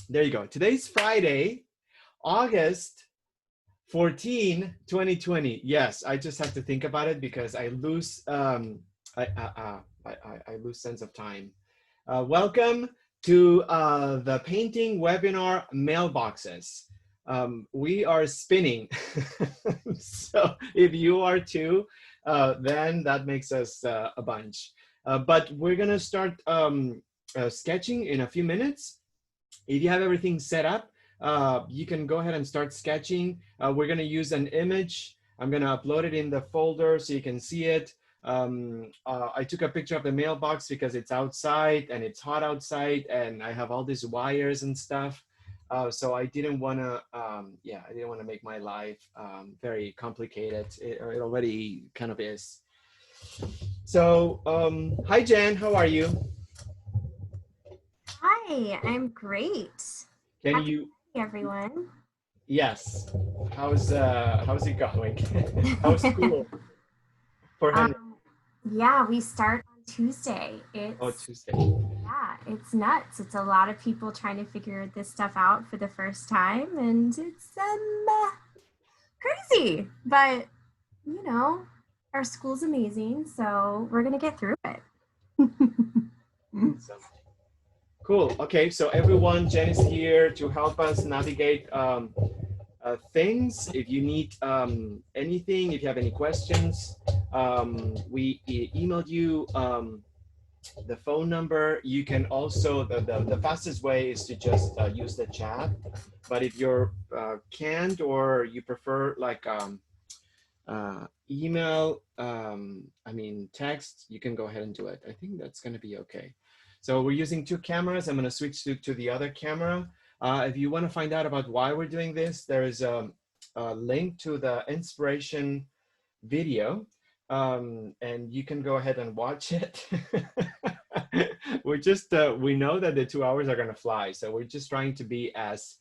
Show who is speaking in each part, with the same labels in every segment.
Speaker 1: There you go. Today's Friday, August 14, 2020. Yes, I just have to think about it because I lose I lose sense of time. Welcome to the painting webinar mailboxes. We are spinning. So if you are too, then that makes us a bunch. But we're gonna start sketching in a few minutes. If you have everything set up, you can go ahead and start sketching. We're gonna use an image. I'm gonna upload it in the folder so you can see it. I took a picture of the mailbox because it's outside and it's hot outside and I have all these wires and stuff. So I didn't wanna, I didn't wanna make my life very complicated. It already kind of is. So, hi Jen, how are you?
Speaker 2: Hi, I'm great.
Speaker 1: Can
Speaker 2: Happy
Speaker 1: you,
Speaker 2: Friday, everyone.
Speaker 1: yes, how's it going? How's school for Henry?
Speaker 2: Yeah, we start on Tuesday.
Speaker 1: Oh,
Speaker 2: It's
Speaker 1: Tuesday.
Speaker 2: yeah, it's nuts. It's a lot of people trying to figure this stuff out for the first time, and it's crazy. But you know, our school's amazing, so we're gonna get through it.
Speaker 1: Awesome. Cool. Okay, so everyone, Jen is here to help us navigate things. If you need anything, if you have any questions, we emailed you the phone number. You can also, the fastest way is to just use the chat. But if you're can't or you prefer like email, text, you can go ahead and do it. I think that's going to be okay. So we're using two cameras. I'm going to switch to the other camera. If you want to find out about why we're doing this, there is a link to the inspiration video, and you can go ahead and watch it. We're just, we know that the 2 hours are going to fly. So we're just trying to be as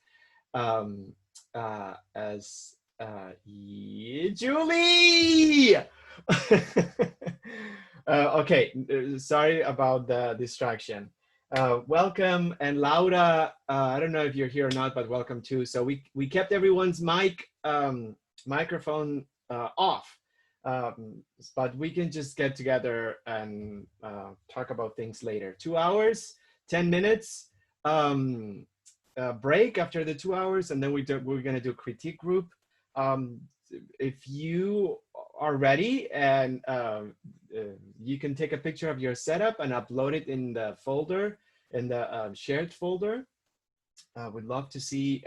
Speaker 1: Julie! Okay, sorry about the distraction. Welcome, and Laura, I don't know if you're here or not, but welcome too. So we kept everyone's microphone off, but we can just get together and talk about things later. 2 hours, 10 minutes. Break after the 2 hours, and then we're going to do critique group. If you are ready, and you can take a picture of your setup and upload it in the folder, in the shared folder. We'd love to see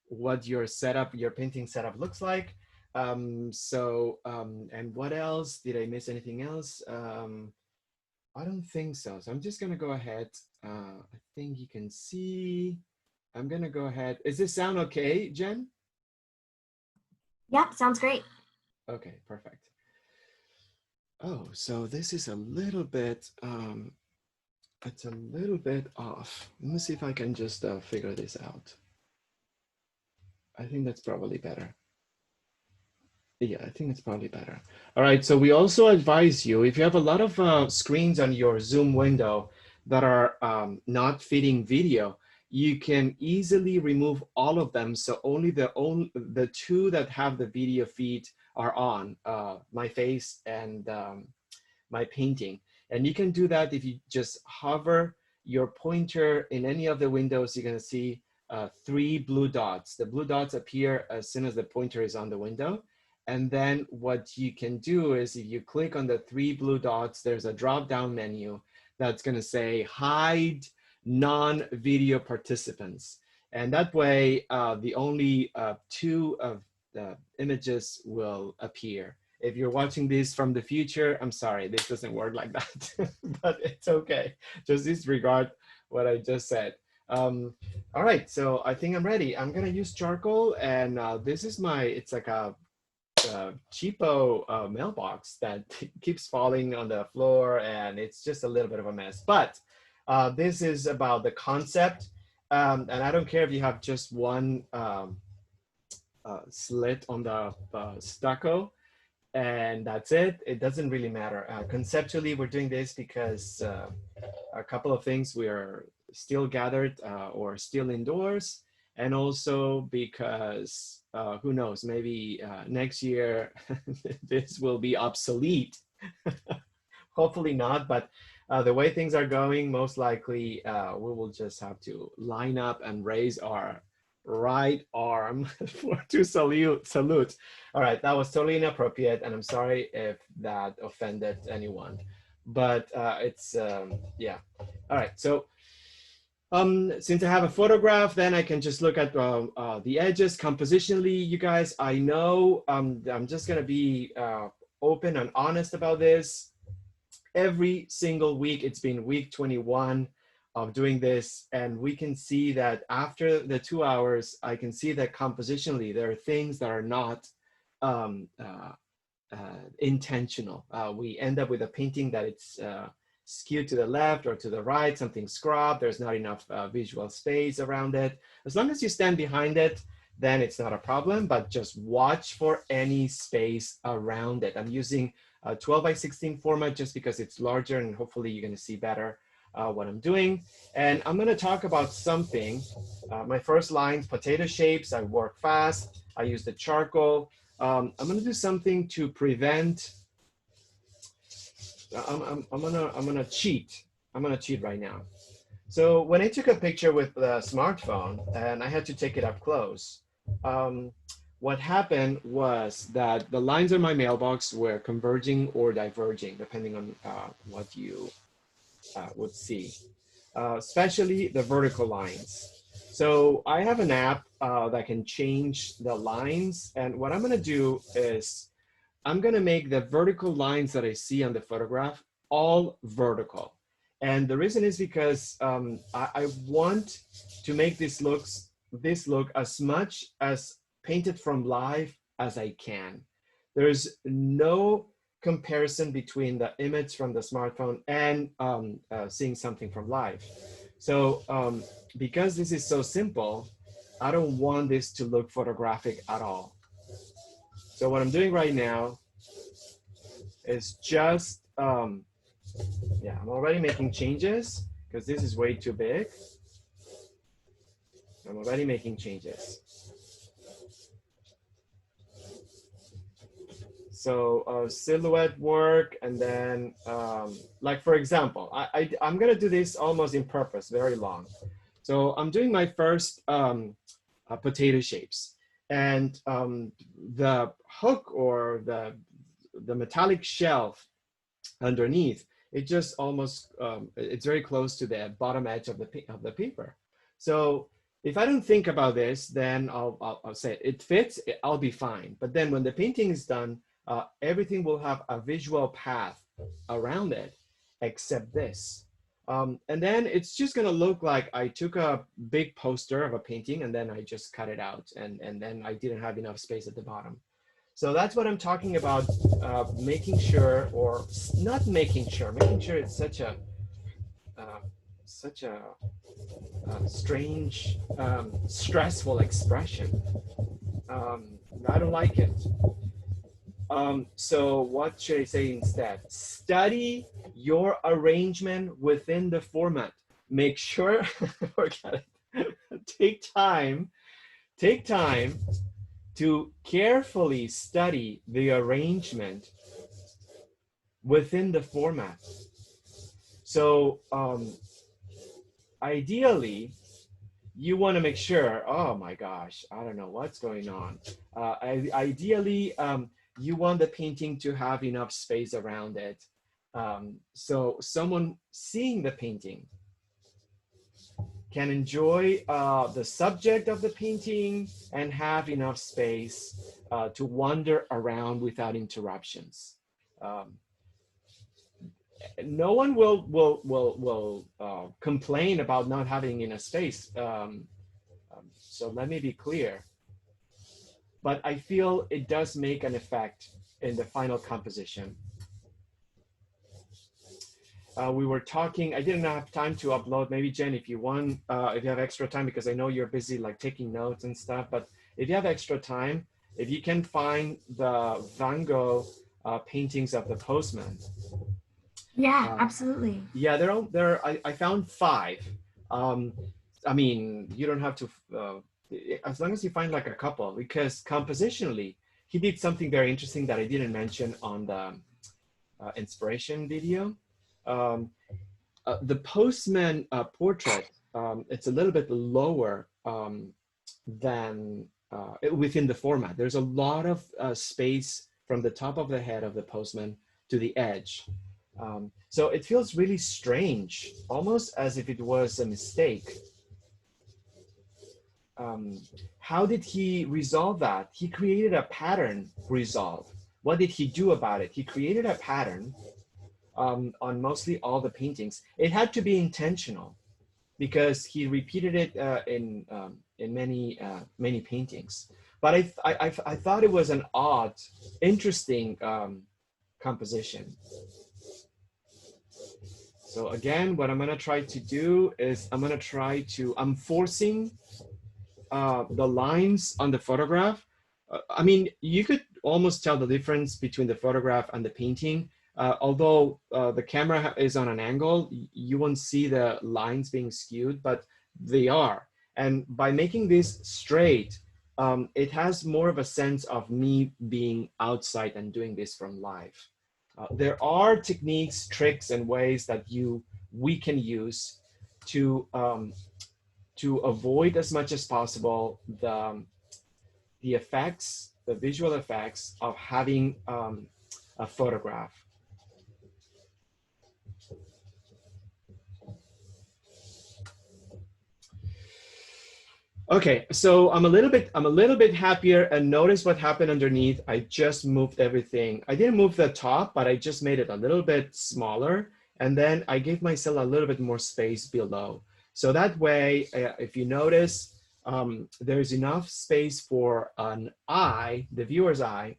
Speaker 1: what your setup, your painting setup looks like. And what else? Did I miss anything else? I don't think so. So I'm just going to go ahead. I think you can see. I'm going to go ahead. Is this sound okay, Jen?
Speaker 2: Yep, sounds great.
Speaker 1: Okay, perfect. Oh, so this is a little bit, it's a little bit off. Let me see if I can just figure this out. I think that's probably better. Yeah, I think it's probably better. All right, so we also advise you, if you have a lot of screens on your Zoom window that are not fitting video, you can easily remove all of them. So only the two that have the video feed are on, my face and my painting. And you can do that if you just hover your pointer in any of the windows. You're gonna see 3 blue dots. The blue dots appear as soon as the pointer is on the window. And then what you can do is if you click on the 3 blue dots, there's a drop-down menu that's gonna say hide non-video participants. And that way, the only 2 of the images will appear. If you're watching this from the future, I'm sorry, this doesn't work like that, but it's okay. Just disregard what I just said. All right, so I think I'm ready. I'm gonna use charcoal, and this is it's like a cheapo mailbox that keeps falling on the floor, and it's just a little bit of a mess. But this is about the concept, and I don't care if you have just one slit on the stucco, and that's it. It doesn't really matter. Conceptually, we're doing this because a couple of things. We are still gathered or still indoors, and also because who knows, maybe next year this will be obsolete. Hopefully not, but the way things are going, most likely we will just have to line up and raise our right arm for to salute. All right, that was totally inappropriate, and I'm sorry if that offended anyone. But it's yeah. All right, so since I have a photograph, then I can just look at the edges compositionally. You guys, I know I'm just gonna be open and honest about this. Every single week, it's been week 21 of doing this, and we can see that after the 2 hours, I can see that compositionally there are things that are not um, intentional. We end up with a painting that it's skewed to the left or to the right, something scrubbed, there's not enough visual space around it. As long as you stand behind it, then it's not a problem, but just watch for any space around it. I'm using a 12 by 16 format just because it's larger, and hopefully you're gonna see better what I'm doing. And I'm gonna talk about something. My first line, potato shapes. I work fast. I use the charcoal. I'm gonna do something to prevent. I'm gonna cheat. I'm gonna cheat right now. So when I took a picture with the smartphone and I had to take it up close, what happened was that the lines on my mailbox were converging or diverging, depending on what you would see, especially the vertical lines. So I have an app that can change the lines. And what I'm gonna do is I'm gonna make the vertical lines that I see on the photograph all vertical. And the reason is because I want to make this look as much as painted from life as I can. There's no comparison between the image from the smartphone and seeing something from life. So because this is so simple, I don't want this to look photographic at all. So what I'm doing right now is just, yeah, I'm already making changes because this is way too big. I'm already making changes. So silhouette work, and then like for example, I'm gonna do this almost in purpose, very long. So I'm doing my first potato shapes, and the hook or the metallic shelf underneath, it just almost it's very close to the bottom edge of the paper. So if I don't think about this, then I'll say it fits, I'll be fine. But then when the painting is done, everything will have a visual path around it, except this. And then it's just gonna look like I took a big poster of a painting and then I just cut it out, and then I didn't have enough space at the bottom. So that's what I'm talking about, making sure, or not making sure it's such a strange, stressful expression. I don't like it. So what should I say instead? Study your arrangement within the format. Make sure, forget it. Take time to carefully study the arrangement within the format. So ideally, you want to make sure, oh my gosh, I don't know what's going on. Ideally, you want the painting to have enough space around it. So someone seeing the painting can enjoy the subject of the painting and have enough space to wander around without interruptions. No one will complain about not having enough space. So let me be clear. But I feel it does make an effect in the final composition. We were talking, I didn't have time to upload. Maybe Jen, if you want, if you have extra time, because I know you're busy like taking notes and stuff, but if you have extra time, if you can find the Van Gogh paintings of the Postman.
Speaker 2: Yeah, absolutely.
Speaker 1: Yeah, I found 5. Um, I mean, you don't have to, as long as you find like a couple, because compositionally, he did something very interesting that I didn't mention on the inspiration video. Um, the postman portrait, it's a little bit lower than within the format. There's a lot of space from the top of the head of the postman to the edge. So it feels really strange, almost as if it was a mistake. Um, how did he resolve that? He created a pattern resolve. What did he do about it? He created a pattern on mostly all the paintings. It had to be intentional because he repeated it in many paintings. But I thought it was an odd, interesting composition. So again, what I'm gonna try to do is I'm forcing the lines on the photograph. I mean, you could almost tell the difference between the photograph and the painting. Although the camera is on an angle, you won't see the lines being skewed, but they are. And by making this straight, it has more of a sense of me being outside and doing this from live. There are techniques, tricks, and ways that we can use to avoid as much as possible the effects, the visual effects of having a photograph. Okay, so I'm a little bit happier, and notice what happened underneath. I just moved everything. I didn't move the top, but I just made it a little bit smaller, and then I gave myself a little bit more space below. So that way, if you notice, there's enough space for an eye, the viewer's eye,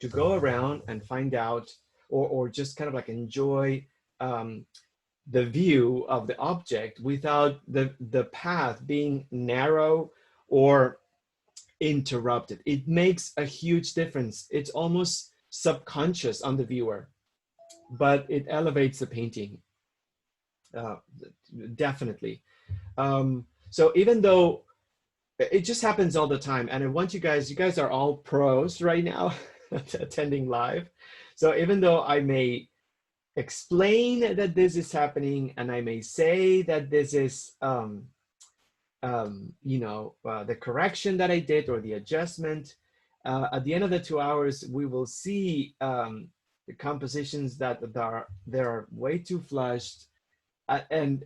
Speaker 1: to go around and find out, or just kind of like enjoy the view of the object without the path being narrow or interrupted. It makes a huge difference. It's almost subconscious on the viewer, but it elevates the painting, uh, definitely. So even though it just happens all the time, and I want you guys are all pros right now attending live. So even though I may explain that this is happening, and I may say that this is, the correction that I did or the adjustment. At the end of the 2 hours, we will see the compositions that they're way too flushed, and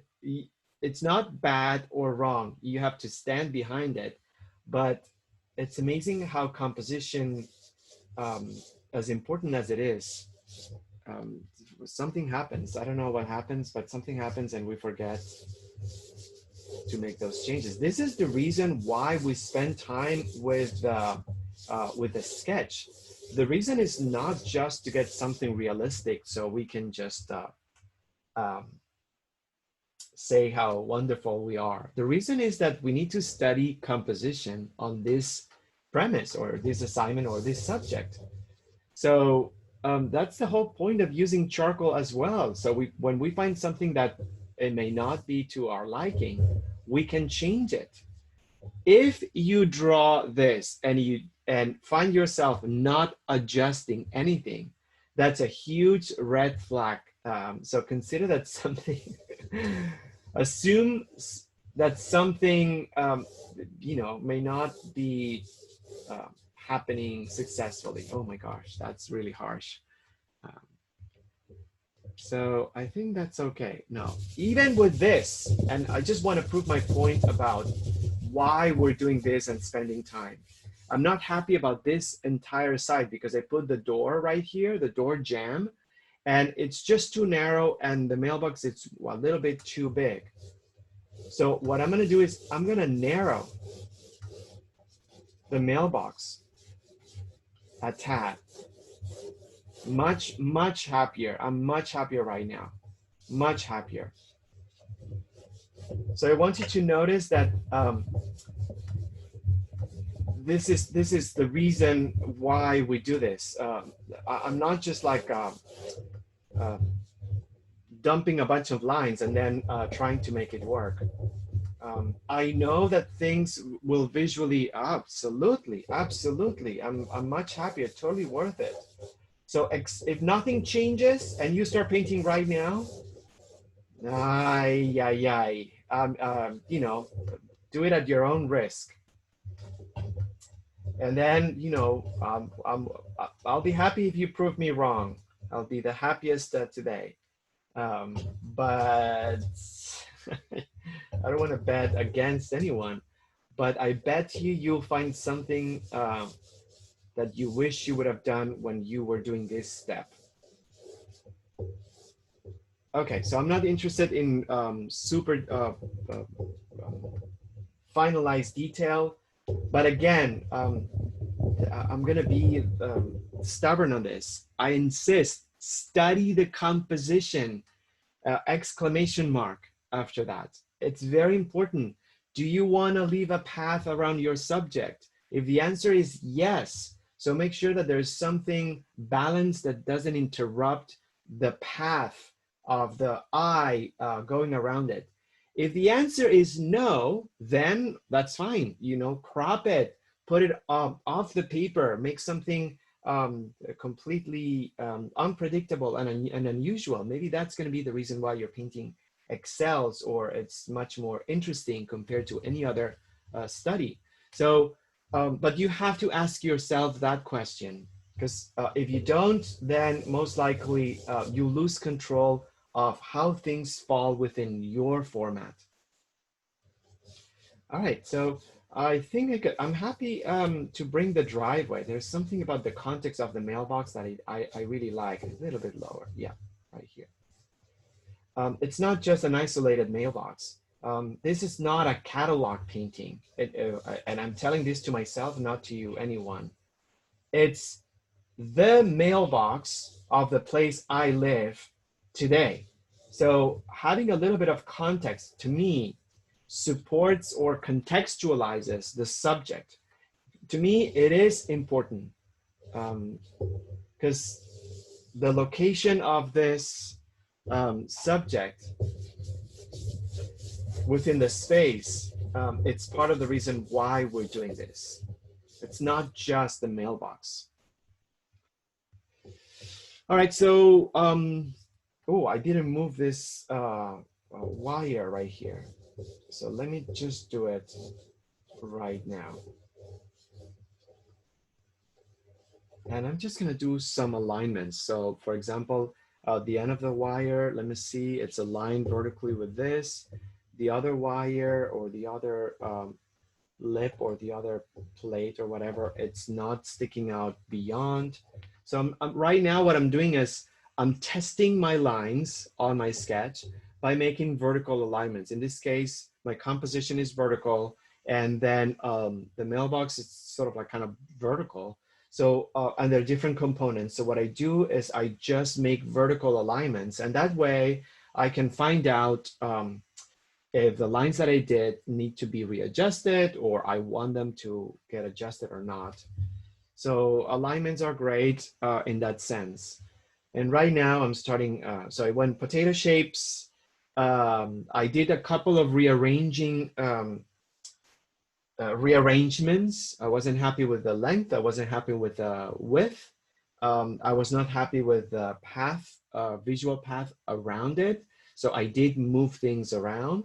Speaker 1: it's not bad or wrong. You have to stand behind it, but it's amazing how composition, as important as it is, something happens. I don't know what happens, but something happens and we forget to make those changes. This is the reason why we spend time with the sketch. The reason is not just to get something realistic so we can just say how wonderful we are. The reason is that we need to study composition on this premise or this assignment or this subject. So that's the whole point of using charcoal as well. So when we find something that it may not be to our liking, we can change it. If you draw this and find yourself not adjusting anything, that's a huge red flag. So consider that something, assume that something, may not be happening successfully. Oh my gosh, that's really harsh. So I think that's okay. No, even with this, and I just want to prove my point about why we're doing this and spending time. I'm not happy about this entire side because I put the door right here, the door jamb, and it's just too narrow, and the mailbox, it's a little bit too big. So what I'm going to do is I'm going to narrow the mailbox a tad. Much happier. I'm much happier right now. Much happier. So I want you to notice that this is the reason why we do this. I'm not just like dumping a bunch of lines and then trying to make it work. I know that things will visually, absolutely, absolutely. I'm much happier, totally worth it. So if nothing changes and you start painting right now, ay, ay, ay, you know, do it at your own risk. And then, you know, I'll be happy if you prove me wrong. I'll be the happiest today. But I don't want to bet against anyone, but I bet you'll find something that you wish you would have done when you were doing this step. Okay, so I'm not interested in super finalized detail, but again, I'm gonna be stubborn on this. I insist, study the composition, exclamation mark after that. It's very important. Do you wanna leave a path around your subject? If the answer is yes, so make sure that there's something balanced that doesn't interrupt the path of the eye going around it. If the answer is no, then that's fine. You know, crop it, put it off the paper, make something completely unpredictable and unusual. Maybe that's going to be the reason why your painting excels, or it's much more interesting compared to any other study. So, but you have to ask yourself that question, because if you don't, then most likely you lose control of how things fall within your format. All right, so I think I'm happy to bring the driveway. There's something about the context of the mailbox that I really like. A little bit lower, yeah, right here. It's not just an isolated mailbox. This is not a catalog painting. And I'm telling this to myself, not to you, anyone. It's the mailbox of the place I live today. So having a little bit of context, to me, supports or contextualizes the subject. To me, it is important because the location of this subject within the space, it's part of the reason why we're doing this. It's not just the mailbox. All right, so, oh, I didn't move this wire right here. So let me just do it right now. And I'm just gonna do some alignments. So for example, the end of the wire, let me see, it's aligned vertically with this. The other wire or the other lip or the other plate or whatever, it's not sticking out beyond. So right now what I'm doing is I'm testing my lines on my sketch by making vertical alignments. In this case, my composition is vertical, and then the mailbox is sort of like kind of vertical. So, and there are different components. So what I do is I just make vertical alignments, and that way I can find out if the lines that I did need to be readjusted or I want them to get adjusted or not. So alignments are great in that sense. And right now I'm starting, so I went potato shapes. I did a couple of rearrangements. I wasn't happy with the length. I wasn't happy with the width. I was not happy with the path, visual path around it. So I did move things around.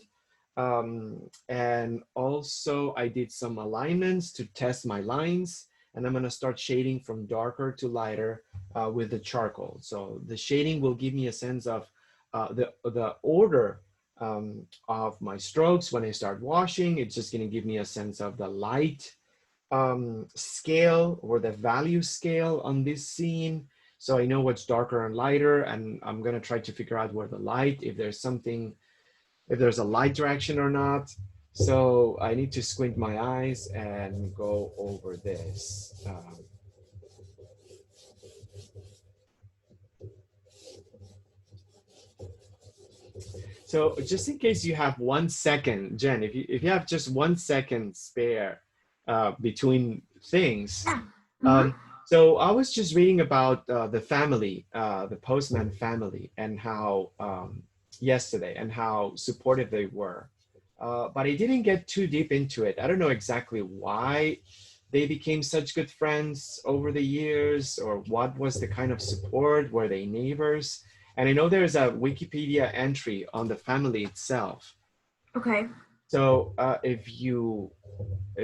Speaker 1: And also I did some alignments to test my lines, and I'm gonna start shading from darker to lighter with the charcoal. So the shading will give me a sense of the order of my strokes. When I start washing, it's just gonna give me a sense of the light scale or the value scale on this scene. So I know what's darker and lighter, and I'm gonna try to figure out where the light, if there's something, if there's a light direction or not. So I need to squint my eyes and go over this. So just in case you have 1 second, Jen, if you have just 1 second spare between things.
Speaker 2: Yeah. Mm-hmm.
Speaker 1: So I was just reading about the family, the Postman family, and how yesterday and how supportive they were. But I didn't get too deep into it. I don't know exactly why they became such good friends over the years, or what was the kind of support. Were they neighbors? And I know there's a Wikipedia entry on the family itself.
Speaker 2: Okay.
Speaker 1: So if you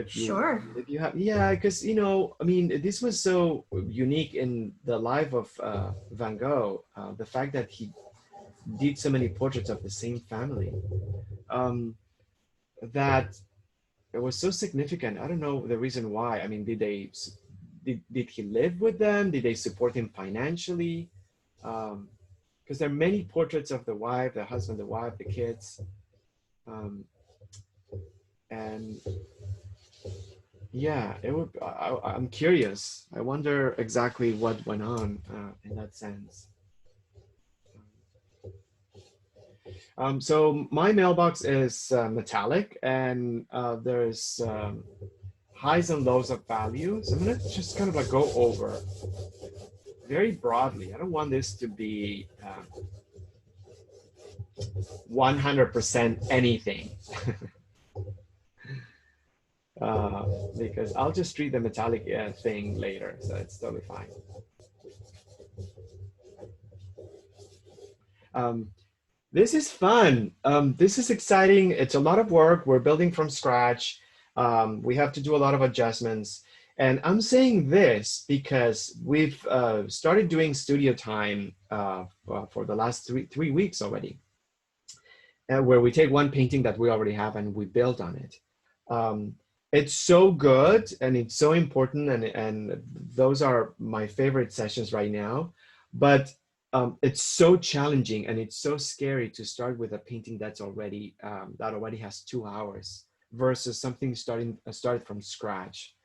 Speaker 2: Sure.
Speaker 1: if you have, yeah, because you know, I mean, this was so unique in the life of Van Gogh, the fact that he did so many portraits of the same family, um, that it was so significant. I don't know the reason why. I mean, did he live with them? Did they support him financially? Because there are many portraits of the wife, the husband, the wife, the kids, um, and yeah, it would. I'm curious. I wonder exactly what went on in that sense. So my mailbox is metallic, and there's highs and lows of values. I'm gonna just kind of like go over very broadly. I don't want this to be 100% anything, uh, because I'll just treat the metallic thing later, so it's totally fine. Um, this is fun. This is exciting. It's a lot of work. We're building from scratch. We have to do a lot of adjustments. And I'm saying this because we've started doing studio time for the last three weeks already, where we take one painting that we already have and we build on it. Um, it's so good and it's so important, and those are my favorite sessions right now. But it's so challenging and it's so scary to start with a painting that already has 2 hours versus something started from scratch.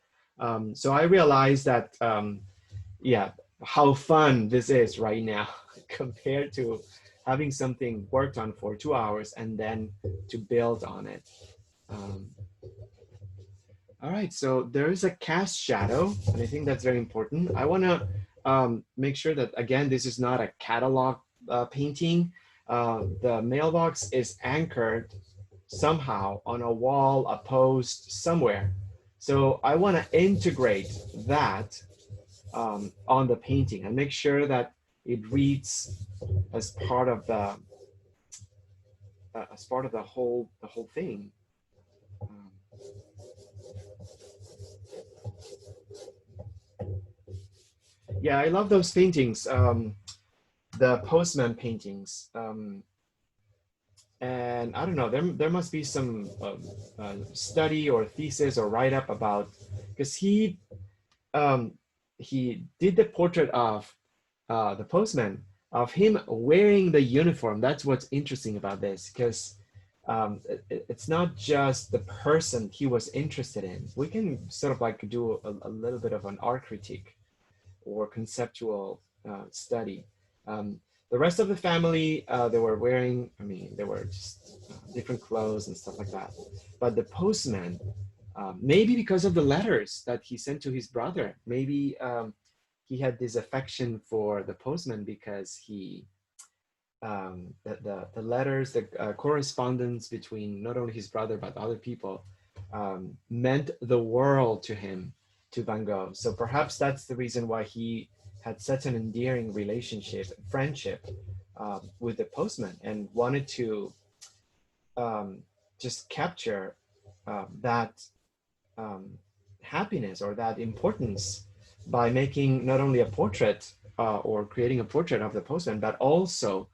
Speaker 1: So I realized that yeah, how fun this is right now compared to having something worked on for 2 hours and then to build on it. Um, all right, so there is a cast shadow, and I think that's very important. I want to make sure that, again, this is not a catalog painting. The mailbox is anchored somehow on a wall, a post, somewhere. So I want to integrate that on the painting and make sure that it reads as part of the whole thing. Um, yeah, I love those paintings, the postman paintings. And I don't know, there must be some study or thesis or write up about, because um, he did the portrait of the postman, of him wearing the uniform. That's what's interesting about this, because it's not just the person he was interested in. We can sort of like do a little bit of an art critique or conceptual study. Um, the rest of the family, they were wearing, I mean, they were just different clothes and stuff like that. But the postman, maybe because of the letters that he sent to his brother, maybe he had this affection for the postman because the letters, the correspondence between not only his brother but other people meant the world to him, to Van Gogh. So perhaps that's the reason why he had such an endearing relationship, friendship with the postman, and wanted to just capture that um, happiness or that importance by making not only a portrait or creating a portrait of the postman, but also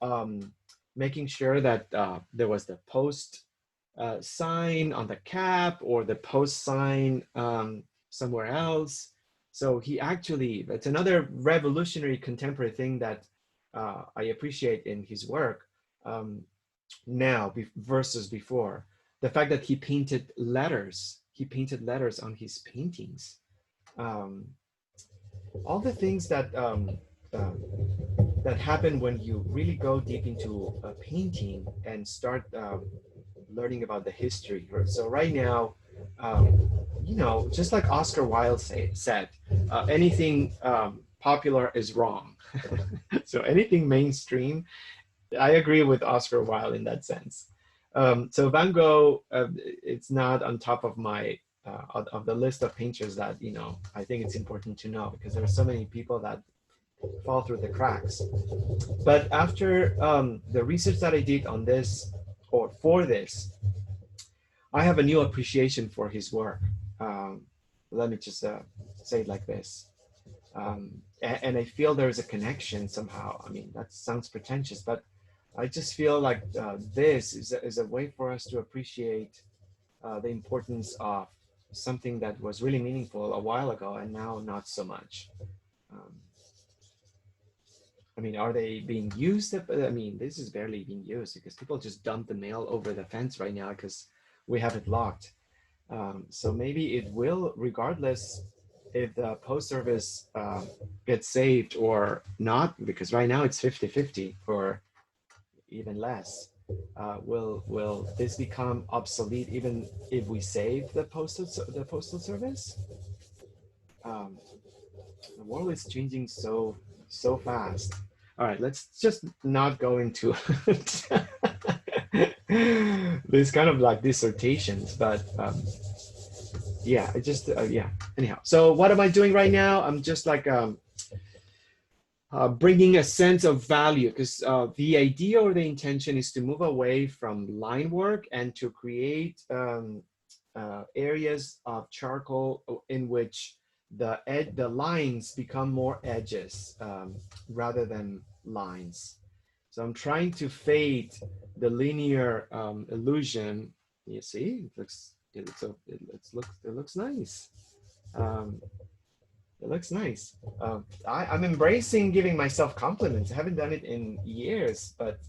Speaker 1: um, making sure that there was the post sign on the cap or the post sign somewhere else. So he actually, that's another revolutionary contemporary thing that I appreciate in his work now versus before. The fact that he painted letters on his paintings. Um, all the things um, that happen when you really go deep into a painting and start learning about the history. So right now, just like Oscar Wilde said, anything popular is wrong. So anything mainstream I agree with Oscar Wilde in that sense. So Van Gogh, it's not on top of my of the list of painters that I think it's important to know because there are so many people that fall through the cracks. But after the research that I did on this or for this, I have a new appreciation for his work. Um, Let me just say it like this. And I feel there's a connection somehow. I mean, that sounds pretentious, but I just feel like this is a way for us to appreciate the importance of something that was really meaningful a while ago and now not so much. Um, I mean, are they being used? I mean, this is barely being used because people just dump the mail over the fence right now because we have it locked. So maybe it will, regardless if the post service gets saved or not, because right now it's 50-50 or even less. Will this become obsolete even if we save the postal service? Um, the world is changing so fast. All right, let's just not go into this kind of like dissertations, but yeah, I just yeah. Anyhow, so what am I doing right now? I'm just like bringing a sense of value because the idea or the intention is to move away from line work and to create areas of charcoal in which the lines become more edges rather than lines. So I'm trying to fade the linear illusion. You see, it looks nice. Um, it looks nice. I'm embracing giving myself compliments. I haven't done it in years, but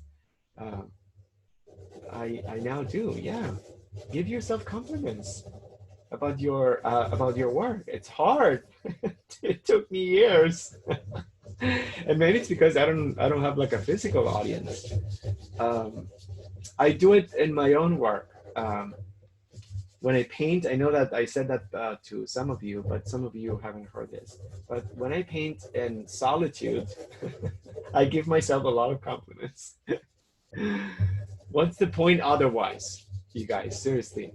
Speaker 1: uh, I now do. Yeah, give yourself compliments about your work. It's hard. It took me years, and maybe it's because I don't have like a physical audience. Um, I do it in my own work. When I paint, I know that I said that to some of you, but some of you haven't heard this. But when I paint in solitude, I give myself a lot of compliments. What's the point otherwise, you guys? Seriously.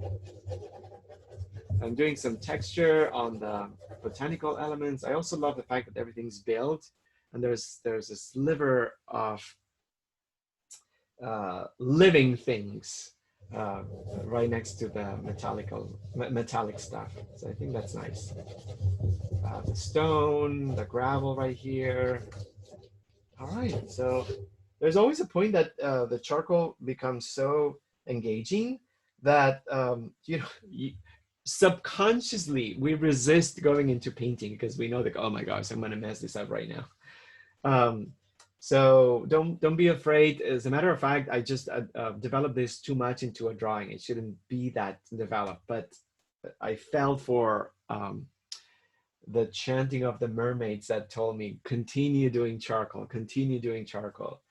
Speaker 1: I'm doing some texture on the botanical elements. I also love the fact that everything's built and there's a sliver of living things uh, right next to the metallic stuff. So I think that's nice. The stone, the gravel right here. All right, so there's always a point that the charcoal becomes so engaging that subconsciously we resist going into painting because we know that, oh my gosh, I'm gonna mess this up right now. Um, so don't be afraid. As a matter of fact, I just developed this too much into a drawing. It shouldn't be that developed, but I fell for the chanting of the mermaids that told me continue doing charcoal, continue doing charcoal.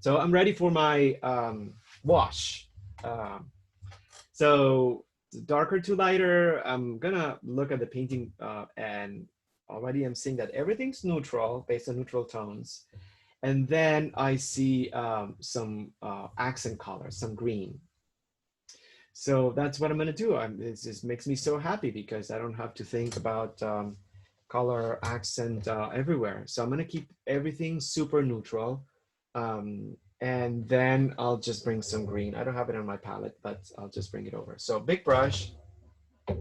Speaker 1: So I'm ready for my wash. So darker to lighter. I'm gonna look at the painting and already I'm seeing that everything's neutral based on neutral tones. And then I see some accent colors, some green. So that's what I'm gonna do. This just makes me so happy because I don't have to think about color accent everywhere. So I'm gonna keep everything super neutral. And then I'll just bring some green. I don't have it on my palette, but I'll just bring it over. So big brush. I'm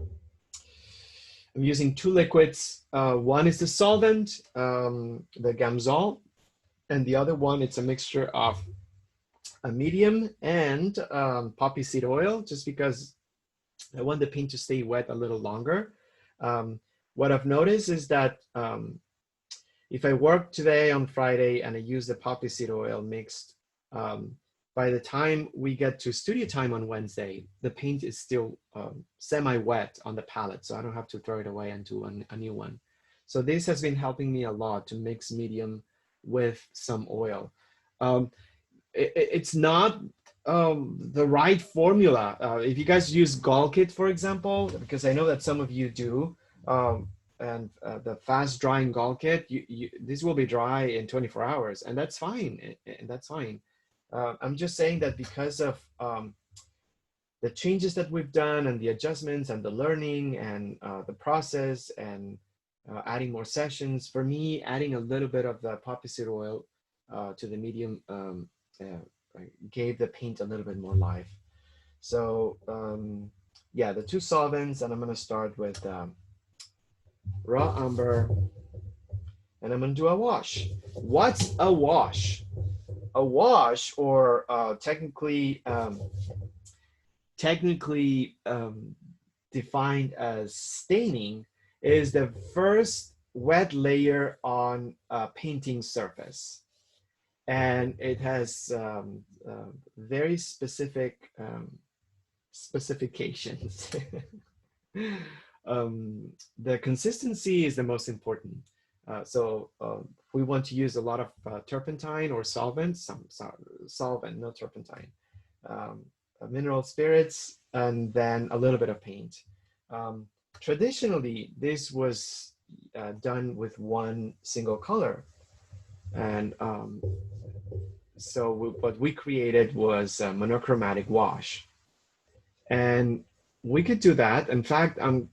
Speaker 1: using two liquids. One is the solvent, the Gamsol, and the other one, it's a mixture of a medium and poppy seed oil, just because I want the paint to stay wet a little longer. What I've noticed is that if I work today on Friday and I use the poppy seed oil mixed, by the time we get to studio time on Wednesday, the paint is still semi-wet on the palette, so I don't have to throw it away and do a new one. So this has been helping me a lot to mix medium with some oil. It's not the right formula. If you guys use Gall Kit, for example, because I know that some of you do, and the fast drying Gall Kit, this will be dry in 24 hours, and that's fine. And that's fine. I'm just saying that because of the changes that we've done and the adjustments and the learning and the process and adding more sessions, for me, adding a little bit of the poppy seed oil to the medium gave the paint a little bit more life. So yeah, the two solvents, and I'm gonna start with raw umber, and I'm gonna do a wash. What's a wash? A wash, or technically defined as staining, is the first wet layer on a painting surface. And it has very specific specifications. The consistency is the most important. We want to use a lot of turpentine or solvent, solvent, not turpentine, mineral spirits, and then a little bit of paint. Traditionally, this was done with one single color. And what we created was a monochromatic wash. And we could do that. In fact, I'm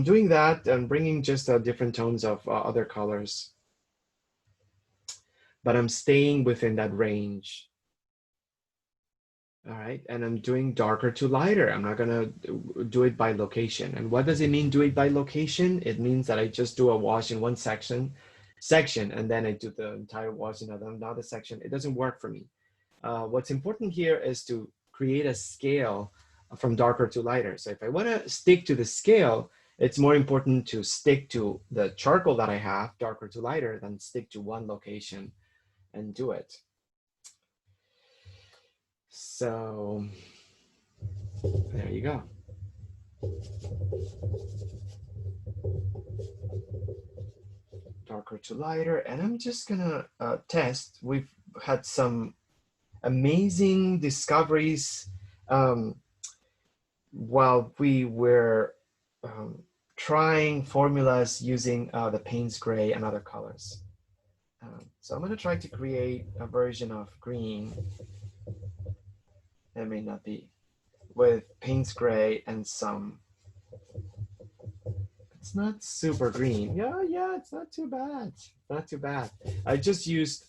Speaker 1: doing that and bringing just different tones of other colors, but I'm staying within that range. All right, and I'm doing darker to lighter. I'm not gonna do it by location. And what does it mean, do it by location? It means that I just do a wash in one section, and then I do the entire wash in another section. It doesn't work for me. What's important here is to create a scale from darker to lighter. So if I wanna stick to the scale, it's more important to stick to the charcoal that I have, darker to lighter, than stick to one location and do it. So there you go. Darker to lighter, and I'm just gonna test. We've had some amazing discoveries while we were trying formulas using the Payne's gray and other colors. So I'm gonna try to create a version of green. It may not be, with Payne's gray and some, it's not super green. Yeah, it's not too bad. Not too bad. I just used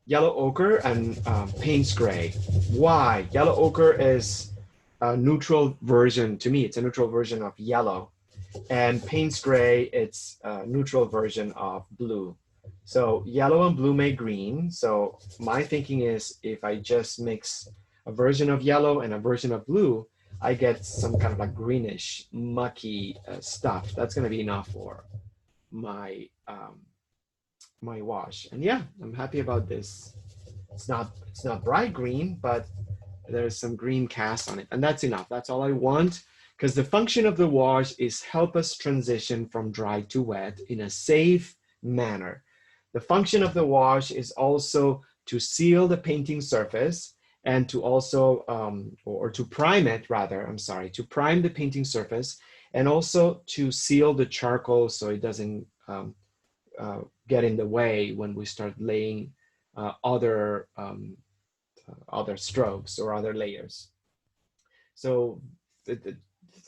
Speaker 1: yellow ochre and Payne's gray. Why? Yellow ochre is a neutral version, to me, it's a neutral version of yellow. And Payne's gray, it's a neutral version of blue. So yellow and blue make green. So my thinking is, if I just mix a version of yellow and a version of blue, I get some kind of like greenish, mucky stuff. That's gonna be enough for my my wash. And yeah, I'm happy about this. It's not bright green, but there's some green cast on it, and that's enough. That's all I want, because the function of the wash is help us transition from dry to wet in a safe manner. The function of the wash is also to seal the painting surface and to also, or to prime it rather, I'm sorry, to prime the painting surface, and also to seal the charcoal so it doesn't get in the way when we start laying other strokes or other layers. So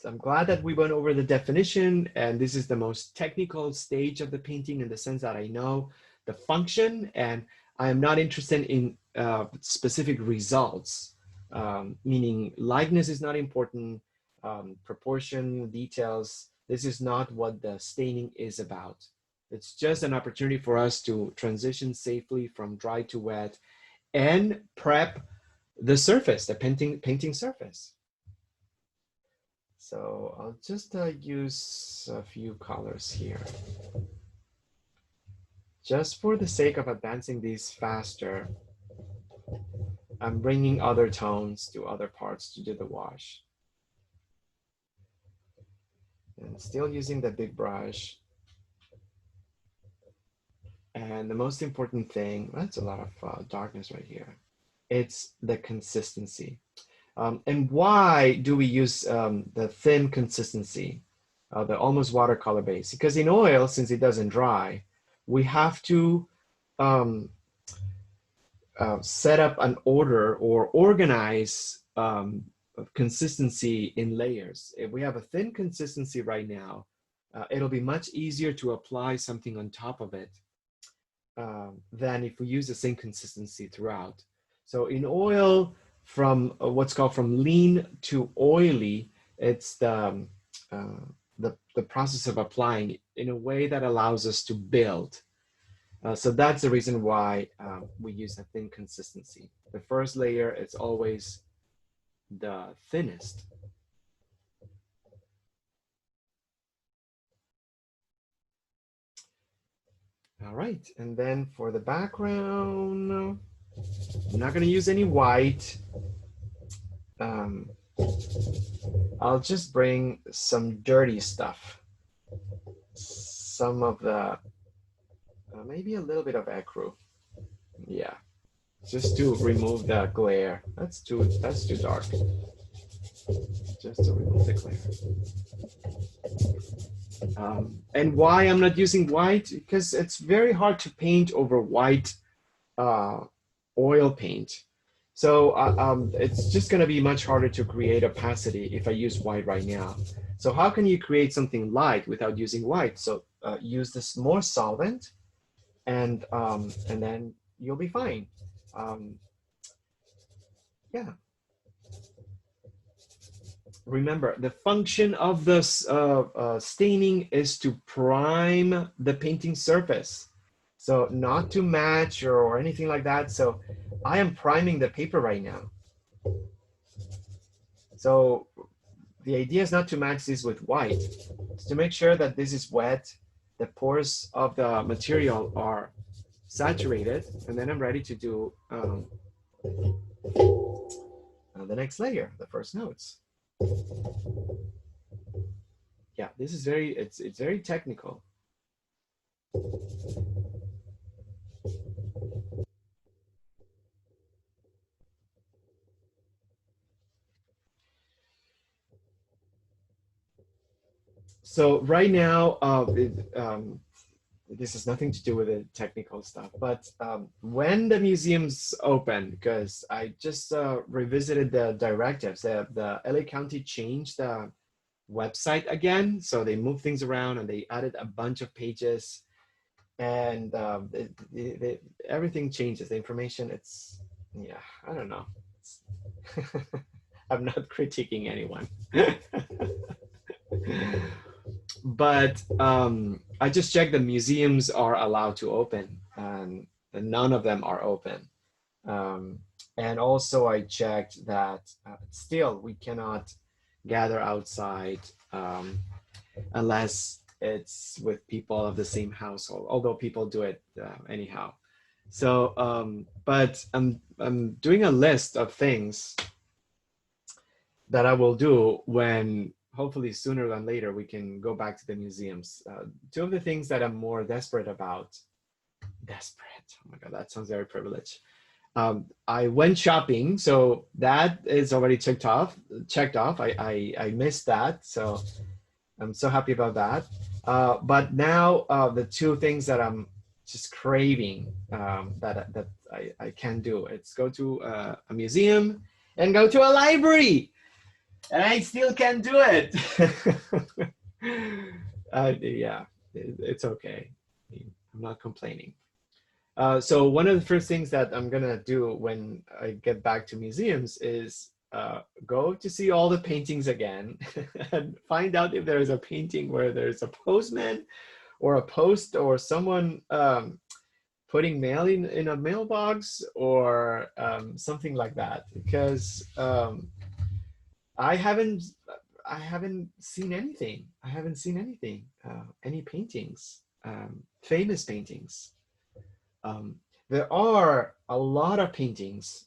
Speaker 1: I'm glad that we went over the definition, and this is the most technical stage of the painting in the sense that I know the function, and I am not interested in specific results, meaning likeness is not important, proportion, details. This is not what the staining is about. It's just an opportunity for us to transition safely from dry to wet and prep the surface, the painting surface. So I'll just use a few colors here. Just for the sake of advancing these faster, I'm bringing other tones to other parts to do the wash. And still using the big brush. And the most important thing, that's a lot of darkness right here. It's the consistency. And why do we use the thin consistency, the almost watercolor base? Because in oil, since it doesn't dry, we have to set up an order or organize consistency in layers. If we have a thin consistency right now, it'll be much easier to apply something on top of it than if we use the same consistency throughout. So in oil, from what's called from lean to oily, it's the process of applying in a way that allows us to build. So that's the reason why we use a thin consistency. The first layer, it's always the thinnest. All right, and then for the background, I'm not gonna use any white. I'll just bring some dirty stuff. Some of the, maybe a little bit of ecru. Yeah, just to remove the glare. That's too dark. Just to remove the glare. And why I'm not using white? Because it's very hard to paint over white oil paint. So it's just going to be much harder to create opacity if I use white right now. So how can you create something light without using white? So use this more solvent, and then you'll be fine. Yeah. Remember, the function of this staining is to prime the painting surface. So not to match or anything like that. So I am priming the paper right now. So the idea is not to match this with white. It's to make sure that this is wet, the pores of the material are saturated, and then I'm ready to do the next layer, the first notes. Yeah, this is it's very technical. So right now, this has nothing to do with the technical stuff, but when the museums open, because I just revisited the directives, the LA County changed the website again. So they moved things around and they added a bunch of pages, and everything changes. The information, it's, yeah, I don't know. I'm not critiquing anyone. But I just checked the museums are allowed to open, and none of them are open. And also I checked that still we cannot gather outside unless it's with people of the same household, although people do it anyhow. So, but I'm doing a list of things that I will do when hopefully sooner than later we can go back to the museums. Two of the things that I'm more desperate about, desperate, oh my God, that sounds very privileged. I went shopping, so that is already checked off. I missed that, so I'm so happy about that. But now the two things that I'm just craving that I can do, it's go to a museum and go to a library, and I still can't do it. Yeah, it's okay. I'm not complaining. So one of the first things that I'm gonna do when I get back to museums is go to see all the paintings again and find out if there is a painting where there's a postman or a post or someone putting mail in a mailbox or something like that, because I haven't seen anything. I haven't seen anything, any paintings, famous paintings. There are a lot of paintings,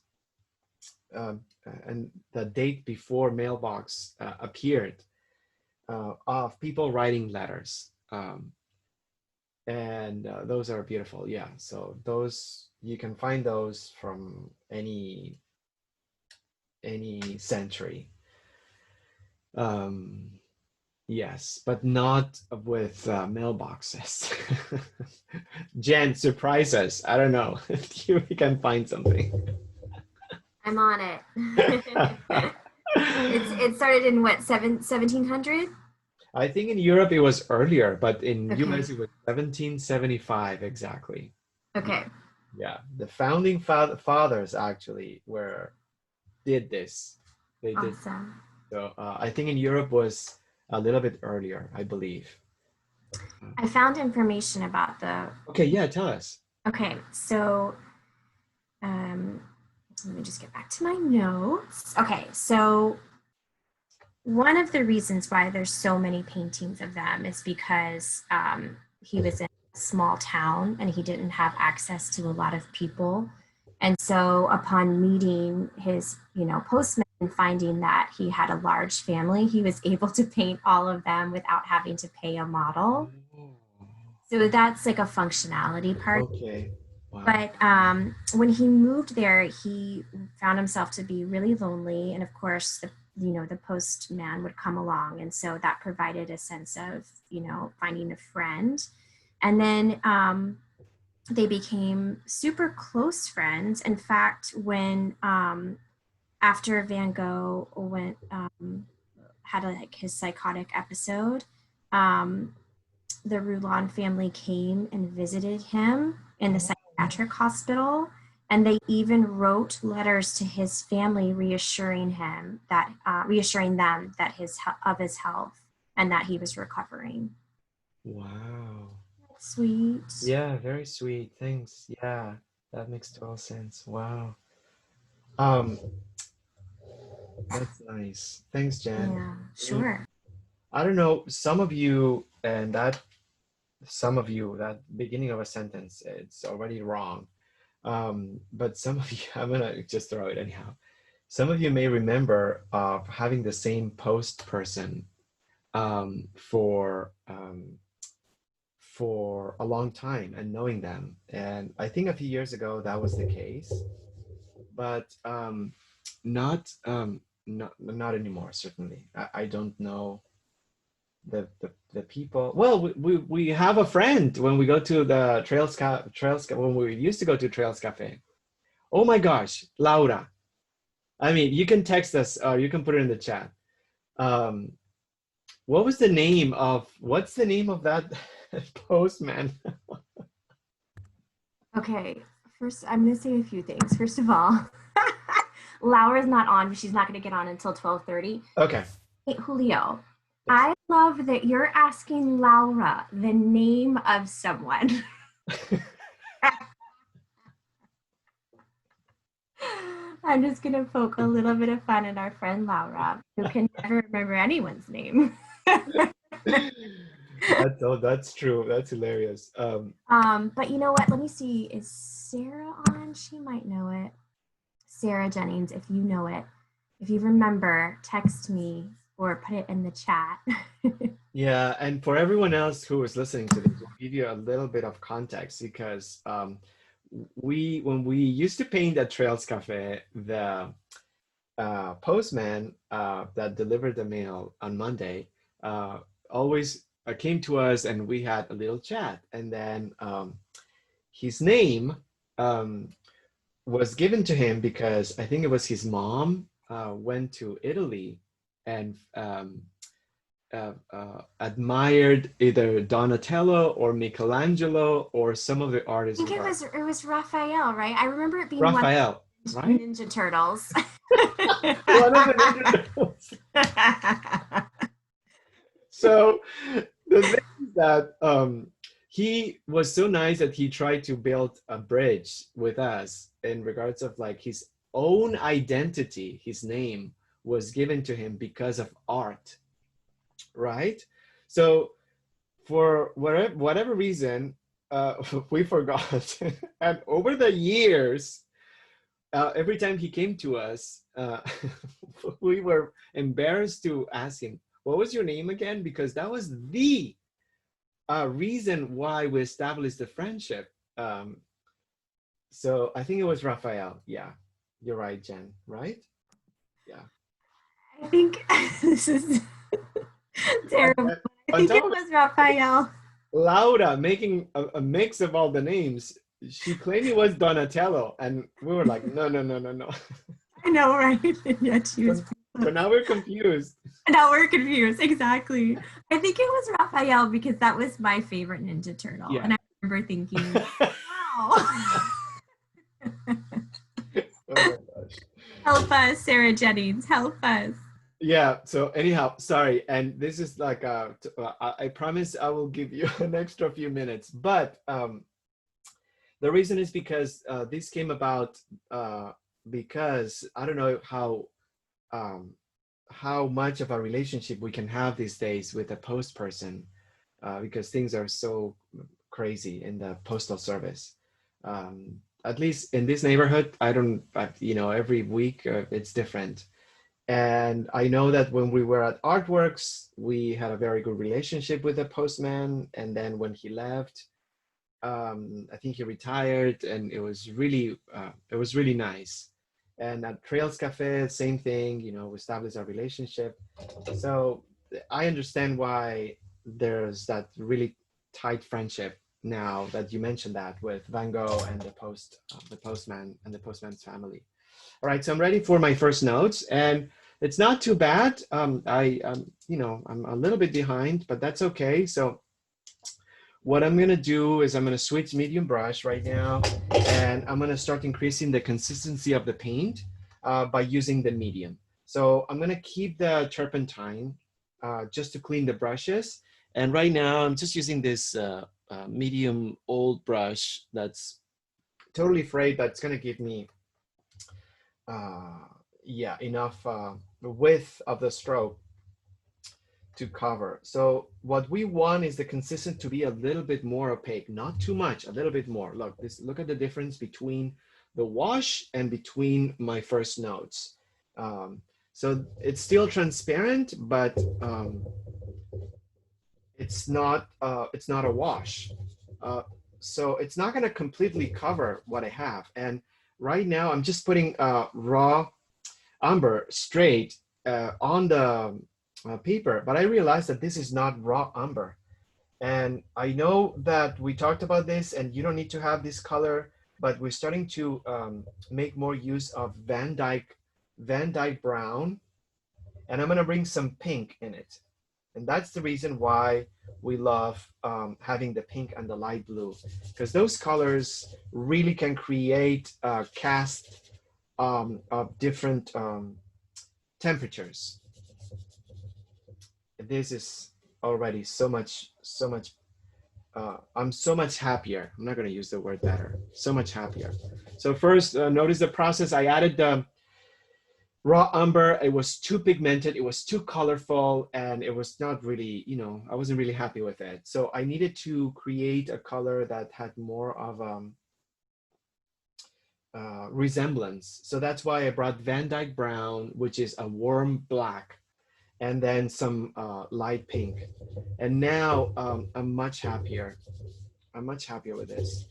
Speaker 1: and the date before mailbox appeared, of people writing letters, and those are beautiful. Yeah, so those, you can find those from any century. Yes, but not with mailboxes. Jen, surprise us. I don't know if you can find something.
Speaker 2: I'm on it. It started in what, 1700?
Speaker 1: I think in Europe it was earlier, but in
Speaker 2: Okay.
Speaker 1: US it was 1775 exactly. Yeah,
Speaker 2: Okay.
Speaker 1: yeah. The founding fathers actually were did this. They did.
Speaker 2: Awesome.
Speaker 1: So I think in Europe was a little bit earlier, I believe.
Speaker 2: I found information about the.
Speaker 1: Okay, yeah, tell us.
Speaker 2: Okay, so um, let me just get back to my notes. Okay, so one of the reasons why there's so many paintings of them is because he was in a small town and he didn't have access to a lot of people. And so upon meeting his, postman and finding that he had a large family, he was able to paint all of them without having to pay a model.
Speaker 1: Oh,
Speaker 2: So that's like a functionality part.
Speaker 1: okay. Wow.
Speaker 2: But when he moved there, he found himself to be really lonely, and of course, the postman would come along, and so that provided a sense of finding a friend. And then they became super close friends. In fact, when after Van Gogh went had like his psychotic episode, um, the Roulon family came and visited him in the psychiatric hospital. And they even wrote letters to his family reassuring them that his health and that he was recovering.
Speaker 1: Wow.
Speaker 2: Sweet.
Speaker 1: Yeah, very sweet. Thanks. Yeah, that makes total sense. Wow. Um, that's nice. Thanks, Jen.
Speaker 2: Yeah,
Speaker 1: Mm,
Speaker 2: sure.
Speaker 1: I don't know, that beginning of a sentence, it's already wrong. But some of you, I'm gonna just throw it anyhow. Some of you may remember having the same post person um, for um, for a long time and knowing them. And I think a few years ago that was the case, but not anymore. Certainly, I don't know the people. Well, we have a friend when we go to the when we used to go to Trails Cafe. Oh my gosh, Laura. I mean, you can text us or you can put it in the chat. Um, what's the name of that postman?
Speaker 2: Okay, first, I'm going to say a few things. First of all, Laura's not on. She's not going to get on until 12:30.
Speaker 1: Okay.
Speaker 2: Hey, Julio,
Speaker 1: Yes.
Speaker 2: I love that you're asking Laura the name of someone. I'm just going to poke a little bit of fun at our friend Laura, who can never remember anyone's name.
Speaker 1: That's true. That's hilarious.
Speaker 2: But you know what? Let me see. Is Sarah on? She might know it. Sarah Jennings, if you know it, if you remember, text me or put it in the chat.
Speaker 1: Yeah, and for everyone else who is listening to this, we'll give you a little bit of context because when we used to paint at Trails Cafe, the postman that delivered the mail on Monday always came to us and we had a little chat. And then his name was given to him because I think it was his mom went to Italy and admired either Donatello or Michelangelo or some of the
Speaker 2: I
Speaker 1: artists
Speaker 2: think
Speaker 1: who
Speaker 2: it
Speaker 1: are
Speaker 2: was it was Raphael, right? I remember it being one
Speaker 1: Raphael,
Speaker 2: of the
Speaker 1: right?
Speaker 2: Ninja Turtles.
Speaker 1: One of the Ninja Turtles. So the thing is that he was so nice that he tried to build a bridge with us in regards of like his own identity. His name was given to him because of art, right? So for whatever reason, we forgot. And over the years, every time he came to us, we were embarrassed to ask him, what was your name again? Because that was the reason why we established the friendship. So I think it was Raphael. Yeah, you're right, Jen, right? Yeah.
Speaker 2: I think this is
Speaker 1: And
Speaker 2: Terrible.
Speaker 1: then
Speaker 2: I
Speaker 1: on
Speaker 2: think it
Speaker 1: top of
Speaker 2: was Raphael.
Speaker 1: Laura making a mix of all the names, she claimed it was Donatello, and we were like, no, no, no, no, no.
Speaker 2: I know, right? And yet she was
Speaker 1: So,
Speaker 2: pretty
Speaker 1: so
Speaker 2: close.
Speaker 1: now we're confused.
Speaker 2: Now we're confused. Exactly. I think it was Raphael because that was my favorite Ninja Turtle.
Speaker 1: Yeah.
Speaker 2: And I remember thinking, wow.
Speaker 1: Oh my gosh.
Speaker 2: Help us, Sarah Jennings. Help us.
Speaker 1: Yeah, so anyhow, sorry, and this is like I promise I will give you an extra few minutes, but the reason is because this came about because I don't know um, how much of a relationship we can have these days with a post person, because things are so crazy in the postal service. At least in this neighborhood, I don't, you know, every week it's different. And I know that when we were at Artworks, we had a very good relationship with the postman. And then when he left, I think he retired, and it was really nice. And at Trails Cafe, same thing. You know, we established our relationship. So I understand why there's that really tight friendship now that you mentioned that with Van Gogh and the postman and the postman's family. All right, so I'm ready for my first notes, and it's not too bad. You know, I'm a little bit behind, but that's okay. So what I'm gonna do is I'm gonna switch medium brush right now, and I'm gonna start increasing the consistency of the paint by using the medium. So I'm gonna keep the turpentine just to clean the brushes. And right now I'm just using this medium old brush that's totally frayed, but it's gonna give me uh, yeah, enough width of the stroke to cover. So what we want is the consistent to be a little bit more opaque, not too much, a little bit more. Look at the difference between the wash and between my first notes. Um, so it's still transparent, but it's not a wash. Uh, so it's not going to completely cover what I have. And right now I'm just putting raw umber straight on the paper, but I realized that this is not raw umber. And I know that we talked about this and you don't need to have this color, but we're starting to make more use of Van Dyke brown, and I'm gonna bring some pink in it. And that's the reason why we love having the pink and the light blue, because those colors really can create a cast of different temperatures. This is already so much, I'm so much happier. I'm not gonna use the word better, so much happier. So first, notice the process. I added the raw umber. It was too pigmented, it was too colorful, and it was not really, you know, I wasn't really happy with it. So I needed to create a color that had more of resemblance. So that's why I brought Van Dyke brown, which is a warm black, and then some light pink. And now I'm much happier. I'm much happier with this.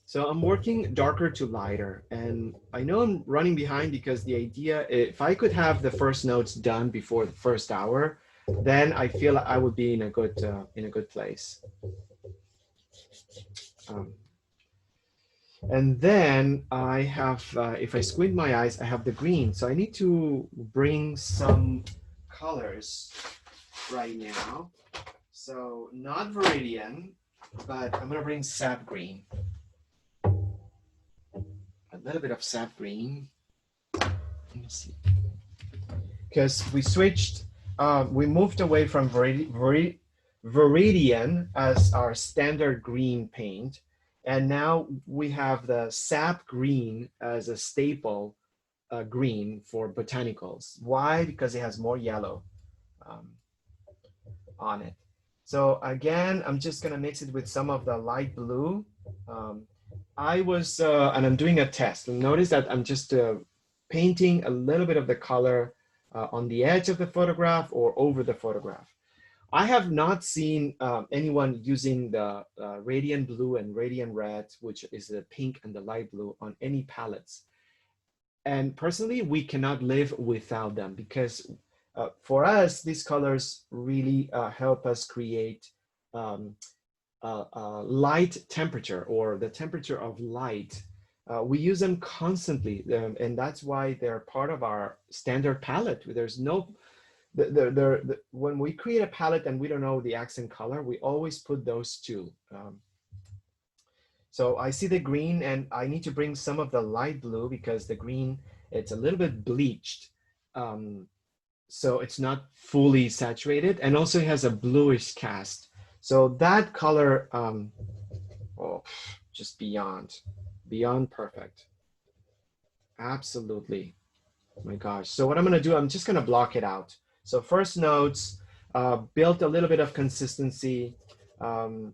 Speaker 1: So I'm working darker to lighter, and I know I'm running behind because the idea, if I could have the first notes done before the first hour, then I feel like I would be in a good place. Um, and then I have, if I squint my eyes, I have the green. So I need to bring some colors right now. So not Viridian, but I'm gonna bring sap green. A little bit of sap green. Let me see. Because we switched, we moved away from Viridian as our standard green paint. And now we have the sap green as a staple green for botanicals. Why? Because it has more yellow um, on it. So again, I'm just gonna mix it with some of the light blue. Um, and I'm doing a test. Notice that I'm just painting a little bit of the color on the edge of the photograph or over the photograph. I have not seen anyone using the radiant blue and radiant red, which is the pink and the light blue, on any palettes. And personally, we cannot live without them because for us, these colors really help us create um, light temperature, or the temperature of light. We use them constantly, and that's why they're part of our standard palette. There's no, when we create a palette and we don't know the accent color, we always put those two. So I see the green, and I need to bring some of the light blue because the green, it's a little bit bleached. So it's not fully saturated, and also it has a bluish cast. So that color, oh, just beyond perfect. Absolutely. Oh my gosh. So what I'm gonna do, I'm just gonna block it out. So first notes, build a little bit of consistency, um,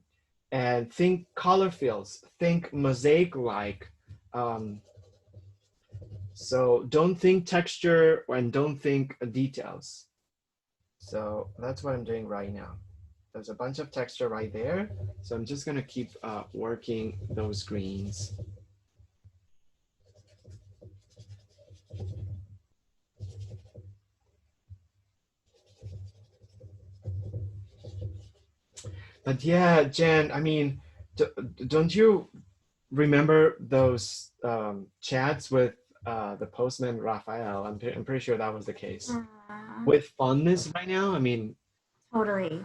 Speaker 1: and think color fills, think mosaic-like. So don't think texture and don't think details. So that's what I'm doing right now. There's a bunch of texture right there. So I'm just gonna keep working those greens. But yeah, Jen, I mean, don't you remember those chats with the postman Raphael? I'm pretty sure that was the case. With fondness right now, I mean,
Speaker 2: Totally.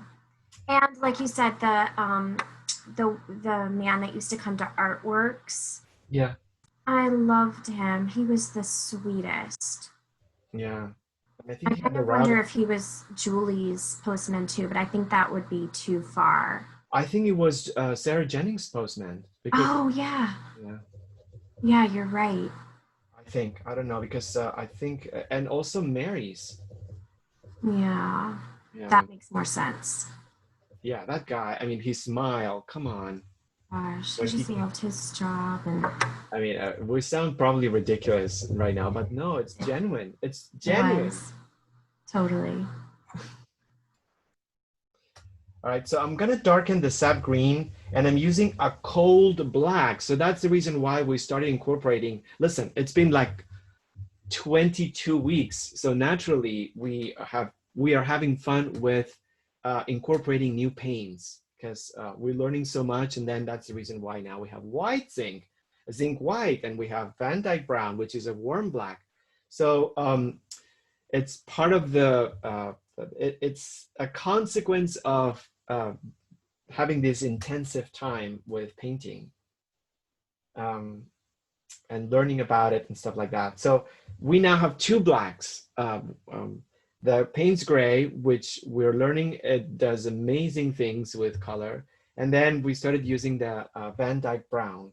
Speaker 2: And like you said, the man that used to come to artworks,
Speaker 1: yeah,
Speaker 2: I loved him. He was the sweetest.
Speaker 1: yeah. I
Speaker 2: I
Speaker 1: think he had
Speaker 2: kind
Speaker 1: a
Speaker 2: of wonder
Speaker 1: route.
Speaker 2: if he was Julie's postman too, but I think that would be too far.
Speaker 1: I think it was Sarah Jennings' postman because,
Speaker 2: Oh yeah.
Speaker 1: yeah,
Speaker 2: Yeah, you're right.
Speaker 1: I think, I don't know, because I think, and also Mary's.
Speaker 2: Yeah.
Speaker 1: Yeah,
Speaker 2: That makes more sense.
Speaker 1: yeah, that guy. I mean, his smile. Come on,
Speaker 2: Gosh, I
Speaker 1: when he
Speaker 2: just
Speaker 1: can.
Speaker 2: loved his job and
Speaker 1: I mean, we sound probably ridiculous right now, but no, it's genuine. It's
Speaker 2: it
Speaker 1: genuine.
Speaker 2: was totally.
Speaker 1: All right, so I'm gonna darken the sap green, and I'm using a cold black. So that's the reason why we started incorporating. Listen, it's been like 22 weeks. So naturally we are having fun with incorporating new paints because we're learning so much. And then that's the reason why now we have white zinc white, and we have Van Dyke brown, which is a warm black. So it's part of the, it's a consequence of having this intensive time with painting. Um, and learning about it and stuff like that. So we now have two blacks. The Payne's Gray, which we're learning, it does amazing things with color. And then we started using the Van Dyke Brown.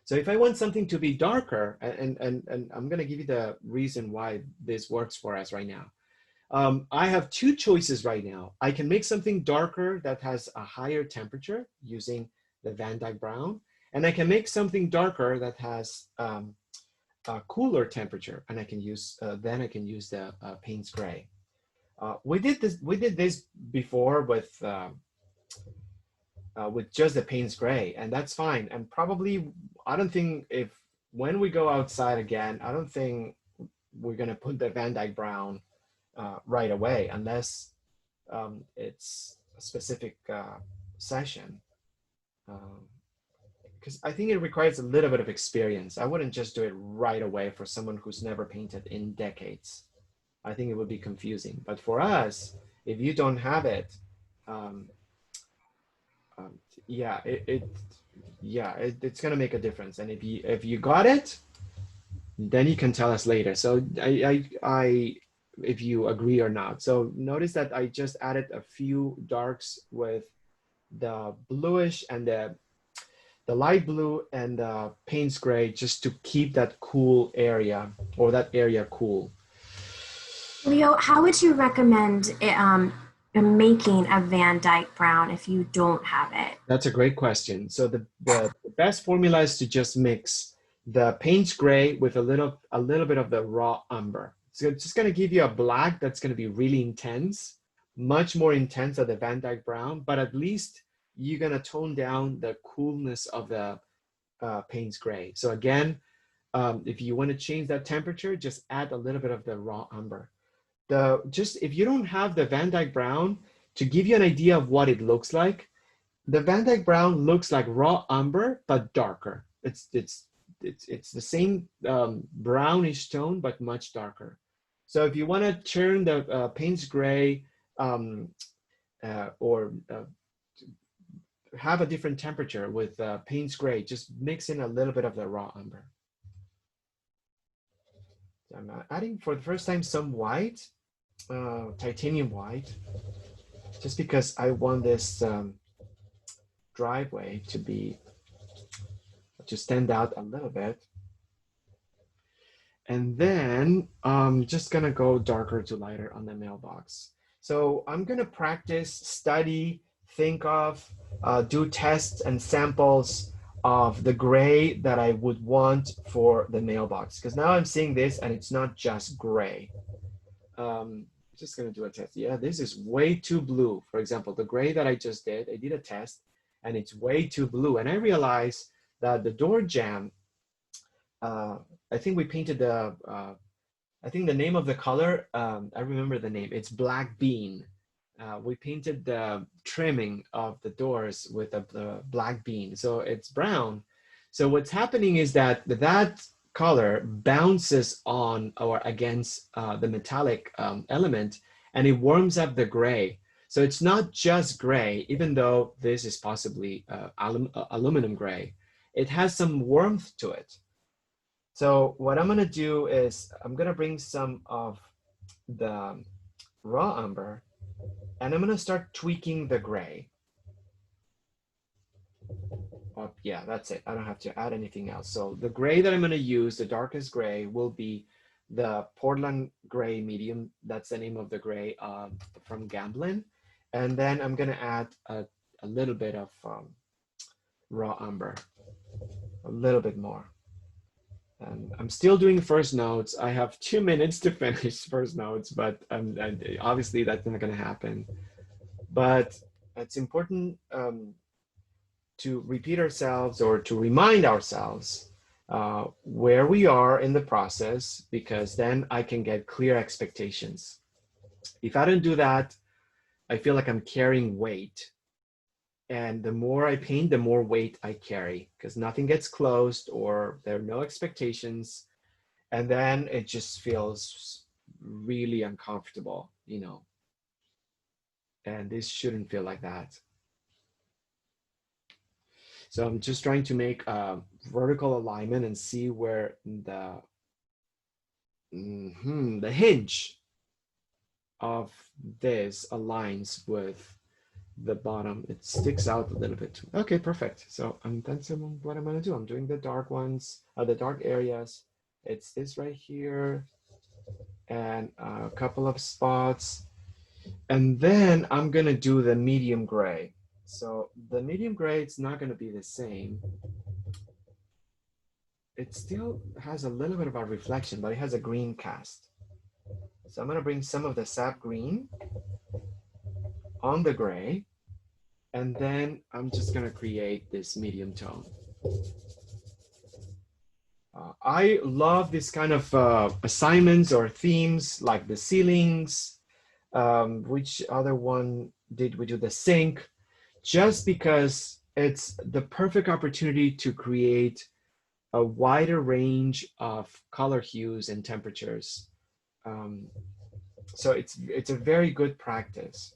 Speaker 1: So if I want something to be darker, and I'm gonna give you the reason why this works for us right now. I have two choices right now. I can make something darker that has a higher temperature using the Van Dyke Brown, and I can make something darker that has a cooler temperature, and I can use then I can use the Payne's Gray. We did this before with just the Payne's Gray, and that's fine. And probably I don't think if when we go outside again, I don't think we're gonna put the Van Dyke Brown right away unless it's a specific session. Because I think it requires a little bit of experience. I wouldn't just do it right away for someone who's never painted in decades. I think it would be confusing. But for us, if you don't have it, um, um, yeah, it's gonna make a difference. And if you got it, then you can tell us later. So if you agree or not. So notice that I just added a few darks with the bluish and the light blue and the Payne's Gray just to keep that cool area, or that area cool.
Speaker 2: Leo, how would you recommend making a Van Dyke brown if you don't have it?
Speaker 1: That's a great question. So the best formula is to just mix the Payne's Gray with a little bit of the raw umber. So it's just going to give you a black that's going to be really intense, much more intense than the Van Dyke Brown, but at least you're going to tone down the coolness of the Payne's Gray. So again, if you want to change that temperature, just add a little bit of the raw umber. just if you don't have the Van Dyke Brown, to give you an idea of what it looks like, the Van Dyke Brown looks like raw umber but darker. It's the same brownish tone but much darker. So if you want to turn the Payne's gray um, or have a different temperature with Payne's gray, just mix in a little bit of the raw umber. So I'm adding for the first time some white, titanium white, just because I want this driveway to stand out a little bit. And then I'm just gonna go darker to lighter on the mailbox. So I'm gonna practice, study, think of, do tests and samples of the gray that I would want for the mailbox. Because now I'm seeing this and it's not just gray. Just gonna do a test. Yeah, this is way too blue. For example, the gray that I just did, I did a test and it's way too blue. And I realized that the door jamb, I think we painted the, I think the name of the color, I remember the name, it's black bean. We painted the trimming of the doors with the black bean. So it's brown. So what's happening is that that color bounces on or against the metallic element and it warms up the gray. So it's not just gray, even though this is possibly aluminum gray. It has some warmth to it. So what I'm gonna do is I'm gonna bring some of the raw umber and I'm gonna start tweaking the gray. Oh, yeah, that's it. I don't have to add anything else. So the gray that I'm gonna use, the darkest gray, will be the Portland Gray Medium. That's the name of the gray from Gamblin. And then I'm gonna add a little bit of raw umber, a little bit more. And I'm still doing first notes. I have 2 minutes to finish first notes, but obviously that's not going to happen. But it's important to repeat ourselves or to remind ourselves where we are in the process, because then I can get clear expectations. If I don't do that, I feel like I'm carrying weight. And the more I paint, the more weight I carry because nothing gets closed or there are no expectations. And then it just feels really uncomfortable, you know. And this shouldn't feel like that. So I'm just trying to make a vertical alignment and see where the hinge of this aligns with the bottom. It sticks out a little bit. Okay, perfect. So that's what I'm gonna do. I'm doing the dark ones, the dark areas. It's this right here and a couple of spots. And then I'm gonna do the medium gray. So the medium gray, it's not gonna be the same. It still has a little bit of a reflection, but it has a green cast. So I'm gonna bring some of the sap green on the gray. And then I'm just gonna create this medium tone. I love this kind of assignments or themes like the ceilings. Which other one did we do? The sink, just because it's the perfect opportunity to create a wider range of color hues and temperatures. So it's a very good practice.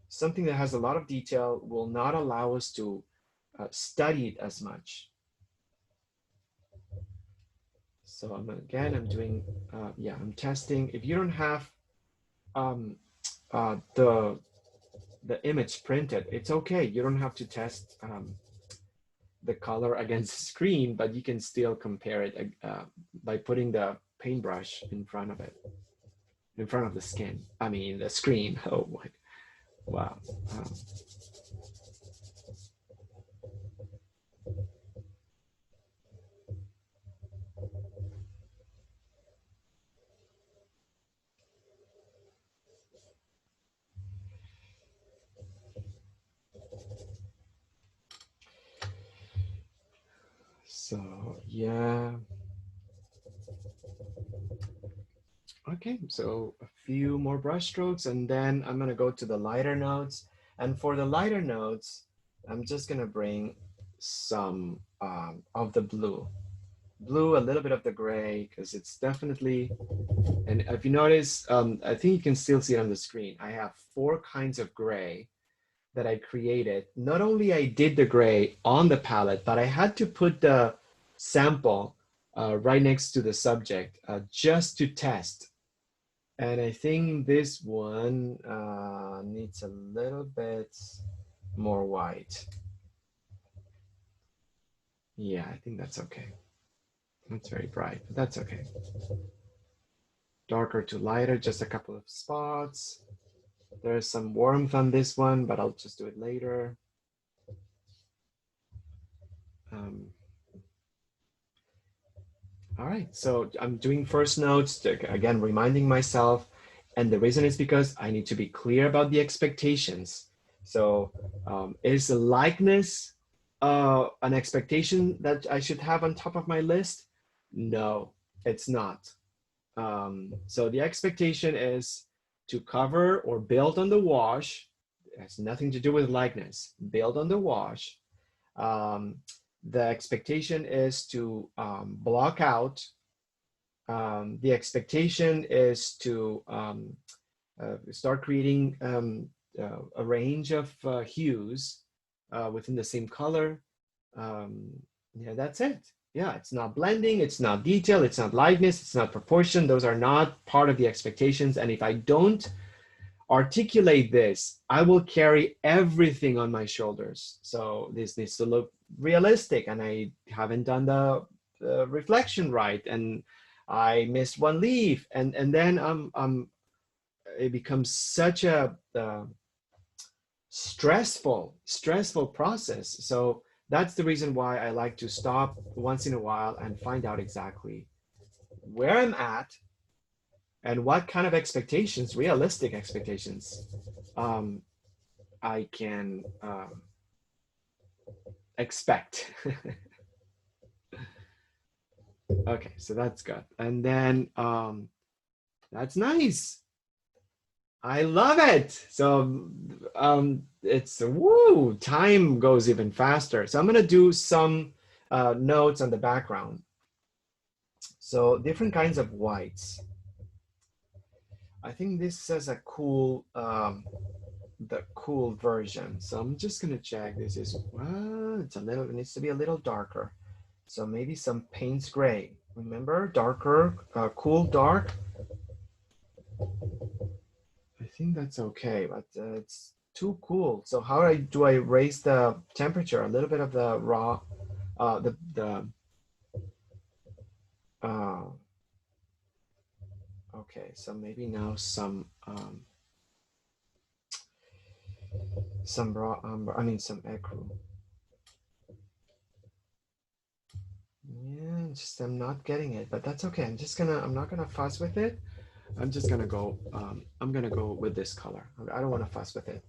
Speaker 1: Something that has a lot of detail will not allow us to study it as much. So I'm doing, I'm testing. If you don't have the image printed, it's okay. You don't have to test the color against the screen, but you can still compare it by putting the paintbrush in front of it, in front of the skin. I mean, the screen. Oh my, wow. So yeah. Okay, so a few more brush strokes and then I'm gonna go to the lighter notes. And for the lighter notes, I'm just gonna bring some of the blue. Blue, a little bit of the gray, because it's definitely, and if you notice, I think you can still see it on the screen. I have 4 kinds of gray that I created. Not only I did the gray on the palette, but I had to put the sample right next to the subject just to test. And I think this one needs a little bit more white. Yeah, I think that's okay. It's very bright, but that's okay. Darker to lighter, just a couple of spots. There's some warmth on this one, but I'll just do it later. Um, all right, so I'm doing first notes, to, again, reminding myself. And the reason is because I need to be clear about the expectations. So is the likeness an expectation that I should have on top of my list? No, it's not. So the expectation is to cover or build on the wash. It has nothing to do with likeness. Build on the wash. Um, the expectation is to block out. The expectation is to start creating a range of hues within the same color. Yeah, that's it. Yeah, it's not blending, it's not detail, it's not lightness, it's not proportion. Those are not part of the expectations. And if I don't articulate this, I will carry everything on my shoulders. So this needs to look realistic, and I haven't done the reflection right, and I missed one leaf, and then it becomes such a stressful process. So that's the reason why I like to stop once in a while and find out exactly where I'm at and what kind of expectations, realistic expectations, um, I can expect. Okay, so that's good. And then that's nice. I love it. So it's woo, time goes even faster. So I'm gonna do some notes on the background. So different kinds of whites. I think this is a cool, the cool version. So I'm just gonna check. This is, it's a little, it needs to be a little darker. So maybe some Payne's gray. Remember, darker, cool, dark. I think that's okay, but it's too cool. So how do I raise the temperature? A little bit of the raw, uh, okay. So maybe now some raw umber. I mean some ecru. Yeah, just I'm not getting it, but that's okay. I'm not gonna fuss with it. I'm just gonna go. I'm gonna go with this color. I don't want to fuss with it.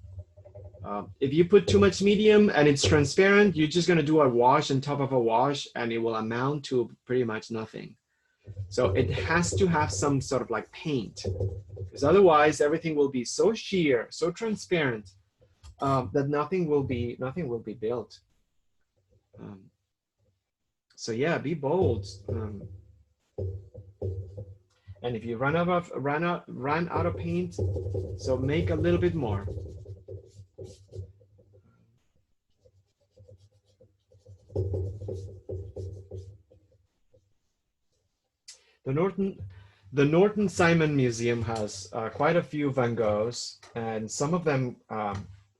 Speaker 1: If you put too much medium and it's transparent, you're just going to do a wash on top of a wash and it will amount to pretty much nothing. So it has to have some sort of like paint, because otherwise everything will be so sheer, so transparent that nothing will be built. So yeah, be bold. And if you run out of paint, so make a little bit more. The Norton Simon Museum has quite a few Van Goghs, and some of them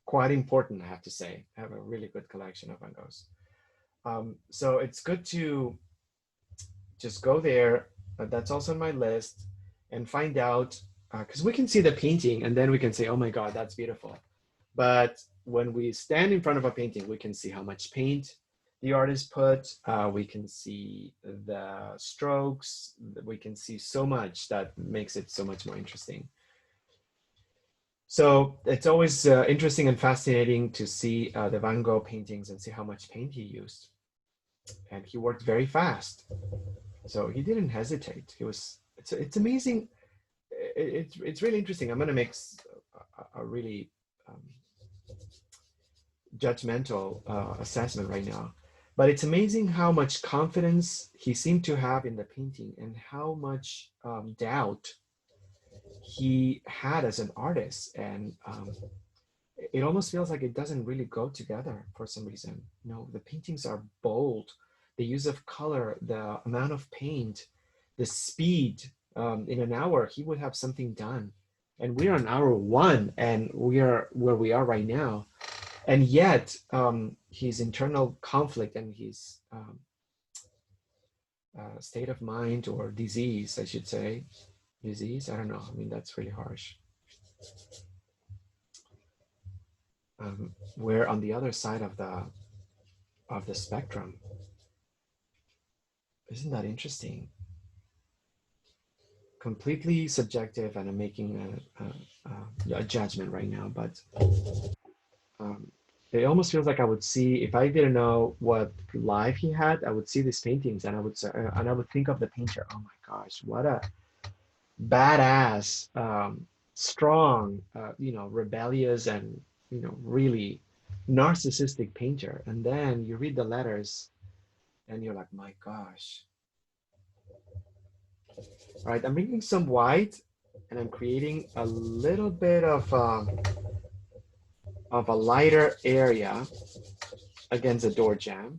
Speaker 1: quite important, I have to say. I have a really good collection of Van Goghs. So it's good to just go there. That's also on my list, and find out, because we can see the painting and then we can say, oh my God, that's beautiful. But when we stand in front of a painting, we can see how much paint the artist put. We can see the strokes. We can see so much that makes it so much more interesting. So it's always interesting and fascinating to see the Van Gogh paintings and see how much paint he used. And he worked very fast. So he didn't hesitate. It's amazing it's really interesting. I'm going to make a really judgmental assessment right now, but it's amazing how much confidence he seemed to have in the painting and how much doubt he had as an artist. And it almost feels like it doesn't really go together for some reason. You know, the paintings are bold, the use of color, the amount of paint, the speed. In an hour, he would have something done. And we're on hour one, and we are where we are right now. And yet, his internal conflict and his state of mind, or disease, I should say, disease, I don't know. I mean, that's really harsh. We're on the other side of the spectrum. Isn't that interesting? Completely subjective, and I'm making a judgment right now, but it almost feels like I would see, if I didn't know what life he had, I would see these paintings and I would think of the painter. Oh my gosh, what a badass, strong, rebellious, and really narcissistic painter. And then you read the letters and you're like, my gosh. All right, I'm bringing some white and I'm creating a little bit of a lighter area against the door jamb.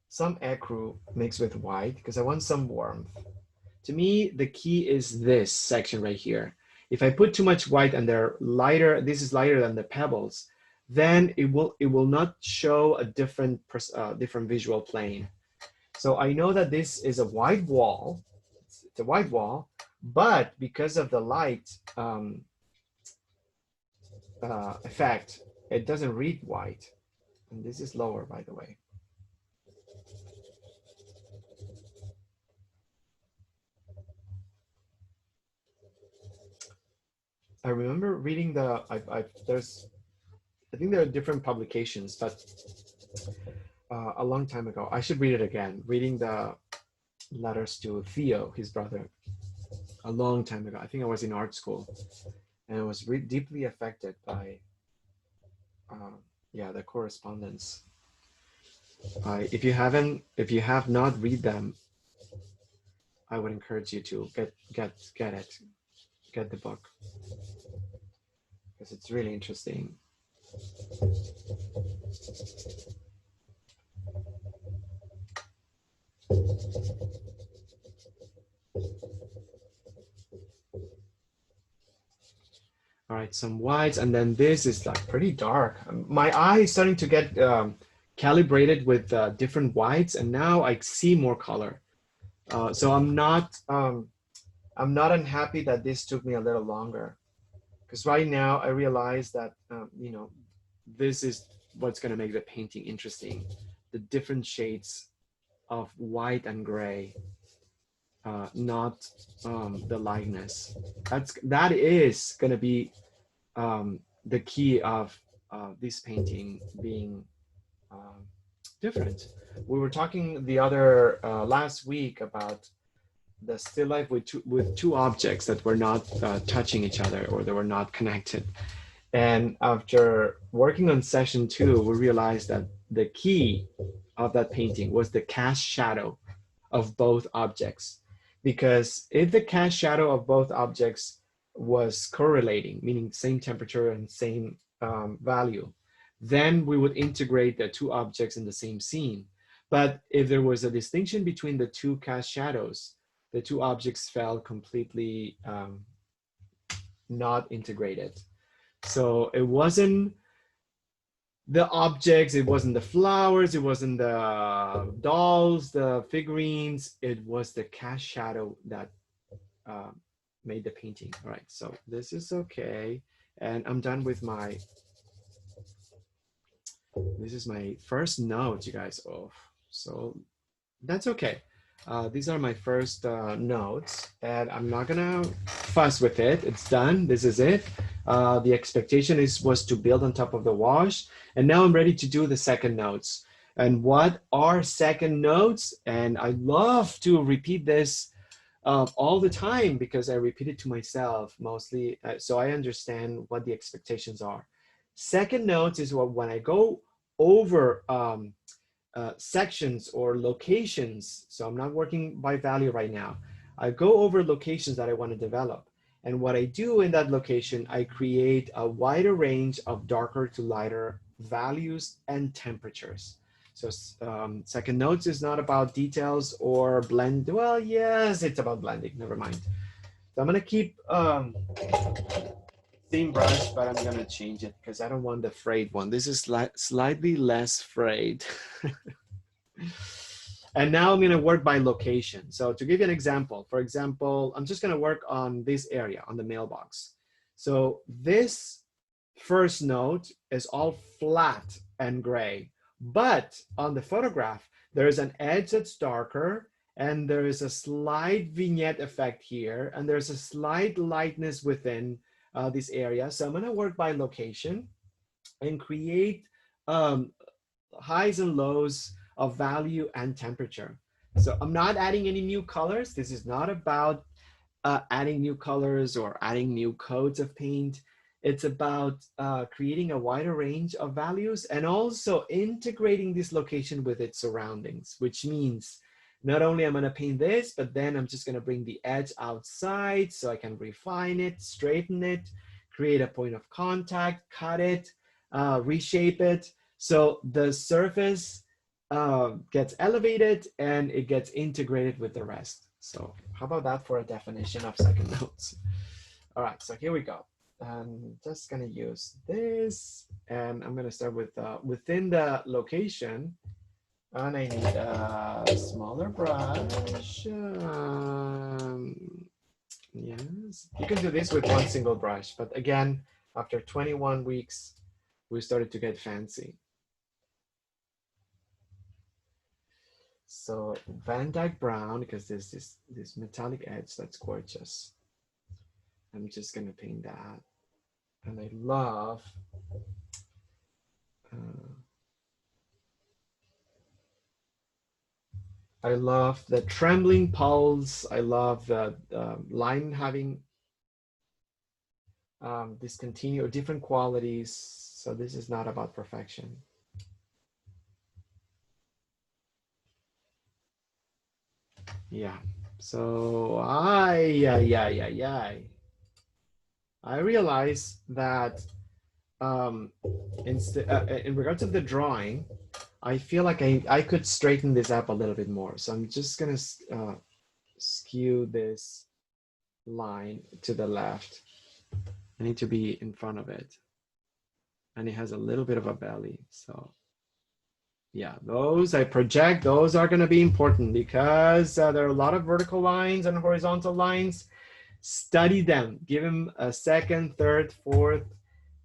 Speaker 1: Some ecru mixed with white because I want some warmth. To me, the key is this section right here. If I put too much white and they're lighter, this is lighter than the pebbles, then it will not show a different visual plane. So I know that this is a white wall. It's a white wall, but because of the light effect, it doesn't read white. And this is lower, by the way. I remember reading I think there are different publications, but a long time ago, I should read it again, reading the letters to Theo, his brother, a long time ago. I think I was in art school, and I was deeply affected by the correspondence. If you have not read them, I would encourage you to get the book, because it's really interesting. All right, some whites, and then this is like pretty dark. My eye is starting to get calibrated with different whites, and now I see more color. So I'm not unhappy that this took me a little longer, because right now I realize that this is what's going to make the painting interesting: the different shades of white and gray, not the lightness. That is going to be the key of this painting being different. We were talking the other last week about the still life with two objects that were not touching each other, or they were not connected. And after working on session 2, we realized that the key of that painting was the cast shadow of both objects. Because if the cast shadow of both objects was correlating, meaning same temperature and same value, then we would integrate the two objects in the same scene. But if there was a distinction between the two cast shadows, the two objects felt completely not integrated. So it wasn't the objects, it wasn't the flowers, it wasn't the dolls, the figurines, it was the cast shadow that made the painting. All right, so this is okay. And I'm done with this is my first note, you guys. Oh, so that's okay. These are my first notes, and I'm not gonna fuss with it. It's done. This is it. The expectation was to build on top of the wash, and now I'm ready to do the second notes. And what are second notes? And I love to repeat this all the time because I repeat it to myself mostly, so I understand what the expectations are. Second notes is what when I go over sections or locations. So I'm not working by value right now. I go over locations that I want to develop. And what I do in that location, I create a wider range of darker to lighter values and temperatures. So second notes is not about details or blend. Well, yes, it's about blending. Never mind. So I'm going to keep same brush, but I'm going to change it because I don't want the frayed one. This is slightly less frayed. And now I'm going to work by location. So to give you an example, for example, I'm just going to work on this area on the mailbox. So this first note is all flat and gray, but on the photograph, there is an edge that's darker and there is a slight vignette effect here, and there's a slight lightness within this area. So I'm going to work by location and create highs and lows of value and temperature. So I'm not adding any new colors. This is not about adding new colors or adding new coats of paint. It's about creating a wider range of values and also integrating this location with its surroundings, which means not only I'm going to paint this, but then I'm just going to bring the edge outside so I can refine it, straighten it, create a point of contact, cut it, reshape it. So the surface gets elevated and it gets integrated with the rest. So how about that for a definition of second notes? All right, so here we go. I'm just gonna use this and I'm gonna start with within the location, and I need a smaller brush. Yes, you can do this with one single brush, but again, after 21 weeks, we started to get fancy. So Van Dyke brown, because there's this metallic edge that's gorgeous. I'm just gonna paint that. And I love the trembling pulse. I love the line having discontinuous different qualities. So this is not about perfection. Yeah. So I realize that in regards of the drawing, I feel like I could straighten this up a little bit more. So I'm just gonna skew this line to the left. I need to be in front of it. And it has a little bit of a belly. So yeah, those I project, those are gonna be important because there are a lot of vertical lines and horizontal lines. Study them, give them a second, third, fourth,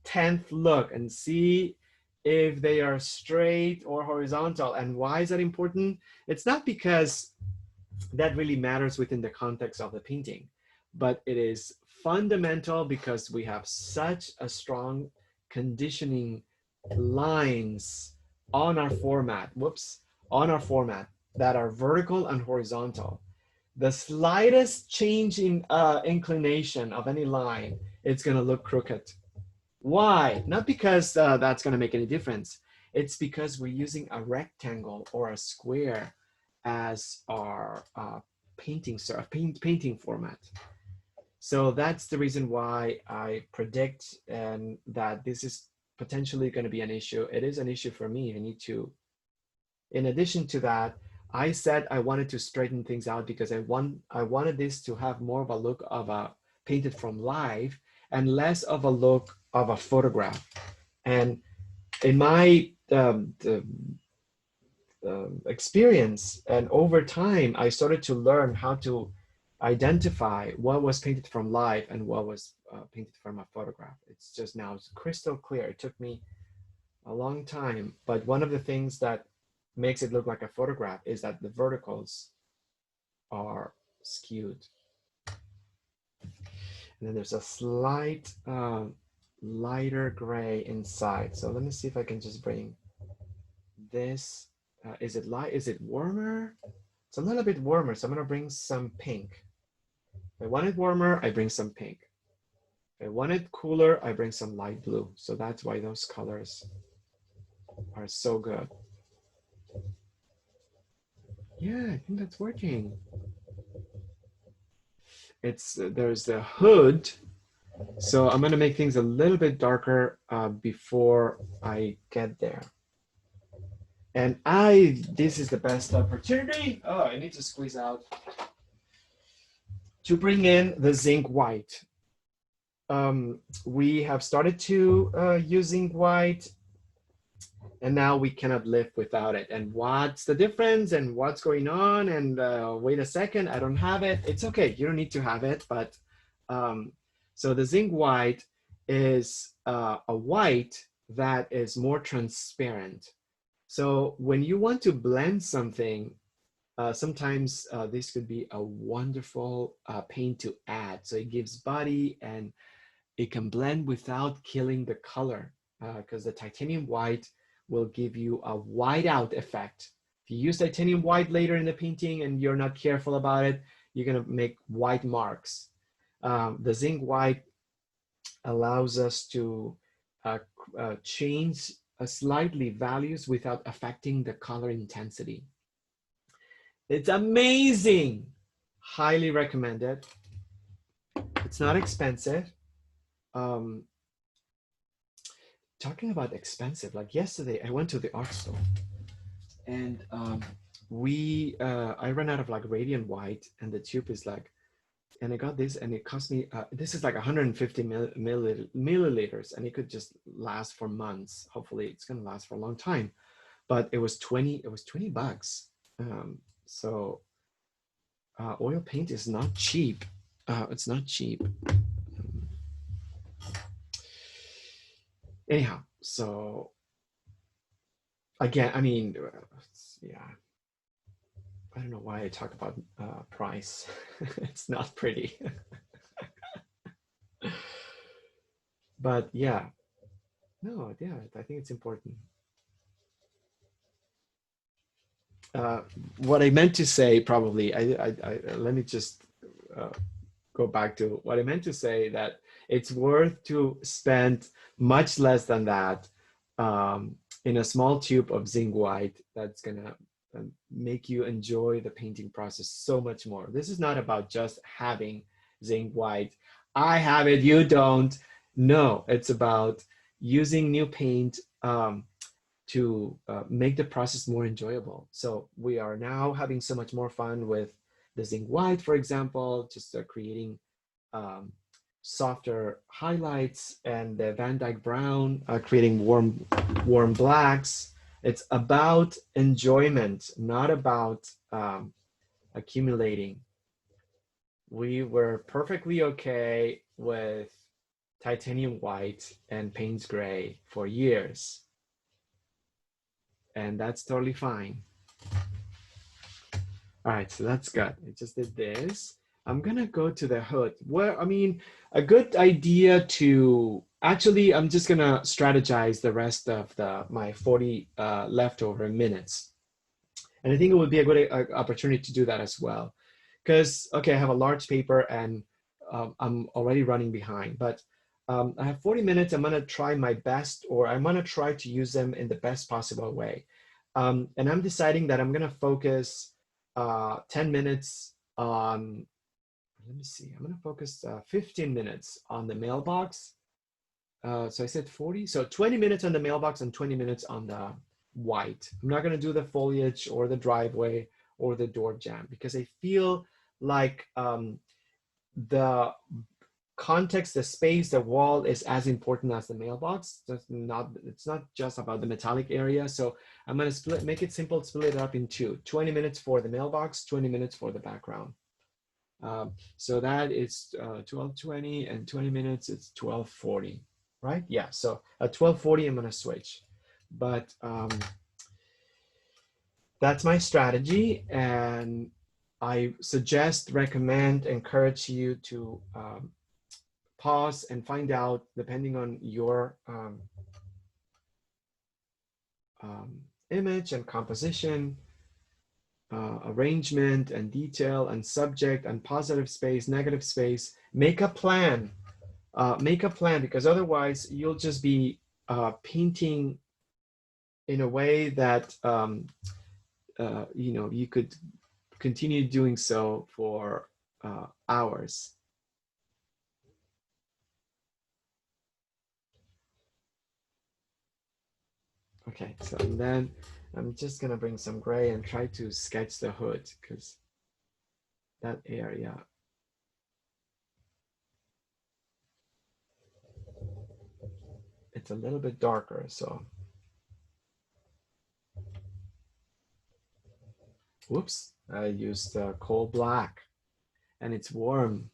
Speaker 1: 10th look and see if they are straight or horizontal. And why is that important? It's not because that really matters within the context of the painting, but it is fundamental because we have such a strong conditioning lines on our format, on our format that are vertical and horizontal. The slightest change in inclination of any line, it's gonna look crooked. Why? Not because that's going to make any difference. It's because we're using a rectangle or a square as our painting format. So that's the reason why I predict that this is potentially going to be an issue. It is an issue for me. I need to, in addition to that, I said I wanted to straighten things out because I wanted this to have more of a look of a painted from life and less of a look of a photograph. And in my experience and over time, I started to learn how to identify what was painted from life and what was painted from a photograph. It's just now it's crystal clear. It took me a long time, but one of the things that makes it look like a photograph is that the verticals are skewed. And then there's a slight lighter gray inside. So let me see if I can just bring this. Is it light? Is it warmer? It's a little bit warmer. So I'm going to bring some pink. If I want it warmer, I bring some pink. If I want it cooler, I bring some light blue. So that's why those colors are so good. Yeah, I think that's working. There's the hood. So I'm gonna make things a little bit darker before I get there. And this is the best opportunity. Oh, I need to squeeze out to bring in the zinc white. We have started to use zinc white, and now we cannot live without it. And what's the difference and what's going on? And wait a second, I don't have it. It's okay, you don't need to have it. But so the zinc white is a white that is more transparent. So when you want to blend something, sometimes this could be a wonderful paint to add. So it gives body and it can blend without killing the color, because the titanium white will give you a whiteout effect. If you use titanium white later in the painting and you're not careful about it, you're gonna make white marks. The zinc white allows us to change slightly values without affecting the color intensity. It's amazing. Highly recommended. It's not expensive. Talking about expensive, like yesterday I went to the art store and I ran out of like radiant white, and the tube is like, and I got this and it cost me this is like 150 milliliters, and it could just last for months. Hopefully it's gonna last for a long time, but it was 20 bucks. So oil paint is not cheap. It's not cheap. Anyhow, so again, I mean, yeah, I don't know why I talk about price. It's not pretty. But yeah, no, yeah, I think it's important. What I meant to say, probably, let me just go back to what I meant to say, that it's worth to spend much less than that in a small tube of zinc white that's gonna make you enjoy the painting process so much more. This is not about just having zinc white. I have it, you don't. No, it's about using new paint to make the process more enjoyable. So we are now having so much more fun with the zinc white, for example, just creating softer highlights, and the Van Dyke brown, creating warm blacks. It's about enjoyment, not about accumulating. We were perfectly okay with titanium white and Payne's gray for years, and that's totally fine. All right, so that's good. I just did this. I'm gonna go to the hood. Well, I mean, a good idea to actually, I'm just gonna strategize the rest of my 40 leftover minutes. And I think it would be a good opportunity to do that as well. Because, okay, I have a large paper and I'm already running behind, but I have 40 minutes. I'm gonna try my best, or I'm gonna try to use them in the best possible way. And I'm deciding that I'm gonna focus 10 minutes on, let me see, I'm gonna focus 15 minutes on the mailbox. So I said 40, so 20 minutes on the mailbox and 20 minutes on the white. I'm not gonna do the foliage or the driveway or the door jamb, because I feel like the context, the space, the wall is as important as the mailbox. It's not just about the metallic area. So I'm gonna make it simple, split it up in two, 20 minutes for the mailbox, 20 minutes for the background. So that is 12:20, and 20 minutes, it's 12:40, right? Yeah, so at 12:40, I'm gonna switch. But that's my strategy, and I suggest, recommend, encourage you to pause and find out, depending on your image and composition, arrangement and detail and subject and positive space, negative space. Make a plan. Make a plan, because otherwise you'll just be painting in a way that you know, you could continue doing so for hours. Okay, so and then I'm just gonna bring some gray and try to sketch the hood, because that area, it's a little bit darker, so whoops, I used coal black and it's warm.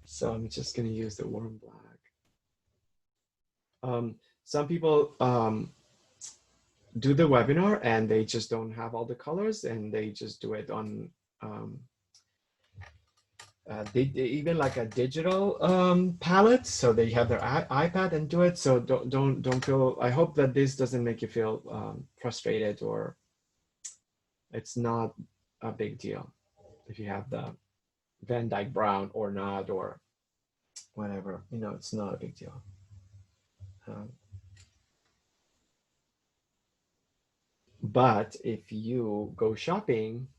Speaker 1: So I'm just gonna use the warm black. Some people do the webinar and they just don't have all the colors, and they just do it on even like a digital palette, so they have their iPad and do it. So don't feel, I hope that this doesn't make you feel frustrated, or it's not a big deal if you have the Van Dyke Brown or not, or whatever, you know, it's not a big deal. But if you go shopping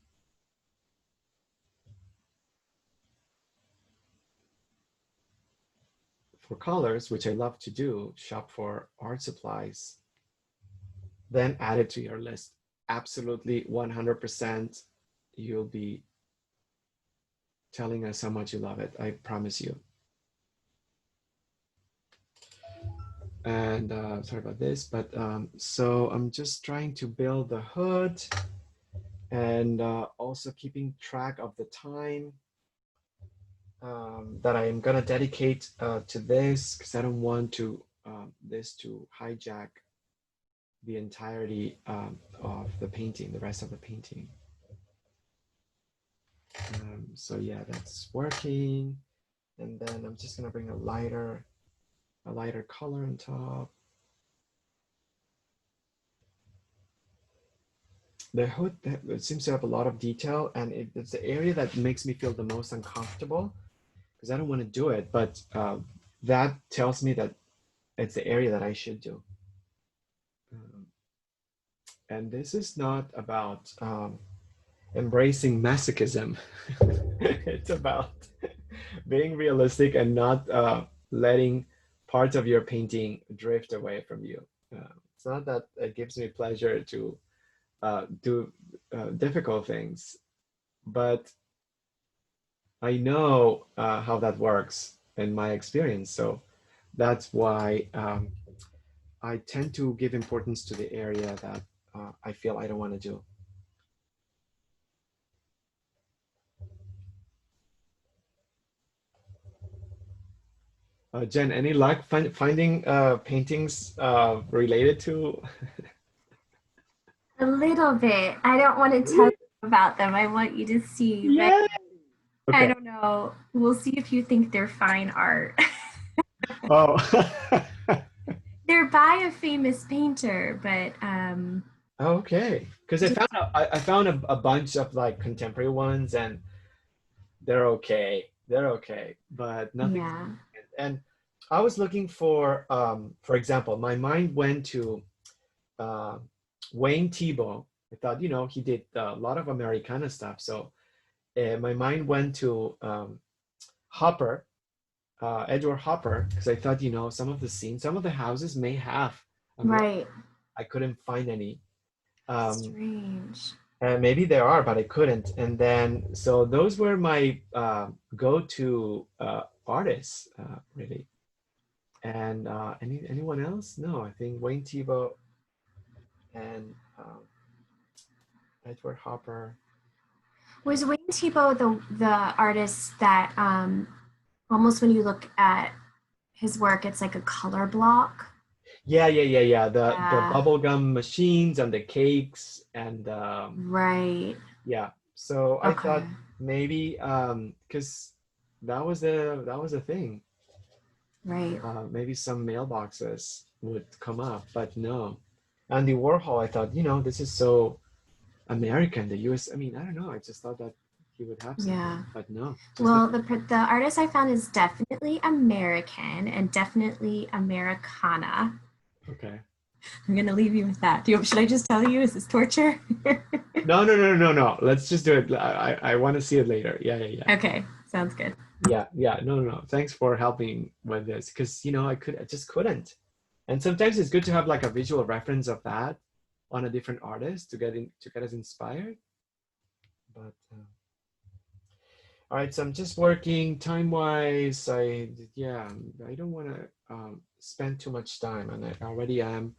Speaker 1: for colors, which I love to do, shop for art supplies, then add it to your list. Absolutely 100%. You'll be telling us how much you love it. I promise you. And sorry about this, but so I'm just trying to build the hood, and also keeping track of the time that I am gonna dedicate to this, because I don't want to this to hijack the entirety of the painting, the rest of the painting. So yeah, that's working. And then I'm just gonna bring a lighter color on top. The hood, it seems to have a lot of detail, and it's the area that makes me feel the most uncomfortable, because I don't want to do it, but that tells me that it's the area that I should do. And this is not about embracing masochism. It's about being realistic and not letting parts of your painting drift away from you. It's not that it gives me pleasure to do difficult things, but I know how that works in my experience. So that's why I tend to give importance to the area that I feel I don't want to do. Jen, any luck finding paintings related to?
Speaker 2: A little bit. I don't want to tell you about them. I want you to see, right?
Speaker 1: Yeah.
Speaker 2: I
Speaker 1: Okay.
Speaker 2: don't know. We'll see if you think they're fine art.
Speaker 1: Oh.
Speaker 2: They're by a famous painter, but
Speaker 1: Okay. Because I found a bunch of like contemporary ones, and they're okay. They're okay, but nothing.
Speaker 2: yeah.
Speaker 1: And I was looking for example, my mind went to uh, Wayne Thiebaud. I thought, you know, he did a lot of Americana stuff. So my mind went to Hopper, Edward Hopper, because I thought, you know, some of the scenes, some of the houses may have America.
Speaker 2: Right.
Speaker 1: I couldn't find any.
Speaker 2: Strange.
Speaker 1: And maybe there are, but I couldn't. And then, so those were my go-to artists, really. And anyone else? No, I think Wayne Thiebaud and Edward Hopper.
Speaker 2: Was Wayne Thiebaud the artist that almost when you look at his work, it's like a color block?
Speaker 1: Yeah. The
Speaker 2: Yeah.
Speaker 1: bubblegum machines and the cakes and
Speaker 2: Right.
Speaker 1: yeah. So I
Speaker 2: Okay.
Speaker 1: thought maybe because that was a thing.
Speaker 2: Right.
Speaker 1: Maybe some mailboxes would come up, but no. Andy Warhol, I thought, this is so American, the US. I mean, I don't know. I just thought that he would have something,
Speaker 2: Yeah.
Speaker 1: but no, just the,
Speaker 2: Well, the artist I found is definitely American and definitely Americana.
Speaker 1: okay.
Speaker 2: I'm gonna leave you with that. Should I just tell you? Is this torture?
Speaker 1: No, no, no, no, no. Let's just do it. I want to see it later. Yeah, yeah, yeah.
Speaker 2: Okay, sounds good.
Speaker 1: Yeah, yeah. No, no, no. Thanks for helping with this because, I just couldn't. And sometimes it's good to have like a visual reference of that on a different artist to get us inspired. But all right, so I'm just working time-wise. Yeah, I don't want to spend too much time, and I already am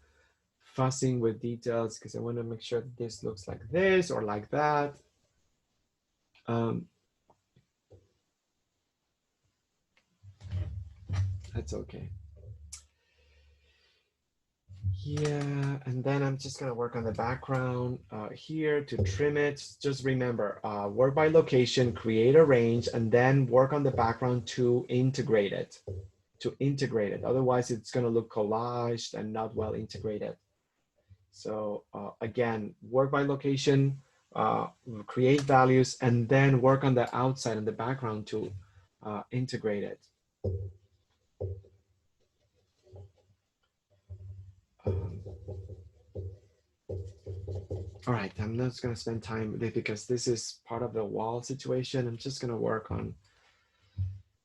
Speaker 1: fussing with details because I want to make sure that this looks like this or like that. Um, that's okay. Yeah, and then I'm just gonna work on the background here to trim it. Just remember, work by location, create a range, and then work on the background to integrate it. Otherwise, it's gonna look collaged and not well integrated. So again, work by location, create values, and then work on the outside and the background to integrate it. Um, all right, I'm not going to spend time with it because this is part of the wall situation. I'm just going to work on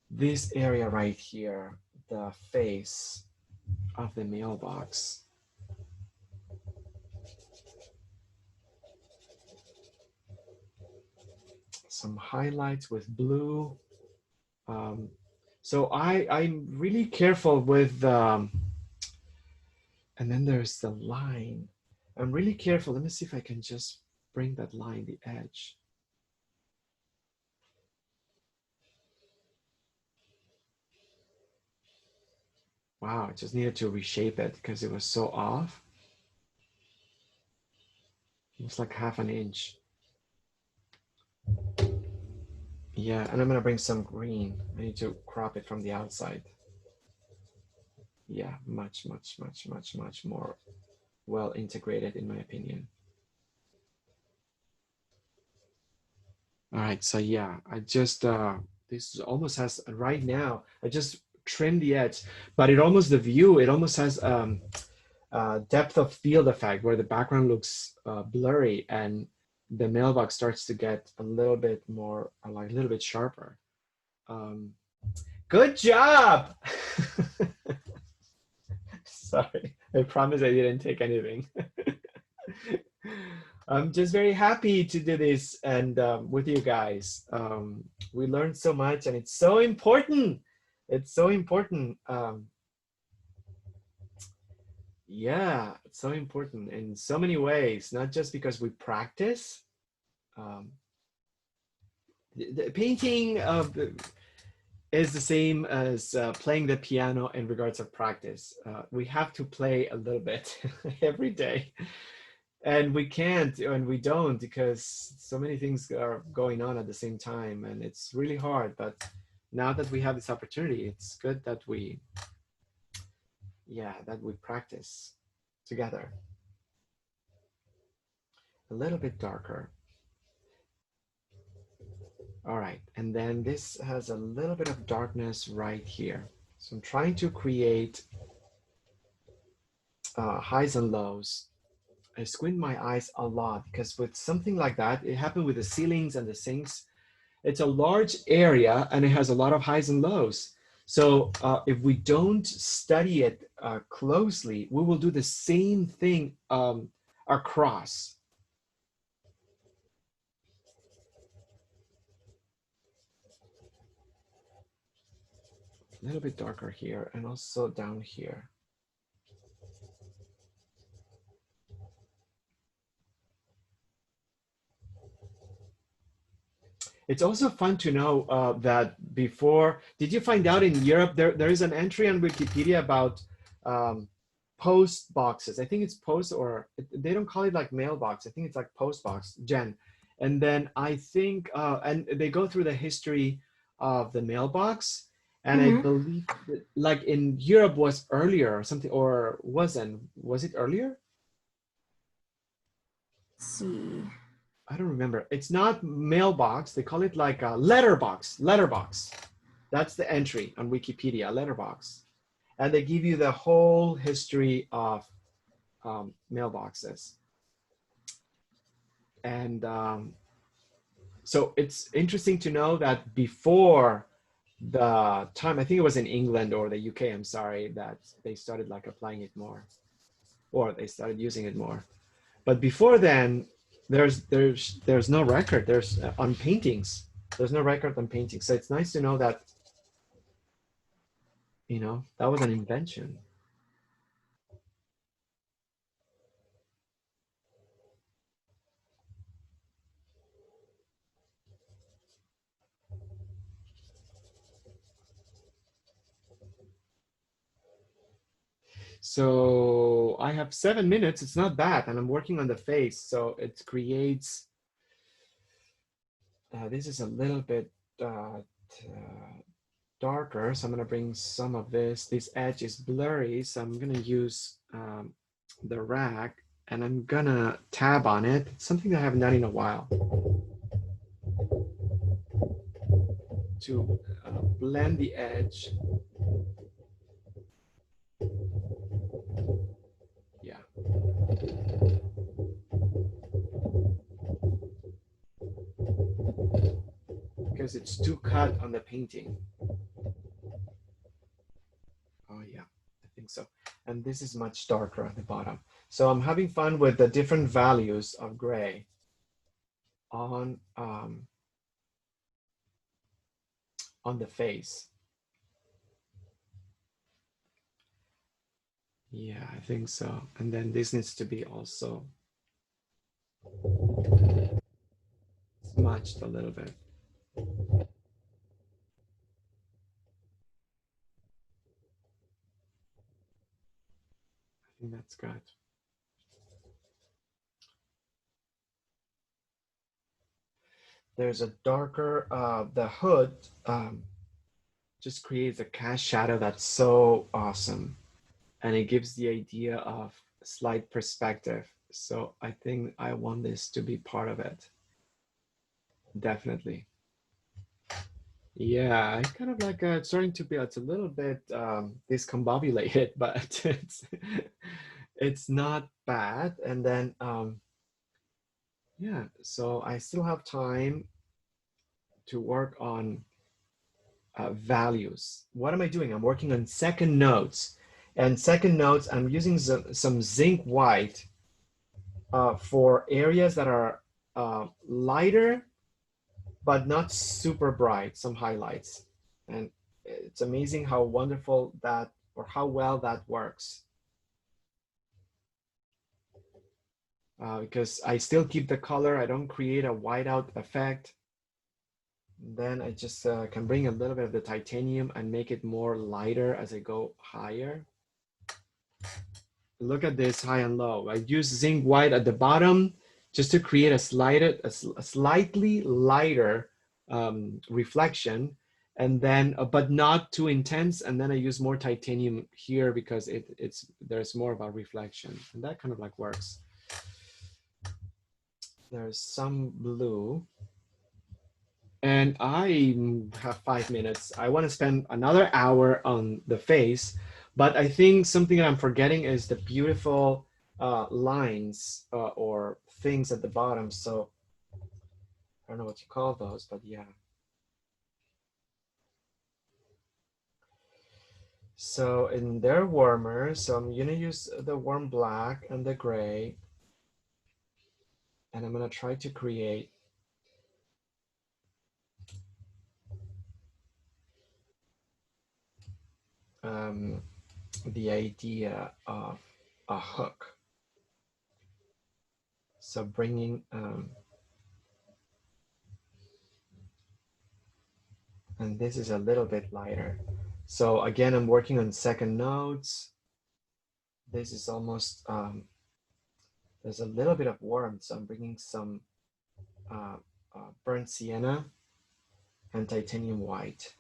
Speaker 1: this area right here, the face of the mailbox. Some highlights with blue. Um, so I'm really careful with, and then there's the line. I'm really careful. Let me see if I can just bring that line, the edge. Wow, I just needed to reshape it because it was so off. It was like half an inch. Yeah, and I'm gonna bring some green. I need to crop it from the outside. Yeah, much, much, much, much, much more well integrated in my opinion. All right, so yeah, I just, this almost has, right now, I just trimmed the edge, but it almost, the view, it almost has depth of field effect where the background looks blurry and the mailbox starts to get a little bit more, like a little bit sharper. Um, Good job! Sorry, I promise I didn't take anything. I'm just very happy to do this and with you guys. We learned so much and it's so important. It's so important. Yeah, it's so important in so many ways, not just because we practice. Um, the painting is the same as playing the piano in regards of practice. We have to play a little bit every day. And we can't and we don't because so many things are going on at the same time and it's really hard. But now that we have this opportunity, it's good that we practice together. A little bit darker. All right, and then this has a little bit of darkness right here. So I'm trying to create highs and lows. I squint my eyes a lot because with something like that, it happened with the ceilings and the sinks. It's a large area and it has a lot of highs and lows. So if we don't study it closely, we will do the same thing across. A little bit darker here and also down here. It's also fun to know that before, did you find out in Europe, there is an entry on Wikipedia about post boxes. I think it's post or they don't call it like mailbox. I think it's like post box, Jen. And then I think, and they go through the history of the mailbox. And I
Speaker 2: Mm-hmm.
Speaker 1: believe that, like in Europe was earlier or something, or wasn't, was it earlier?
Speaker 2: see.
Speaker 1: I don't remember. It's not mailbox. They call it like a letterbox. Letterbox. That's the entry on Wikipedia, letterbox. And they give you the whole history of mailboxes. And so it's interesting to know that before the time, I think it was in England or the UK, I'm sorry, that they started like applying it more, or they started using it more. But before then, there's no record. There's on paintings. There's no record on paintings. So it's nice to know that, you know, that was an invention. So I have 7 minutes. It's not bad, and I'm working on the face, so it creates. This is a little bit darker, so I'm gonna bring some of this. This edge is blurry, so I'm gonna use the rag, and I'm gonna tab on it. It's something that I haven't done in a while. To blend the edge. Yeah. Because it's too cut on the painting. Oh yeah, I think so. And this is much darker at the bottom. So I'm having fun with the different values of gray on the face. Yeah, I think so. And then this needs to be also smudged a little bit. I think that's good. There's a darker, the hood just creates a cast shadow that's so awesome. And it gives the idea of slight perspective. So I think I want this to be part of it. Definitely. Yeah, I kind of like it's starting to be, it's a little bit discombobulated, but it's not bad. And then yeah, so I still have time to work on values. What am I doing? I'm working on second notes. And second notes, I'm using some zinc white for areas that are lighter, but not super bright, some highlights. And it's amazing how wonderful that, or how well that works. Because I still keep the color, I don't create a whiteout effect. Then I just can bring a little bit of the titanium and make it more lighter as I go higher. Look at this high and low. I use zinc white at the bottom just to create a slightly lighter reflection, and then but not too intense. And then I use more titanium here because there's more of a reflection, and that kind of like works. There's some blue. And I have 5 minutes. I want to spend another hour on the face, but I think something that I'm forgetting is the beautiful lines or things at the bottom. So I don't know what you call those, but yeah. So in their warmer, so I'm gonna use the warm black and the gray, and I'm gonna try to create the idea of a hook. So bringing, and this is a little bit lighter. So again, I'm working on second notes. This is almost, there's a little bit of warmth. So I'm bringing some burnt sienna and titanium white.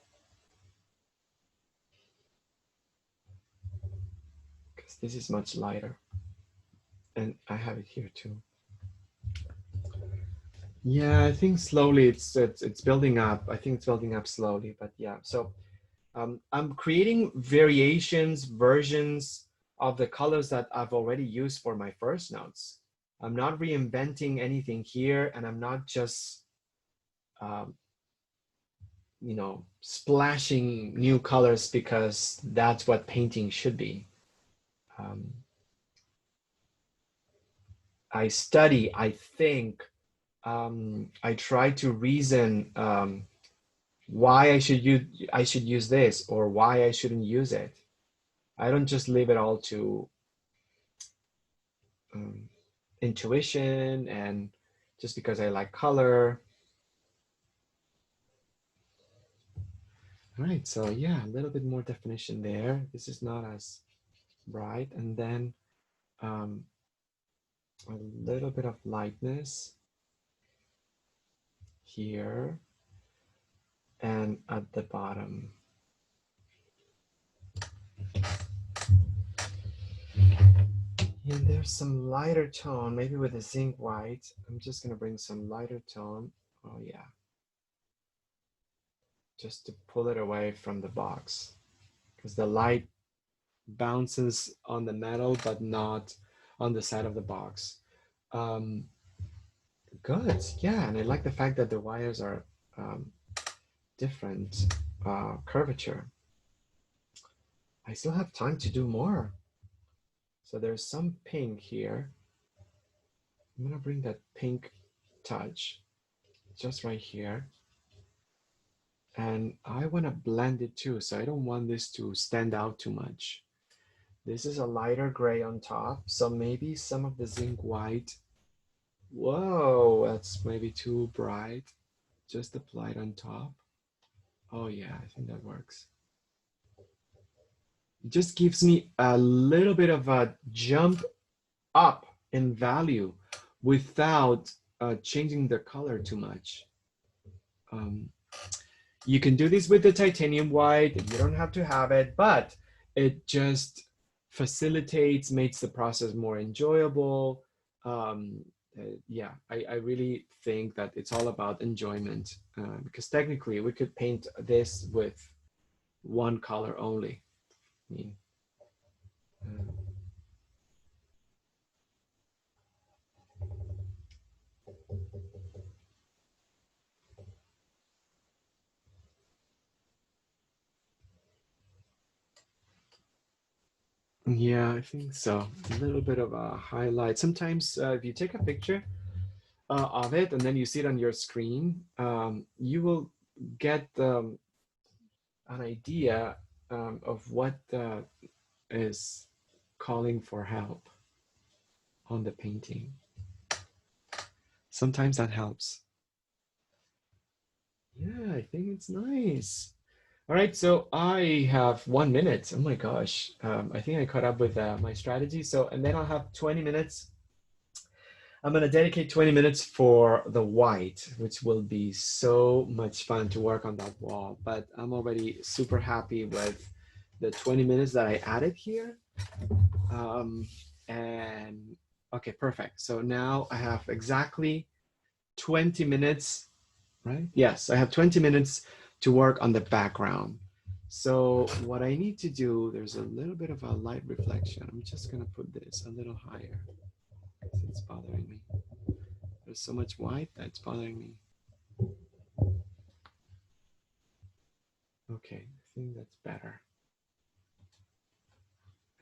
Speaker 1: Because this is much lighter. And I have it here too. Yeah, I think slowly it's building up. I think it's building up slowly, but yeah. So I'm creating variations, versions of the colors that I've already used for my first notes. I'm not reinventing anything here, and I'm not just um, splashing new colors because that's what painting should be. Um, I study, I think, I try to reason why I should use this or why I shouldn't use it. I don't just leave it all to um, intuition and just because I like color. All right, so yeah, a little bit more definition there. This is not as bright, and then um, a little bit of lightness here and at the bottom. And there's some lighter tone, maybe with a zinc white. I'm just gonna bring some lighter tone. Oh yeah, just to pull it away from the box because the light bounces on the metal but not on the side of the box. Um, Good, yeah, and I like the fact that the wires are um, different curvature. I still have time to do more. So there's some pink here. I'm gonna bring that pink touch just right here. And I wanna blend it too, so I don't want this to stand out too much. This is a lighter gray on top, so maybe some of the zinc white. Whoa, that's maybe too bright. Just apply it on top. Oh yeah, I think that works. It just gives me a little bit of a jump up in value without changing the color too much. Um, you can do this with the titanium white. You don't have to have it, but it just facilitates, makes the process more enjoyable. Yeah, I really think that it's all about enjoyment because technically we could paint this with one color only. I mean, uh, yeah, I think so. A little bit of a highlight. Sometimes if you take a picture of it and then you see it on your screen, you will get an idea of what is calling for help on the painting. Sometimes that helps. Yeah, I think it's nice. All right, so I have 1 minute. Oh my gosh. I think I caught up with my strategy. So, and then I'll have 20 minutes. I'm going to dedicate 20 minutes for the white, which will be so much fun to work on that wall. But I'm already super happy with the 20 minutes that I added here. Um, and okay, perfect. So now I have exactly 20 minutes, right? Yes, I have 20 minutes to work on the background. So what I need to do, there's a little bit of a light reflection. I'm just gonna put this a little higher because it's bothering me. There's so much white that's bothering me. Okay, I think that's better.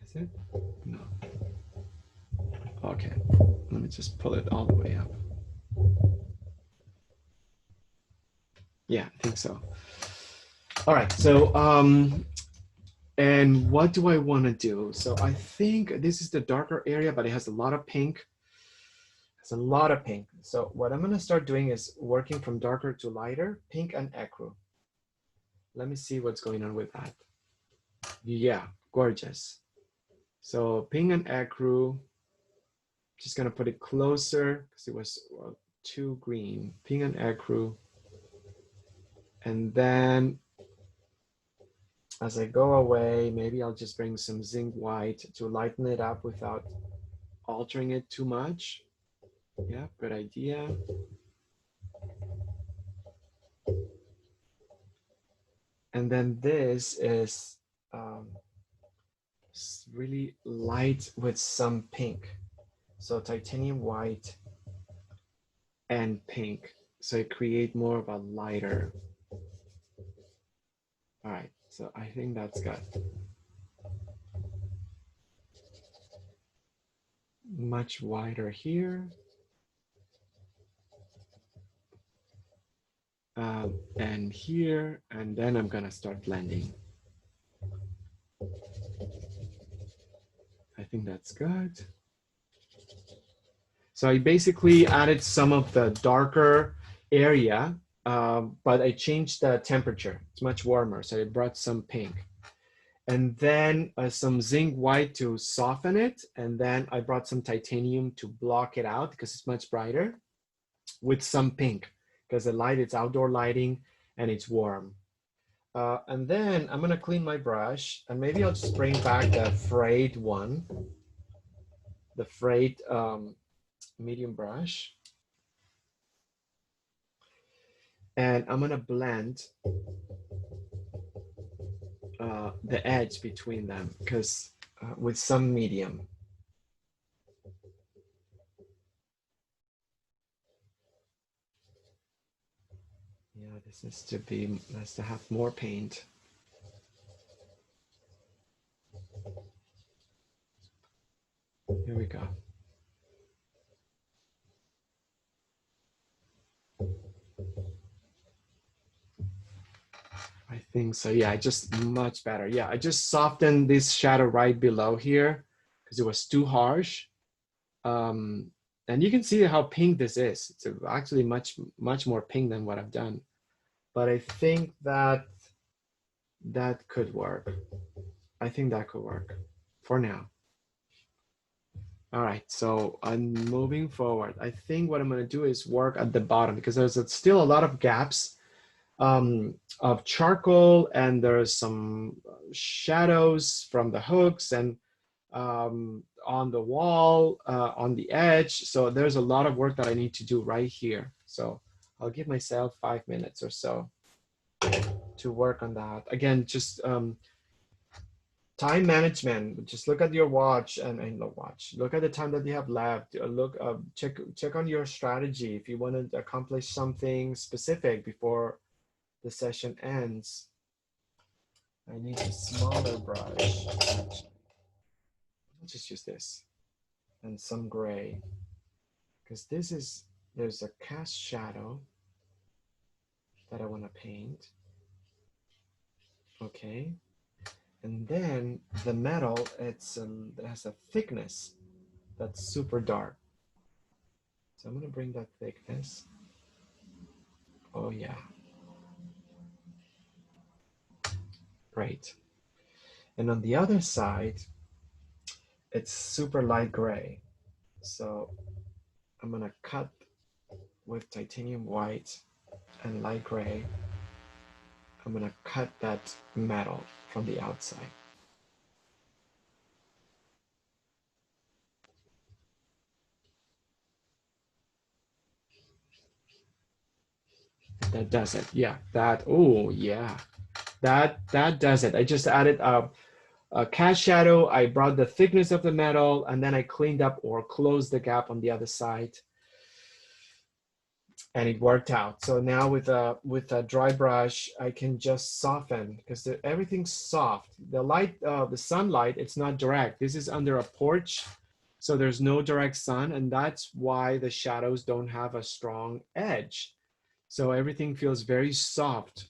Speaker 1: Is it? No. Okay, let me just pull it all the way up. Yeah, I think so. All right, so and what do I want to do? So I think this is the darker area, but it has a lot of pink. It's a lot of pink. So what I'm gonna start doing is working from darker to lighter, pink and ecru. Let me see what's going on with that. Yeah, gorgeous. So pink and ecru, just gonna put it closer because it was too green. Pink and ecru. And then as I go away, maybe I'll just bring some zinc white to lighten it up without altering it too much. Yeah, good idea. And then this is really light with some pink. So titanium white and pink. So it create more of a lighter. All right, so I think that's good. Much wider here. And here, and then I'm gonna start blending. I think that's good. So I basically added some of the darker area, but I changed the temperature. It's much warmer, so I brought some pink. And then some zinc white to soften it. And then I brought some titanium to block it out because it's much brighter, with some pink because the light, it's outdoor lighting and it's warm. And then I'm gonna clean my brush, and maybe I'll just bring back the frayed one, the frayed medium brush. And I'm gonna blend the edge between them because with some medium. Yeah, this has to have more paint. Here we go. I think so. Yeah, just much better. Yeah, I just softened this shadow right below here because it was too harsh. And you can see how pink this is. It's actually much more pink than what I've done. But I think that could work. I think that could work for now. All right, so I'm moving forward. I think what I'm gonna do is work at the bottom because there's still a lot of gaps of charcoal, and there's some shadows from the hooks and on the wall, on the edge. So there's a lot of work that I need to do right here. So I'll give myself 5 minutes or so to work on that. Again, just time management. Just look at your watch and look at the time that you have left. Check on your strategy if you want to accomplish something specific before the session ends. I need a smaller brush. I'll just use this and some gray because there's a cast shadow that I want to paint. Okay, and then the metal, it has a thickness that's super dark. So I'm gonna bring that thickness. Oh yeah, great. And on the other side, it's super light gray. So I'm gonna cut with titanium white and light gray. I'm gonna cut that metal from the outside. That does it. Yeah, oh yeah. That does it. I just added a cast shadow. I brought the thickness of the metal, and then I cleaned up or closed the gap on the other side. And it worked out. So now with a dry brush, I can just soften because everything's soft. The light, the sunlight, it's not direct. This is under a porch, so there's no direct sun, and that's why the shadows don't have a strong edge. So everything feels very soft.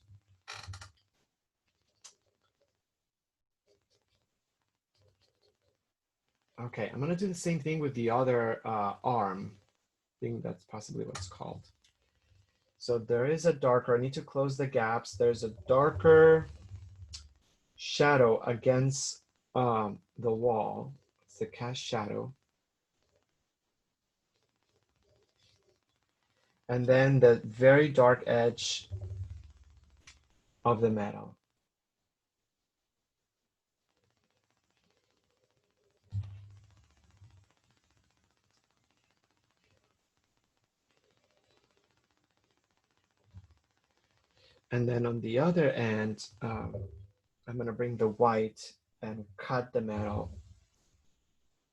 Speaker 1: Okay, I'm gonna do the same thing with the other arm. I think that's possibly what it's called. So there is a darker, I need to close the gaps. There's a darker shadow against the wall. It's the cast shadow. And then the very dark edge of the metal. And then on the other end, I'm going to bring the white and cut the metal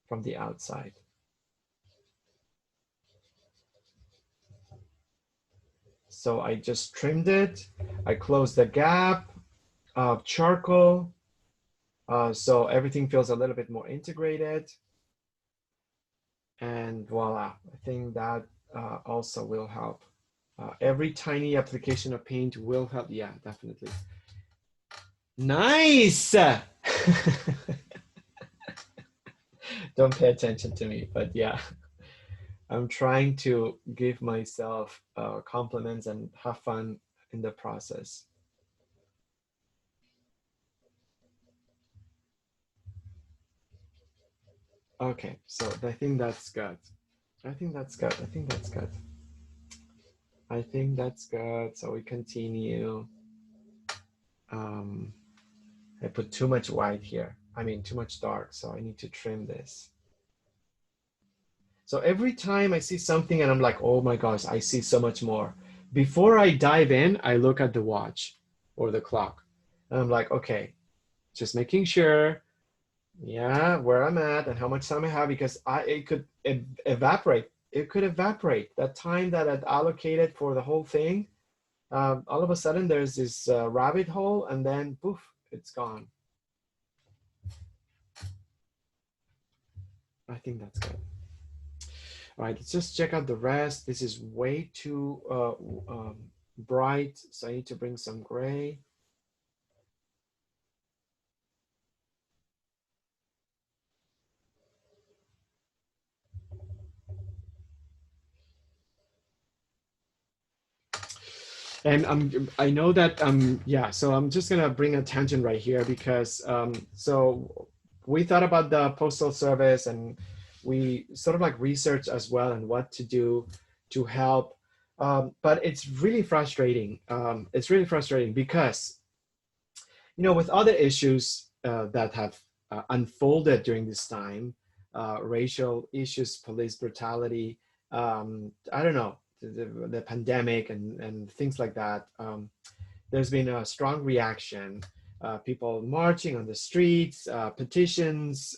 Speaker 1: from the outside. So I just trimmed it. I closed the gap of charcoal. So everything feels a little bit more integrated. And voila, I think that also will help. Every tiny application of paint will help. Yeah, definitely. Nice. Don't pay attention to me, but yeah, I'm trying to give myself compliments and have fun in the process. Okay, so I think that's good. I think that's good. I think that's good. I think that's good. So we continue. Um, I put too much white here. I mean, too much dark. So I need to trim this. So every time I see something and I'm like, oh my gosh, I see so much more. Before I dive in, I look at the watch or the clock. And I'm like, okay, just making sure, yeah, where I'm at and how much time I have because it could evaporate. It could evaporate. That time that I'd allocated for the whole thing, all of a sudden there's this rabbit hole and then poof, it's gone. I think that's good. All right, let's just check out the rest. This is way too bright, so I need to bring some gray. And I know that, yeah, so I'm just gonna bring a tangent right here because, so we thought about the Postal Service and we sort of like researched as well and what to do to help. But it's really frustrating. It's really frustrating because, you know, with other issues that have unfolded during this time, racial issues, police brutality, I don't know, the pandemic and things like that, there's been a strong reaction. People marching on the streets, petitions,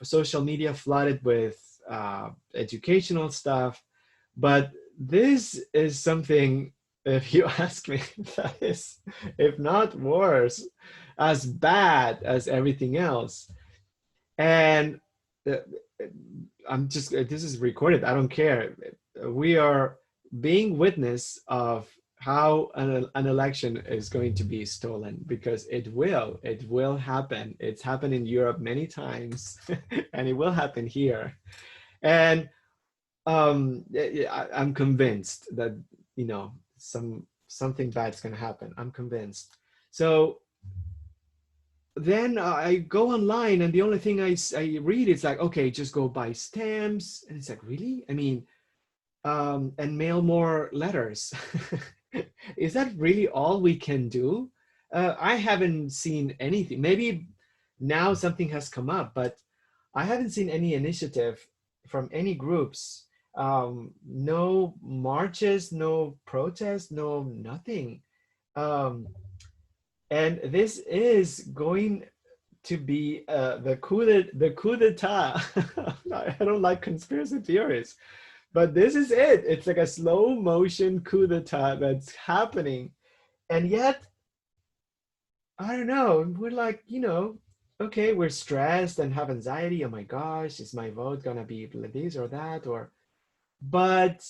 Speaker 1: social media flooded with educational stuff. But this is something, if you ask me, that is, if not worse, as bad as everything else. And uh, I'm just, this is recorded, I don't care. We are being witness of how an election is going to be stolen because it will happen. It's happened in Europe many times and it will happen here. And I'm convinced that, you know, something bad's going to happen. I'm convinced. So then I go online and the only thing I read is like, okay, just go buy stamps. And it's like, really? I mean, and mail more letters. Is that really all we can do? I haven't seen anything. Maybe now something has come up, but I haven't seen any initiative from any groups. No marches, no protests, no nothing. Um, and this is going to be the coup d'etat. I don't like conspiracy theories, but this is it. It's like a slow motion coup d'etat that's happening. And yet, I don't know, we're like, you know, okay, we're stressed and have anxiety. Oh my gosh, is my vote gonna be this or that? Or, but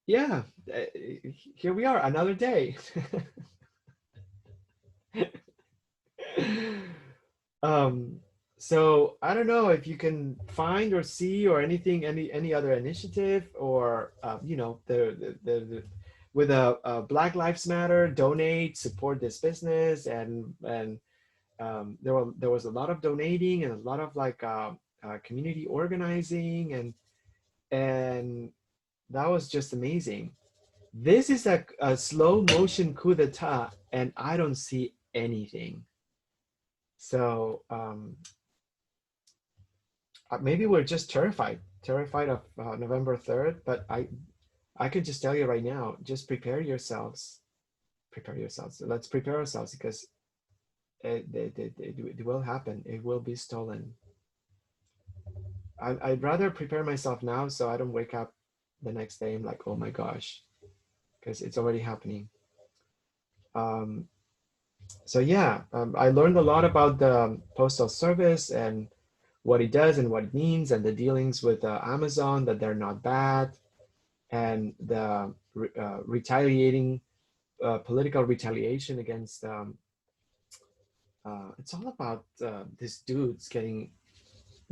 Speaker 1: yeah, here we are, another day. um, so I don't know if you can find or see or anything, any other initiative or you know, with a Black Lives Matter, donate, support this business, and there was a lot of donating and a lot of like community organizing and that was just amazing. This is a slow motion coup d'etat, and I don't see anything. So maybe we're just terrified of November 3rd, but I could just tell you right now, just prepare yourselves. Prepare yourselves. Let's prepare ourselves because it will happen. It will be stolen. I'd rather prepare myself now so I don't wake up the next day and like, oh my gosh, because it's already happening. Um, so yeah, I learned a lot about the postal service and what it does and what it means and the dealings with Amazon, that they're not bad, and the retaliating political retaliation against it's all about these dudes getting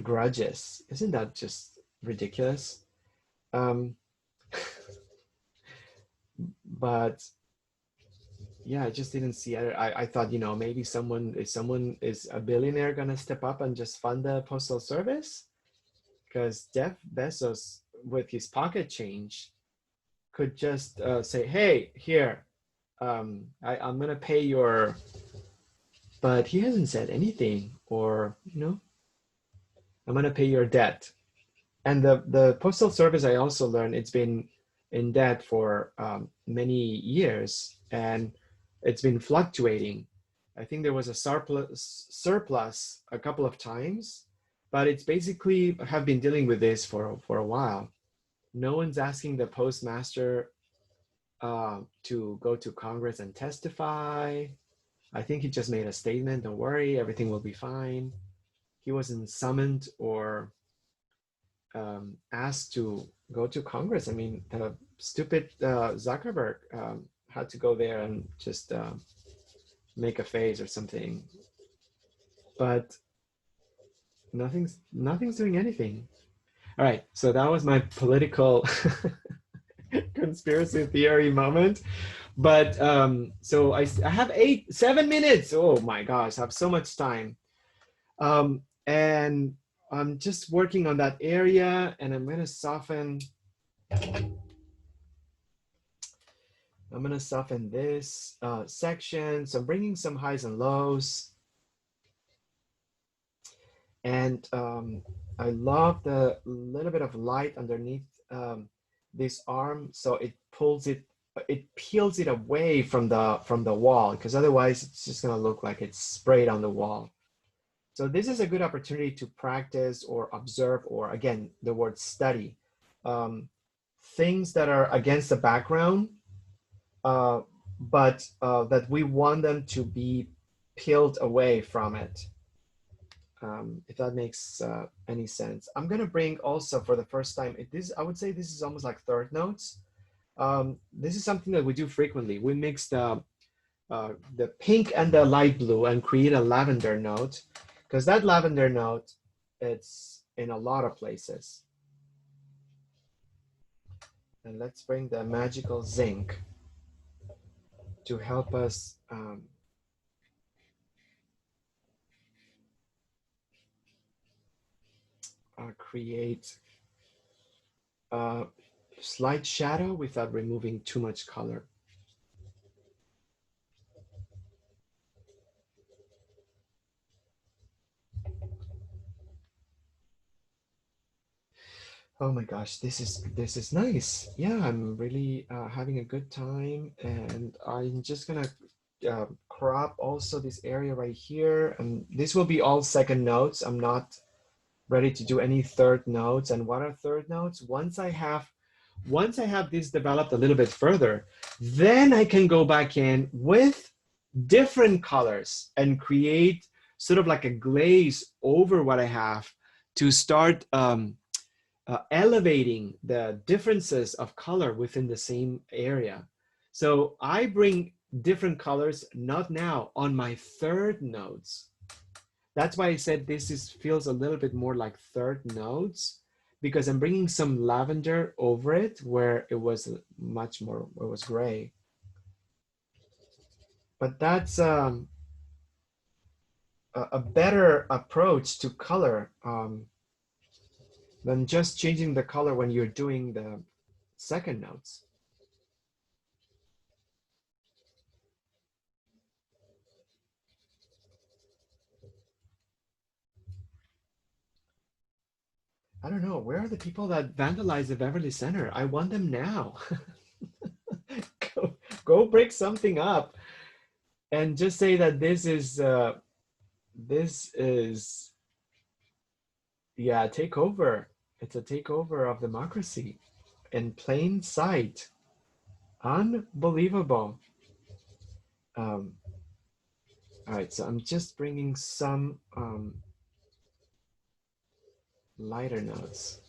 Speaker 1: grudges. Isn't that just ridiculous? Um, but yeah, I just didn't see it. I thought, maybe someone is a billionaire gonna step up and just fund the postal service, because Jeff Bezos with his pocket change could just say, hey, here, I'm gonna pay your, but he hasn't said anything, or I'm gonna pay your debt. And the postal service, I also learned, it's been in debt for many years, and it's been fluctuating. I think there was a surplus a couple of times, but it's basically have been dealing with this for a while. No one's asking the postmaster to go to Congress and testify. I think he just made a statement, don't worry, everything will be fine. He wasn't summoned or asked to go to Congress. I mean, stupid Zuckerberg had to go there and just make a face or something, but nothing's doing anything. All right, so that was my political conspiracy theory moment. But so I have 7 minutes. Oh my gosh, I have so much time. And I'm just working on that area, and I'm gonna soften. I'm gonna soften this section. So I'm bringing some highs and lows. And I love the little bit of light underneath this arm. So it peels it away from the wall, because otherwise it's just gonna look like it's sprayed on the wall. So this is a good opportunity to practice or observe, or again, the word study, things that are against the background, but that we want them to be peeled away from it. If that makes any sense. I'm gonna bring also for the first time, I would say this is almost like third notes. This is something that we do frequently. We mix the pink and the light blue and create a lavender note, because that lavender note, it's in a lot of places. And let's bring the magical zinc to help us create a slight shadow without removing too much color. Oh my gosh, this is nice. Yeah, I'm really having a good time, and I'm just gonna crop also this area right here, and this will be all second notes. I'm not ready to do any third notes. And what are third notes? Once I have this developed a little bit further, then I can go back in with different colors and create sort of like a glaze over what I have to start elevating the differences of color within the same area. So I bring different colors, not now, on my third notes. That's why I said feels a little bit more like third notes, because I'm bringing some lavender over it where it was much more, it was gray. But that's a better approach to color than just changing the color when you're doing the second notes. don't know, where are the people that vandalized the Beverly Center? I want them now. Go break something up and just say that this is yeah, takeover. It's a takeover of democracy in plain sight. Unbelievable. Um, all right, so I'm just bringing some lighter notes.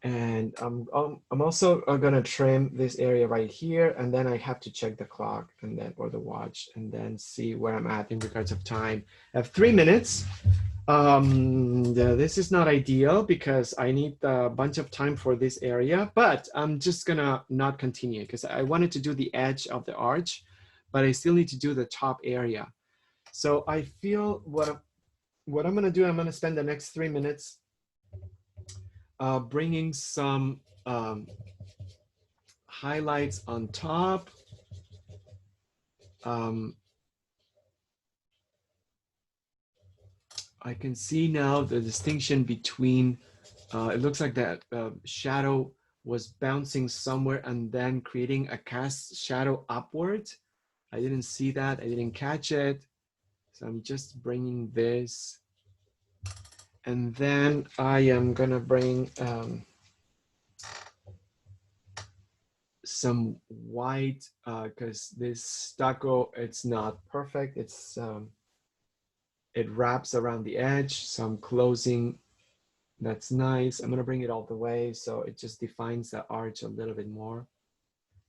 Speaker 1: And I'm also gonna trim this area right here, and then I have to check the clock and then, or the watch, and then see where I'm at in regards of time. I have 3 minutes. This is not ideal because I need a bunch of time for this area, but I'm just gonna not continue because I wanted to do the edge of the arch, but I still need to do the top area. So I feel what I'm gonna do, I'm gonna spend the next 3 minutes bringing some highlights on top. I can see now the distinction between, it looks like that shadow was bouncing somewhere and then creating a cast shadow upward. I didn't see that, I didn't catch it. So I'm just bringing this. And then I am gonna bring some white because this stucco, it's not perfect. It's it wraps around the edge, so I'm closing. That's nice. I'm gonna bring it all the way so it just defines the arch a little bit more,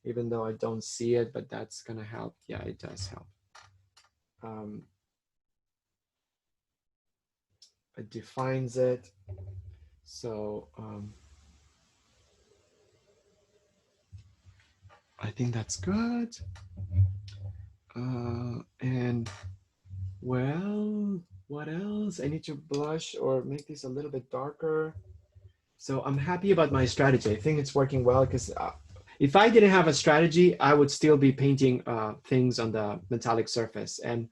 Speaker 1: even though I don't see it, but that's gonna help. Yeah, it does help. It defines it. So I think that's good. And well, what else? I need to blush or make this a little bit darker. So I'm happy about my strategy. I think it's working well because if I didn't have a strategy, I would still be painting things on the metallic surface. And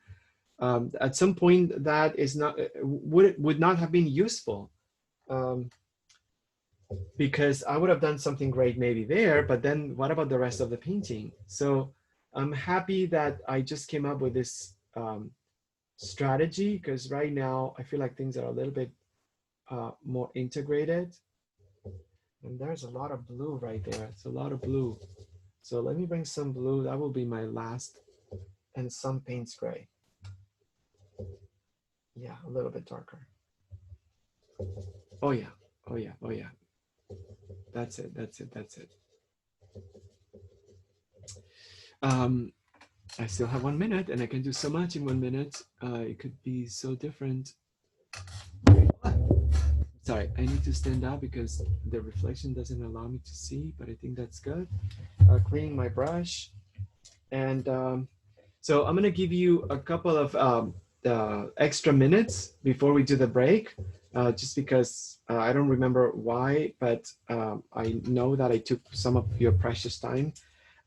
Speaker 1: at some point that is not, would not have been useful. Because I would have done something great maybe there, but then what about the rest of the painting? So I'm happy that I just came up with this strategy because right now I feel like things are a little bit more integrated. And there's a lot of blue right there. It's a lot of blue. So let me bring some blue. That will be my last, and some paint spray. Yeah, a little bit darker. Oh yeah, oh yeah, oh yeah. That's it, that's it, that's it. I still have 1 minute and I can do so much in 1 minute. It could be so different. Sorry, I need to stand up because the reflection doesn't allow me to see, but I think that's good. Cleaning my brush. And so I'm gonna give you a couple of extra minutes before we do the break, just because I don't remember why, but I know that I took some of your precious time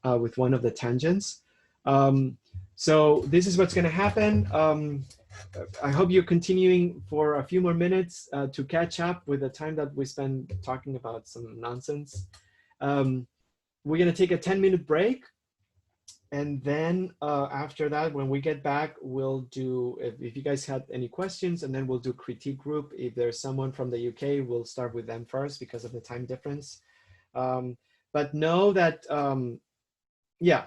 Speaker 1: with one of the tangents. So this is what's gonna happen. I hope you're continuing for a few more minutes to catch up with the time that we spent talking about some nonsense. We're gonna take a 10-minute break. And then after that, when we get back, we'll do, if you guys had any questions, and then we'll do critique group. If there's someone from the UK, we'll start with them first because of the time difference. But know that, yeah,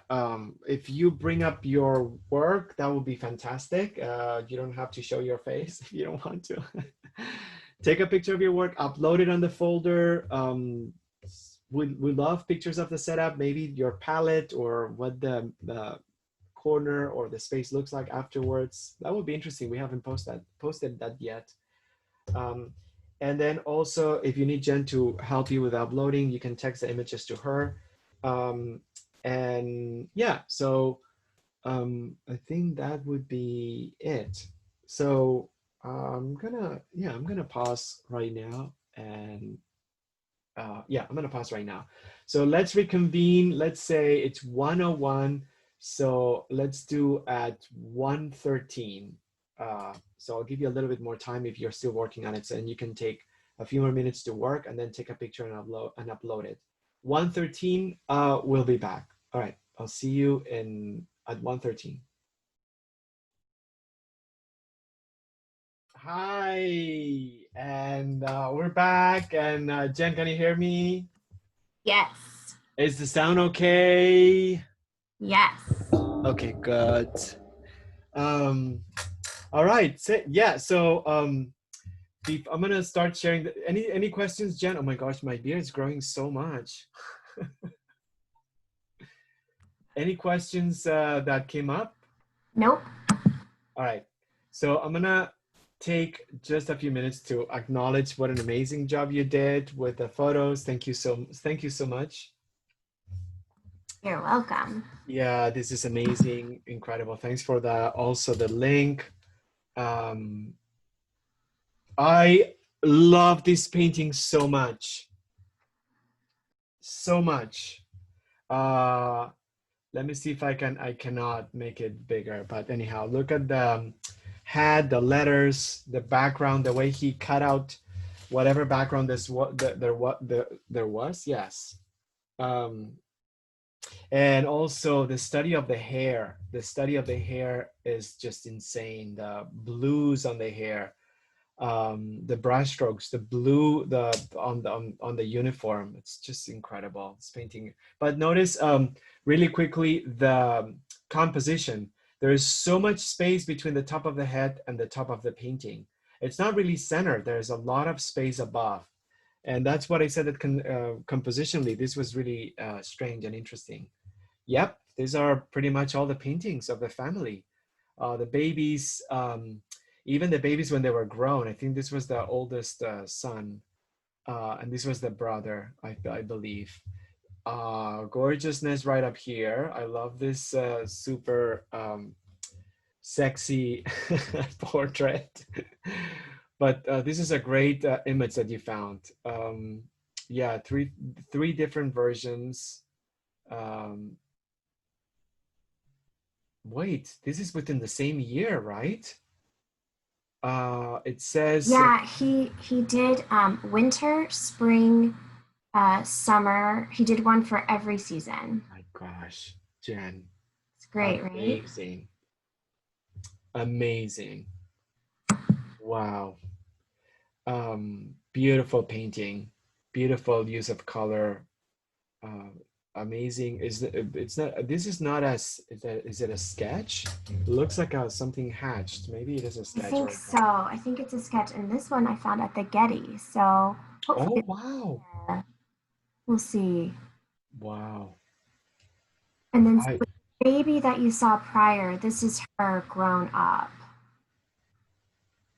Speaker 1: if you bring up your work, that would be fantastic. You don't have to show your face if you don't want to. Take a picture of your work, upload it on the folder. We love pictures of the setup, maybe your palette or what the corner or the space looks like afterwards. That would be interesting. We haven't posted that yet. And then also, if you need Jen to help you with uploading, you can text the images to her. And yeah, so I think that would be it. So I'm gonna pause right now, and yeah, I'm gonna pause right now. So let's reconvene. Let's say it's 1:01. So let's do at 1:13. So I'll give you a little bit more time if you're still working on it, and you can take a few more minutes to work and then take a picture and upload it. 1:13, we'll be back. All right, I'll see you at 1:13. Hi, and we're back. And Jen, can you hear me?
Speaker 2: Yes.
Speaker 1: Is the sound okay?
Speaker 2: Yes.
Speaker 1: Okay, good. All right. So, yeah. So I'm gonna start sharing. Any questions, Jen? Oh my gosh, my beard is growing so much. Any questions that came up?
Speaker 2: Nope.
Speaker 1: All right. So I'm gonna take just a few minutes to acknowledge what an amazing job you did with the photos. Thank you so much.
Speaker 2: You're welcome.
Speaker 1: Yeah, this is amazing, incredible. Thanks for also the link. I love this painting so much. So much. Let me see if I cannot make it bigger, but anyhow, look at the head, the letters, the background, the way he cut out whatever background there was, yes. And also the study of the hair. The study of the hair is just insane. The blues on the hair, the brush strokes, the blue, on the uniform. It's just incredible. It's painting. But notice really quickly the composition. There is so much space between the top of the head and the top of the painting. It's not really centered. There's a lot of space above. And that's what I said that compositionally, this was really strange and interesting. Yep, these are pretty much all the paintings of the family. The babies, even the babies when they were grown. I think this was the oldest son, and this was the brother, I believe. Gorgeousness right up here. I love this super sexy portrait. But this is a great image that you found. Yeah, three different versions. Wait, this is within the same year, right? It says.
Speaker 2: Yeah, he did winter, spring, summer. He did one for every season.
Speaker 1: My gosh, Jen,
Speaker 2: It's great, right?
Speaker 1: amazing, amazing. Wow. Beautiful painting, beautiful use of color. Amazing. It's not, this is not as, is it a sketch? It looks like something hatched. Maybe it is a
Speaker 2: I
Speaker 1: sketch
Speaker 2: think
Speaker 1: right
Speaker 2: so.
Speaker 1: now.
Speaker 2: I think it's a sketch, and this one I found at the Getty. So
Speaker 1: Oh,
Speaker 2: hopefully,
Speaker 1: wow.
Speaker 2: we'll see.
Speaker 1: Wow.
Speaker 2: And then
Speaker 1: I,
Speaker 2: the baby that you saw prior, this is her grown up.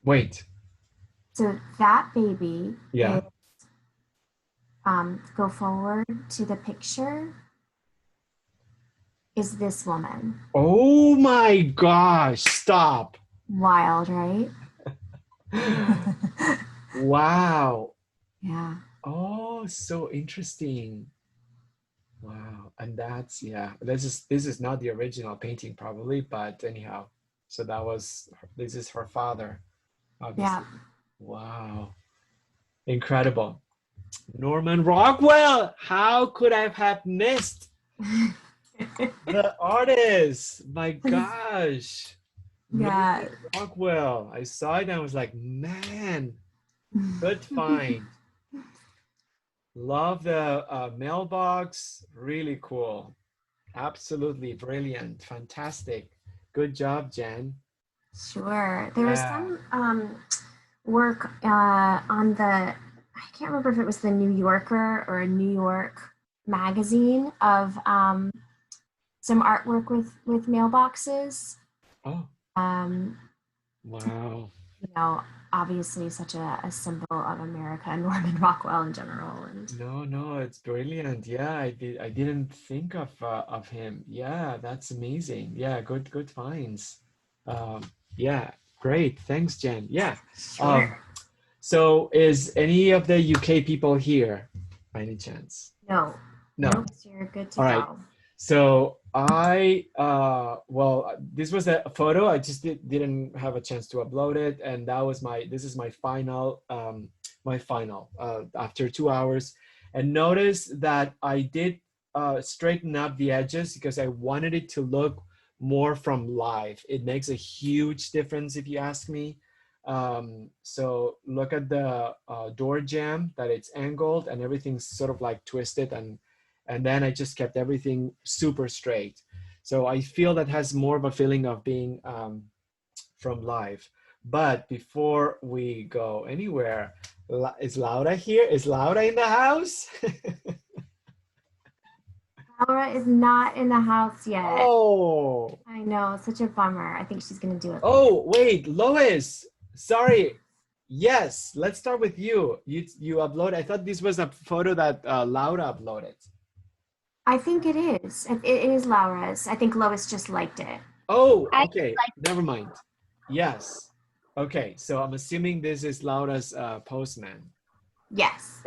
Speaker 1: wait,
Speaker 2: So that baby
Speaker 1: yeah.
Speaker 2: is, go forward to the picture, is this woman.
Speaker 1: Oh my gosh, stop.
Speaker 2: Wild, right?
Speaker 1: Wow.
Speaker 2: Yeah.
Speaker 1: Oh, so interesting. Wow. And that's, yeah, this is not the original painting probably, but anyhow. So this is her father,
Speaker 2: Yeah.
Speaker 1: obviously. Wow. Incredible. Norman Rockwell. How could I have missed the artist? My gosh.
Speaker 2: Yeah.
Speaker 1: Norman Rockwell. I saw it and I was like, man, good find. Love the mailbox. Really cool. Absolutely brilliant. Fantastic. Good job, Jen.
Speaker 2: Sure. There was
Speaker 1: Yeah.
Speaker 2: some work on I can't remember if it was the New Yorker or a New York magazine of some artwork with mailboxes.
Speaker 1: Oh,
Speaker 2: Um,
Speaker 1: wow.
Speaker 2: you know, obviously such a symbol of America and Norman Rockwell in general. And
Speaker 1: No, no, it's brilliant. Yeah, I didn't think of him. Yeah, that's amazing. Yeah, good finds. Um, yeah, great. Thanks, Jen. Yeah. Um,
Speaker 2: sure.
Speaker 1: so is any of the UK people here by any chance?
Speaker 2: No.
Speaker 1: No.
Speaker 2: Nope. So you're good to
Speaker 1: All right.
Speaker 2: go.
Speaker 1: So This was a photo. I just didn't have a chance to upload it, and that was this is my final after 2 hours. And notice that I did straighten up the edges because I wanted it to look more from live. It makes a huge difference if you ask me. So look at the door jamb, that it's angled and everything's sort of like twisted, and then I just kept everything super straight. So I feel that has more of a feeling of being from live. But before we go anywhere, is Laura here? Is Laura in the house?
Speaker 2: Laura is not in the house yet.
Speaker 1: Oh,
Speaker 2: I know, such a bummer. I think she's gonna do it later.
Speaker 1: oh, wait, Lois. Sorry. Yes, let's start with you. You upload. I thought this was a photo that Laura uploaded.
Speaker 2: I think it is. It is Laura's. I think Lois just liked it.
Speaker 1: Oh,
Speaker 3: I
Speaker 1: okay. Never mind. Yes. Okay, so I'm assuming this is Laura's postman.
Speaker 2: Yes.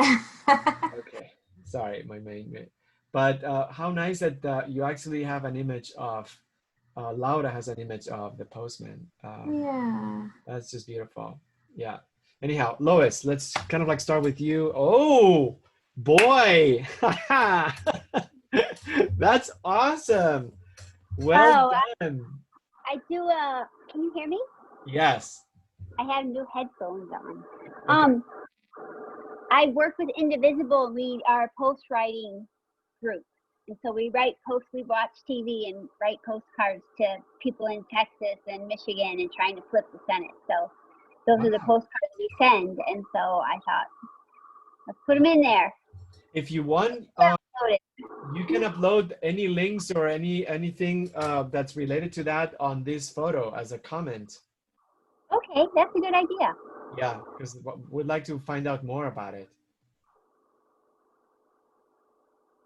Speaker 1: Okay. Sorry, my main. But how nice that you actually have an image of Laura has an image of the postman.
Speaker 2: Yeah.
Speaker 1: That's just beautiful. Yeah. Anyhow, Lois, let's kind of like start with you. Oh, boy. That's awesome. Well
Speaker 3: Oh,
Speaker 1: done.
Speaker 3: I do. Can you hear me?
Speaker 1: Yes.
Speaker 3: I have new headphones on.
Speaker 1: Okay.
Speaker 3: I work with Indivisible, and we are a post writing group, and so we write posts. We watch TV and write postcards to people in Texas and Michigan, and trying to flip the Senate. So those are the
Speaker 1: Wow.
Speaker 3: postcards we send, and so I thought, let's put them in there.
Speaker 1: If you want, you can upload any links or anything that's related to that on this photo as a comment.
Speaker 3: Okay, that's a good idea.
Speaker 1: Yeah, because we'd like to find out more about it.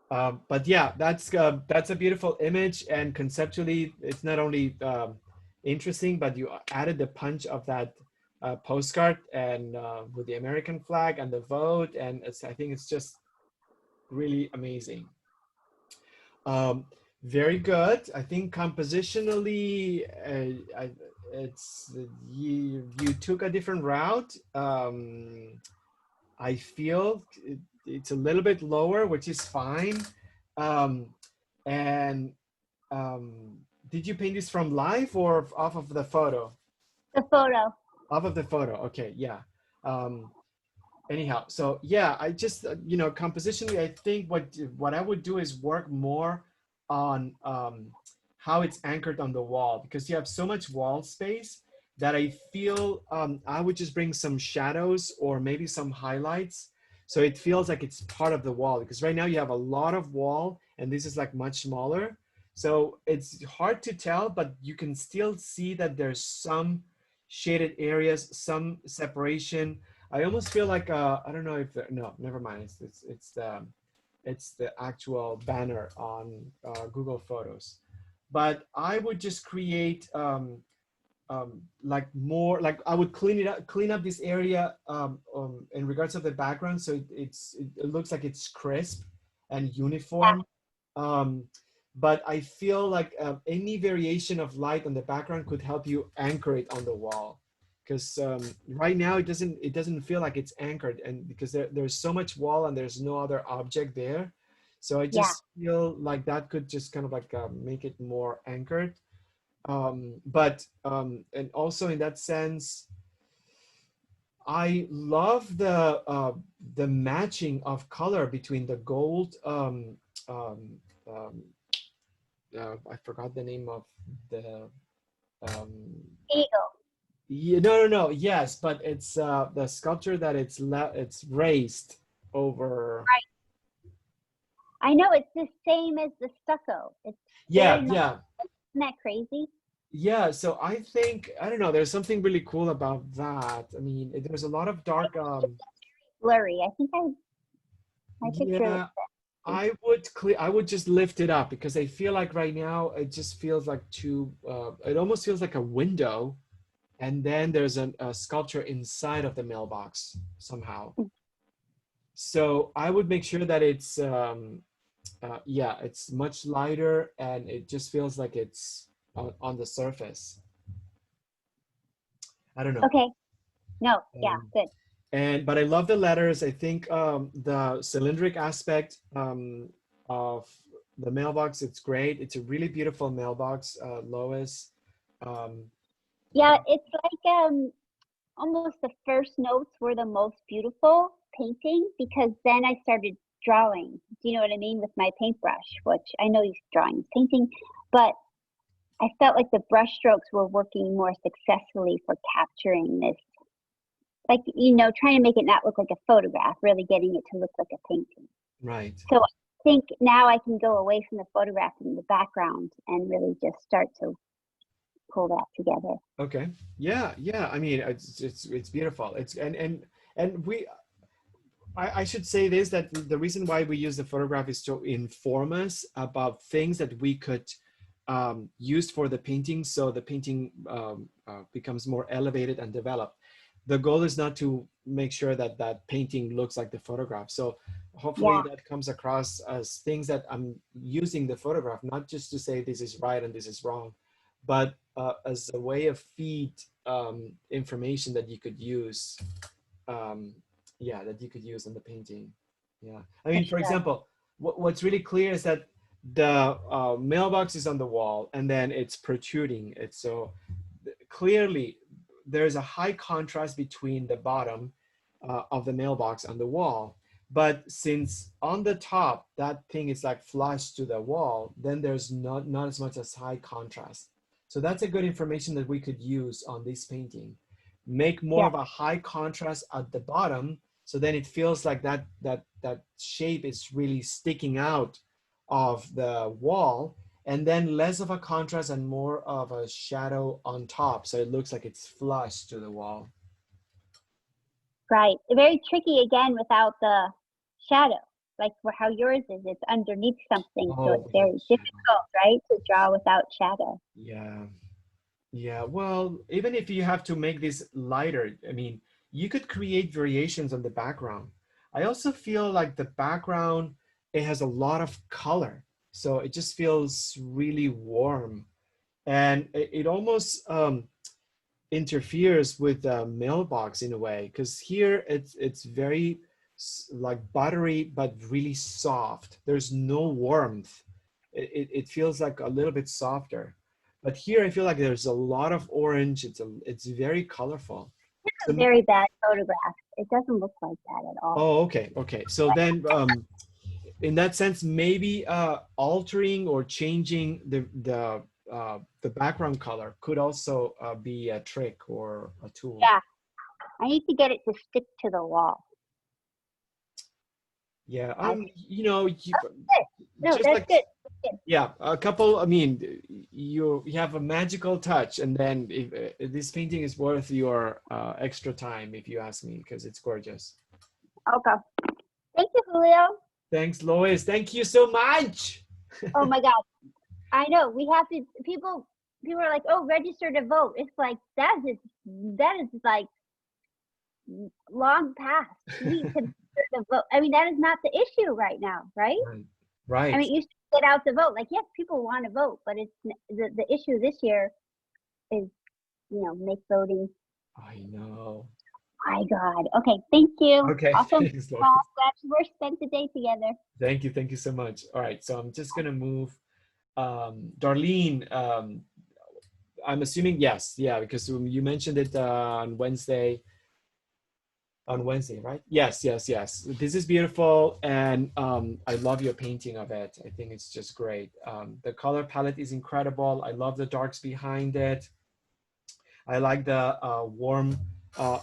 Speaker 1: But yeah, that's a beautiful image, and conceptually, it's not only interesting, but you added the punch of that postcard and with the American flag and the vote, and I think it's just really amazing. Very good. I think compositionally, it's you took a different route. I feel it's a little bit lower, which is fine. Um, and did you paint this from live or off of the photo?
Speaker 3: The photo.
Speaker 1: Off of the photo. Okay, yeah. Anyhow, so yeah, I just compositionally, I think what I would do is work more on how it's anchored on the wall, because you have so much wall space that I feel I would just bring some shadows or maybe some highlights so it feels like it's part of the wall, because right now you have a lot of wall and this is like much smaller, so it's hard to tell, but you can still see that there's some shaded areas, some separation. I almost feel like I don't know if no, never mind. It's the actual banner on Google Photos, but I would just create like more like I would clean up this area in regards of the background, so it looks like it's crisp and uniform. Um, but I feel like any variation of light on the background could help you anchor it on the wall, because right now it doesn't feel like it's anchored, and because there's so much wall and there's no other object there, so I just feel like that could just kind of like make it more anchored. And also in that sense, I love the matching of color between the gold. Um, um, I forgot the name of the. Um,
Speaker 3: Eagle.
Speaker 1: Yeah, no. Yes, but it's the sculpture that it's raised over.
Speaker 3: Right. I know it's the same as the stucco. It's
Speaker 1: Yeah,
Speaker 3: very much.
Speaker 1: yeah,
Speaker 3: Isn't that crazy?
Speaker 1: yeah. So I think I don't know. There's something really cool about that. I mean, there's a lot of dark.
Speaker 3: Blurry. I think I picture it.
Speaker 1: Yeah, I would just lift it up, because I feel like right now it just feels like too. It almost feels like a window, and then there's a sculpture inside of the mailbox somehow. So I would make sure that it's yeah, it's much lighter and it just feels like it's on the surface. I don't know.
Speaker 3: Okay. No. Yeah.
Speaker 1: Um,
Speaker 3: Good.
Speaker 1: but I love the letters. I think the cylindric aspect of the mailbox, it's great. It's a really beautiful mailbox, Lois. Um,
Speaker 3: Yeah. It's like almost the first notes were the most beautiful painting because then I started drawing. Do you know what I mean? With my paintbrush, which I know you're drawing is painting, but I felt like the brush strokes were working more successfully for capturing this, like, trying to make it not look like a photograph, really getting it to look like a painting.
Speaker 1: right.
Speaker 3: So I think now I can go away from the photograph in the background and really just start to pull that together.
Speaker 1: Okay. Yeah. Yeah. I mean, it's beautiful. It's and we I should say this, that the reason why we use the photograph is to inform us about things that we could use for the painting, so the painting becomes more elevated and developed. The goal is not to make sure that that painting looks like the photograph. So hopefully
Speaker 3: Yeah,
Speaker 1: that comes across as things that I'm using the photograph, not just to say this is right and this is wrong, but as a way of feed information that you could use. Um, yeah, that you could use in the painting. Yeah, I
Speaker 3: for
Speaker 1: mean, for
Speaker 3: sure.
Speaker 1: example, what's really clear is that the mailbox is on the wall and then it's protruding. It's so clearly there's a high contrast between the bottom of the mailbox on the wall. But since on the top that thing is like flush to the wall, then there's not as much as high contrast. So that's a good information that we could use on this painting. Make more
Speaker 3: Yeah,
Speaker 1: of a high contrast at the bottom, so then it feels like that shape is really sticking out of the wall, and then less of a contrast and more of a shadow on top, so it looks like it's flush to the wall.
Speaker 3: right. Very tricky again without the shadow, like how yours is. It's underneath something, so
Speaker 1: Oh,
Speaker 3: it's
Speaker 1: without
Speaker 3: very
Speaker 1: shadow.
Speaker 3: difficult, right, to draw without shadow.
Speaker 1: Yeah. Yeah, well, even if you have to make this lighter, I mean, you could create variations on the background. I also feel like the background, it has a lot of color, so it just feels really warm, and it almost interferes with the mailbox in a way, because here it's very like buttery but really soft. There's no warmth. It feels like a little bit softer, but here I feel like there's a lot of orange. It's very colorful.
Speaker 3: A
Speaker 1: So,
Speaker 3: very bad photograph. It doesn't look like that at all.
Speaker 1: oh, okay, okay. So then in that sense, maybe altering or changing the background color could also be a trick or a tool.
Speaker 3: Yeah, I need to get it to stick to the wall.
Speaker 1: Yeah,
Speaker 3: I good. No,
Speaker 1: just
Speaker 3: that's
Speaker 1: like,
Speaker 3: good. That's good.
Speaker 1: yeah, a couple. I mean, you have a magical touch, and then if this painting is worth your extra time, if you ask me, because it's gorgeous.
Speaker 3: Okay. Thank you, Julio.
Speaker 1: Thanks, Lois. Thank you so much.
Speaker 3: Oh my God. I know. We have to people are like, oh, register to vote. It's like that is like long past. You need to register to vote. I mean, that is not the issue right now, right?
Speaker 1: Right,
Speaker 3: I
Speaker 1: right.
Speaker 3: mean, you should get out to vote. Like, yes, people want to vote, but it's the issue this year is, make voting.
Speaker 1: I know.
Speaker 3: My God. Okay, thank you.
Speaker 1: Okay,
Speaker 3: Awesome.
Speaker 1: thanks, Lois.
Speaker 3: Glad we spent the day together.
Speaker 1: Thank you so much. All right, so I'm just gonna move. Darlene, I'm assuming yes, yeah, because you mentioned it on Wednesday. On Wednesday, right? Yes, yes, yes. This is beautiful, and I love your painting of it. I think it's just great. The color palette is incredible. I love the darks behind it. I like the warm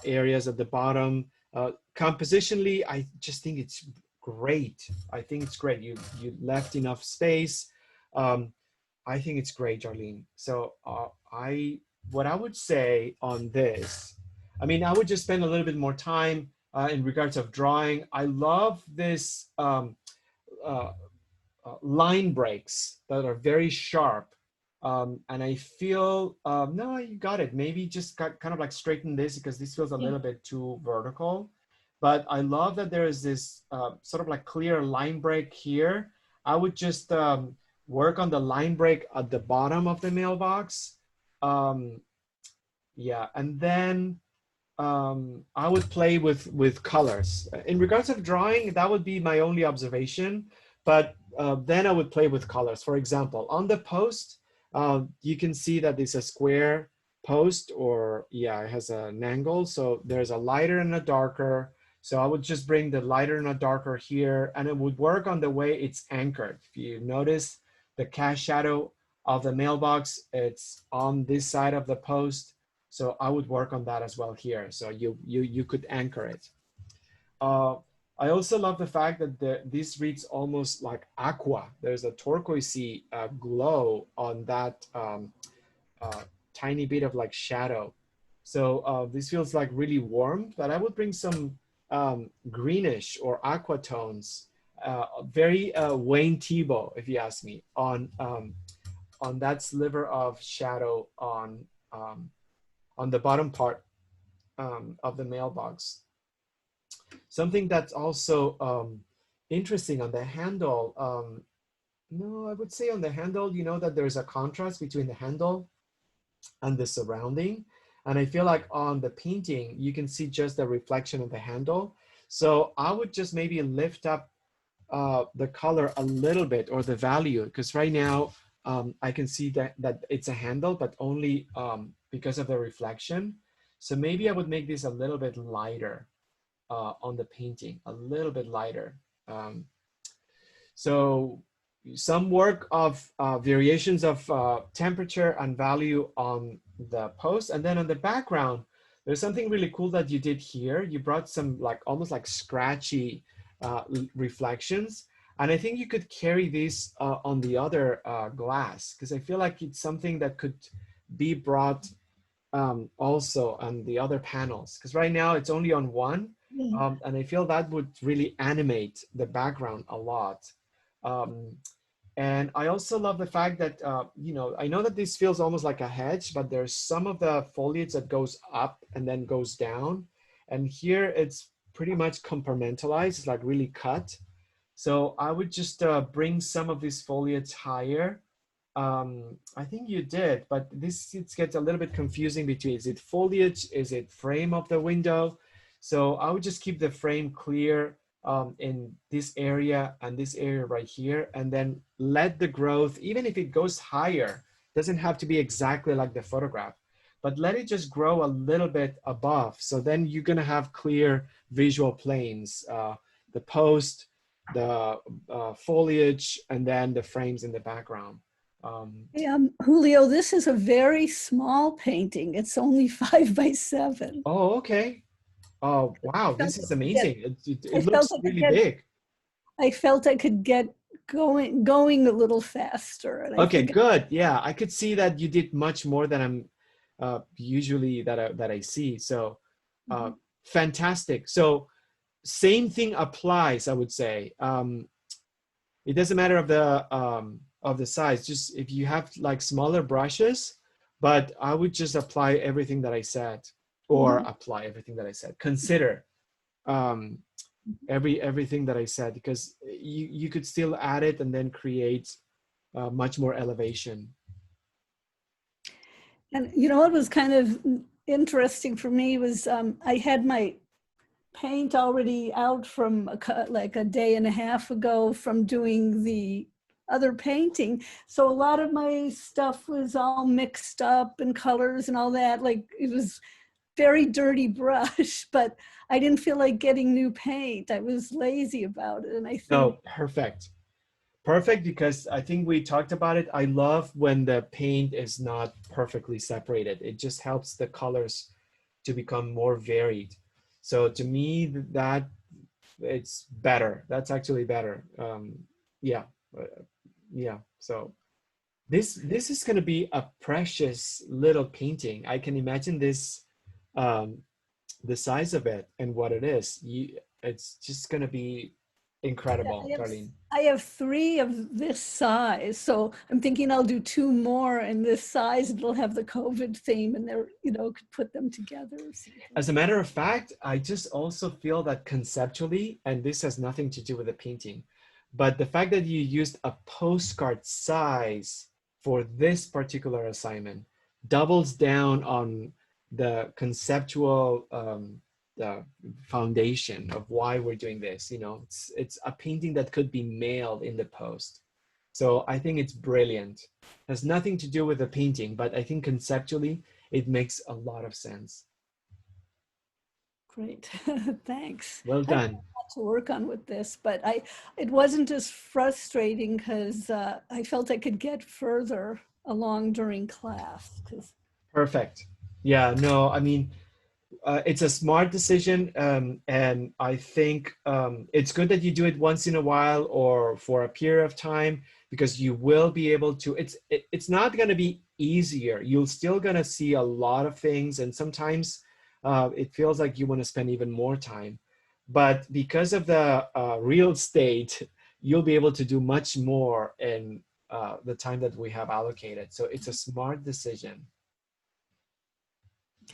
Speaker 1: areas at the bottom. Compositionally, I just think it's great. I think it's great. You left enough space. Um, I think it's great, Darlene. So what I would say on this, I mean, I would just spend a little bit more time in regards of drawing. I love this uh, line breaks that are very sharp. And I feel, no, you got it. Maybe just kind of like straighten this because this feels a little bit too vertical. But I love that there is this sort of like clear line break here. I would just work on the line break at the bottom of the mailbox. Yeah, and then I would play with colors. In regards of drawing, that would be my only observation, but then I would play with colors. For example, on the post, you can see that it's a square post, or yeah, it has an angle. So there's a lighter and a darker. So I would just bring the lighter and a darker here, and it would work on the way it's anchored. If you notice the cast shadow of the mailbox, it's on this side of the post. So I would work on that as well here. So you could anchor it. I also love the fact that this reads almost like aqua. There's a turquoisey glow on that tiny bit of like shadow. So this feels like really warm, but I would bring some greenish or aqua tones, very Wayne Thiebaud, if you ask me, on that sliver of shadow on the bottom part of the mailbox. Something that's also interesting on the handle, no, I would say on the handle, you know that there's a contrast between the handle and the surrounding. And I feel like on the painting, you can see just the reflection of the handle. So I would just maybe lift up the color a little bit, or the value, because right now I can see that it's a handle, but only because of the reflection. So maybe I would make this a little bit lighter on the painting, a little bit lighter. So some work of variations of temperature and value on the post. And then on the background, there's something really cool that you did here. You brought some like almost like scratchy reflections. And I think you could carry this on the other glass, because I feel like it's something that could be brought also on the other panels. Because right now it's only on one. And I feel that would really animate the background a lot. And I also love the fact that, you know, I know that this feels almost like a hedge, but there's some of the foliage that goes up and then goes down. And here it's pretty much compartmentalized, it's like really cut. So I would just bring some of this foliage higher. I think you did, but this it gets a little bit confusing between, is it foliage, is it frame of the window? So I would just keep the frame clear in this area and this area right here, and then let the growth, even if it goes higher, doesn't have to be exactly like the photograph, but let it just grow a little bit above. So then you're gonna have clear visual planes, the post, the foliage, and then the frames in the background.
Speaker 4: Julio, this is a very small painting. It's only 5 by 7.
Speaker 1: Oh, okay. Oh, wow, this is amazing. It looks really big.
Speaker 4: I felt I could get going a little faster. And
Speaker 1: okay, good. Yeah, I could see that you did much more than I'm usually that I see. So fantastic. So same thing applies, I would say. It doesn't matter of the size. Just if you have like smaller brushes, but I would just apply everything that I said. Or apply everything that I said. Consider everything that I said, because you could still add it and then create much more elevation.
Speaker 4: And you know what was kind of interesting for me was I had my paint already out from like a day and a half ago from doing the other painting. So a lot of my stuff was all mixed up in colors and all that. Like it was very dirty brush, but I didn't feel like getting new paint. I was lazy about it. And I think
Speaker 1: no, perfect, because I think we talked about it. I love when the paint is not perfectly separated. It just helps the colors to become more varied. So to me, that it's better. That's actually better. Yeah. So this is going to be a precious little painting. I can imagine this. The size of it and what it is, it's just going to be incredible. Darlene,
Speaker 4: I have 3 of this size, so I'm thinking I'll do 2 more in this size. It'll have the COVID theme, and they're, you know, could put them together.
Speaker 1: As a matter of fact, I just also feel that conceptually, and this has nothing to do with the painting, but the fact that you used a postcard size for this particular assignment doubles down on the conceptual the foundation of why we're doing this. You know, it's a painting that could be mailed in the post. So I think it's brilliant. Has nothing to do with the painting, but I think conceptually it makes a lot of sense.
Speaker 4: Great, thanks.
Speaker 1: Well
Speaker 4: I have
Speaker 1: done.
Speaker 4: a lot to work on with this, but it wasn't as frustrating because I felt I could get further along during class.
Speaker 1: Perfect. Yeah, no, I mean, it's a smart decision, and I think it's good that you do it once in a while or for a period of time, because you will be able to. It's not going to be easier. You're still going to see a lot of things, and sometimes it feels like you want to spend even more time. But because of the real estate, you'll be able to do much more in the time that we have allocated. So it's a smart decision.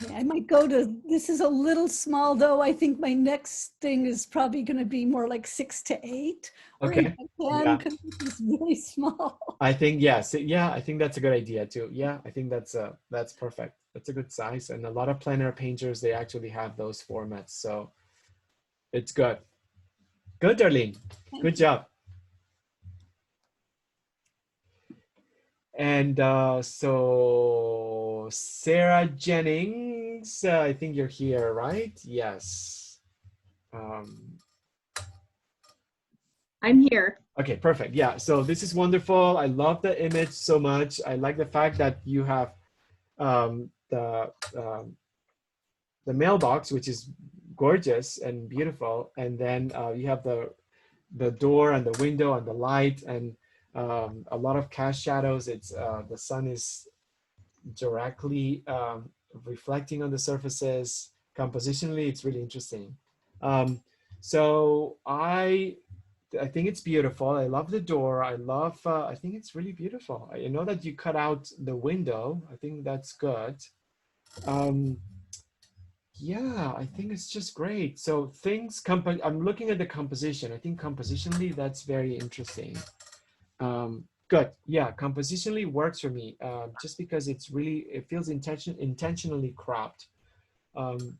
Speaker 4: Okay, I might go to, this is a little small though. I think my next thing is probably going to be more like 6 to 8 or 8
Speaker 1: Okay.
Speaker 4: to 10
Speaker 1: Yeah.
Speaker 4: because this is really small.
Speaker 1: I think yes, yeah, I think that's a good idea too. Yeah, I think that's perfect. That's a good size, and a lot of plein air painters, they actually have those formats, so it's good. Good, Darlene. Good job. And so Sarah Jennings, I think you're here, right? Yes.
Speaker 5: I'm here.
Speaker 1: Okay, perfect. Yeah, so this is wonderful. I love the image so much. I like the fact that you have um, the um, the mailbox, which is gorgeous and beautiful, and then you have the door and the window and the light and a lot of cast shadows. It's the sun is directly reflecting on the surfaces. Compositionally, it's really interesting. So I think it's beautiful. I love the door. I love. I think it's really beautiful. I know that you cut out the window. I think that's good. Yeah, I think it's just great. So I'm looking at the composition. I think compositionally, that's very interesting. Good. Yeah, compositionally works for me. Just because it feels intentionally cropped. Um,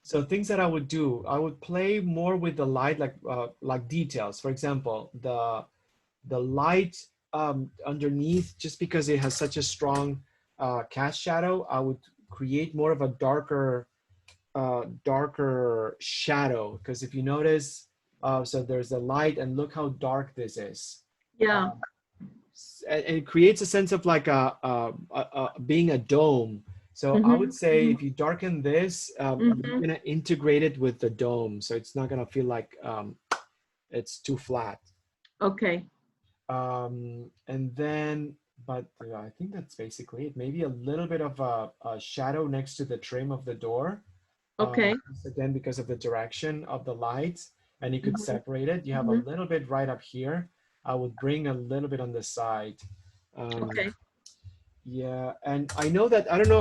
Speaker 1: so things that I would do, I would play more with the light, like details. For example, the light underneath, just because it has such a strong cast shadow, I would create more of a darker shadow, because if you notice, so there's the light and look how dark this is.
Speaker 5: Yeah.
Speaker 1: And it creates a sense of like being a dome. So I would say if you darken this, you're gonna integrate it with the dome, so it's not gonna feel like it's too flat.
Speaker 5: Okay.
Speaker 1: And then, but I think that's basically it. Maybe a little bit of a shadow next to the trim of the door.
Speaker 5: Okay.
Speaker 1: Again, because of the direction of the light, and you could separate it. You have a little bit right up here. I would bring a little bit on the side.
Speaker 5: Okay.
Speaker 1: Yeah, and I know that I don't know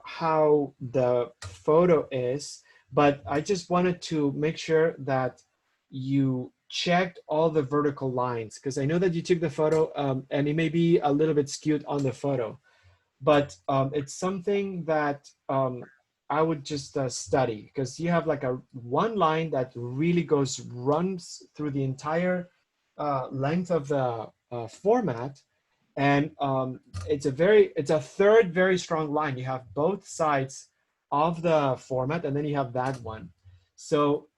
Speaker 1: how the photo is, but I just wanted to make sure that you checked all the vertical lines, because I know that you took the photo and it may be a little bit skewed on the photo, but it's something that I would just study, because you have like one line that really runs through the entire length of the format, and it's a third very strong line. You have both sides of the format, and then you have that one. So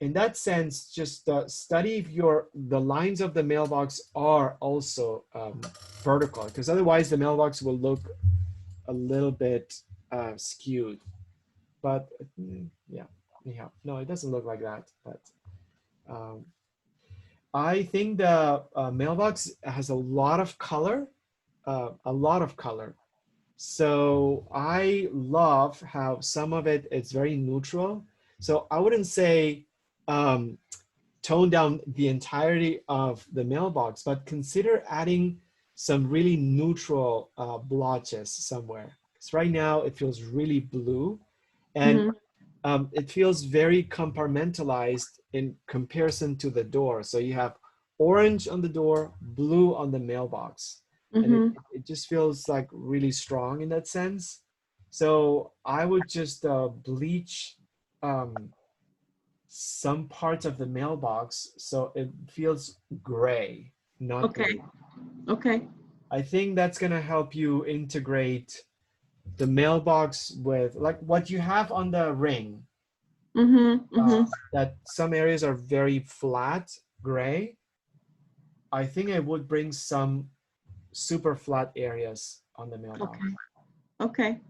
Speaker 1: in that sense, just study if the lines of the mailbox are also vertical, because otherwise the mailbox will look a little bit skewed. But yeah, anyhow, no, it doesn't look like that. But I think the mailbox has a lot of color, So I love how some of it's very neutral. So I wouldn't say tone down the entirety of the mailbox, but consider adding some really neutral blotches somewhere. Because right now it feels really blue, and it feels very compartmentalized in comparison to the door. So you have orange on the door, blue on the mailbox. And
Speaker 5: Mhm.
Speaker 1: it just feels like really strong in that sense. So I would just bleach some parts of the mailbox so it feels gray, not
Speaker 5: Okay.
Speaker 1: blue.
Speaker 5: Okay.
Speaker 1: I think that's gonna help you integrate the mailbox with like what you have on the ring.
Speaker 5: Mhm. Mhm.
Speaker 1: That some areas are very flat, gray. I think I would bring some super flat areas on the mailbox.
Speaker 5: Okay. Okay.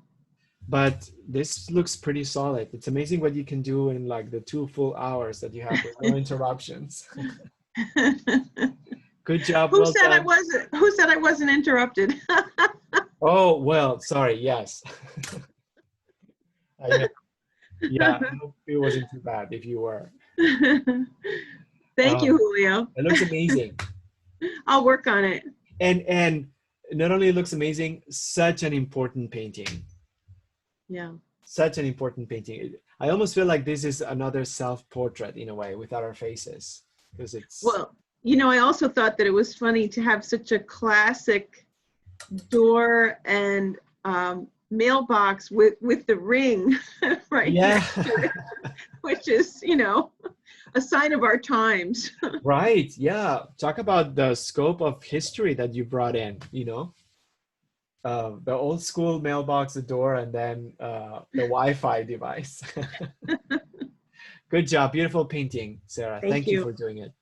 Speaker 1: But this looks pretty solid. It's amazing what you can do in like the 2 full hours that you have with no interruptions. Good job,
Speaker 5: Who
Speaker 1: well
Speaker 5: said I
Speaker 1: done.
Speaker 5: wasn't? Who said I wasn't interrupted?
Speaker 1: Oh, well, sorry, yes. I know. Yeah, I hope it wasn't too bad if you were.
Speaker 5: Thank you,
Speaker 1: Um,
Speaker 5: Julio.
Speaker 1: it looks amazing.
Speaker 5: I'll work on it.
Speaker 1: And not only it looks amazing, such an important painting.
Speaker 5: Yeah.
Speaker 1: Such an important painting. I almost feel like this is another self-portrait in a way without our faces because it's
Speaker 5: Well, I also thought that it was funny to have such a classic door and mailbox with the ring right
Speaker 1: yeah.
Speaker 5: next to it, which is, a sign of our times.
Speaker 1: Right. Yeah. Talk about the scope of history that you brought in, the old school mailbox, the door, and then the Wi-Fi device. Good job. Beautiful painting, Sarah.
Speaker 5: Thank
Speaker 1: Thank you
Speaker 5: you.
Speaker 1: for doing it.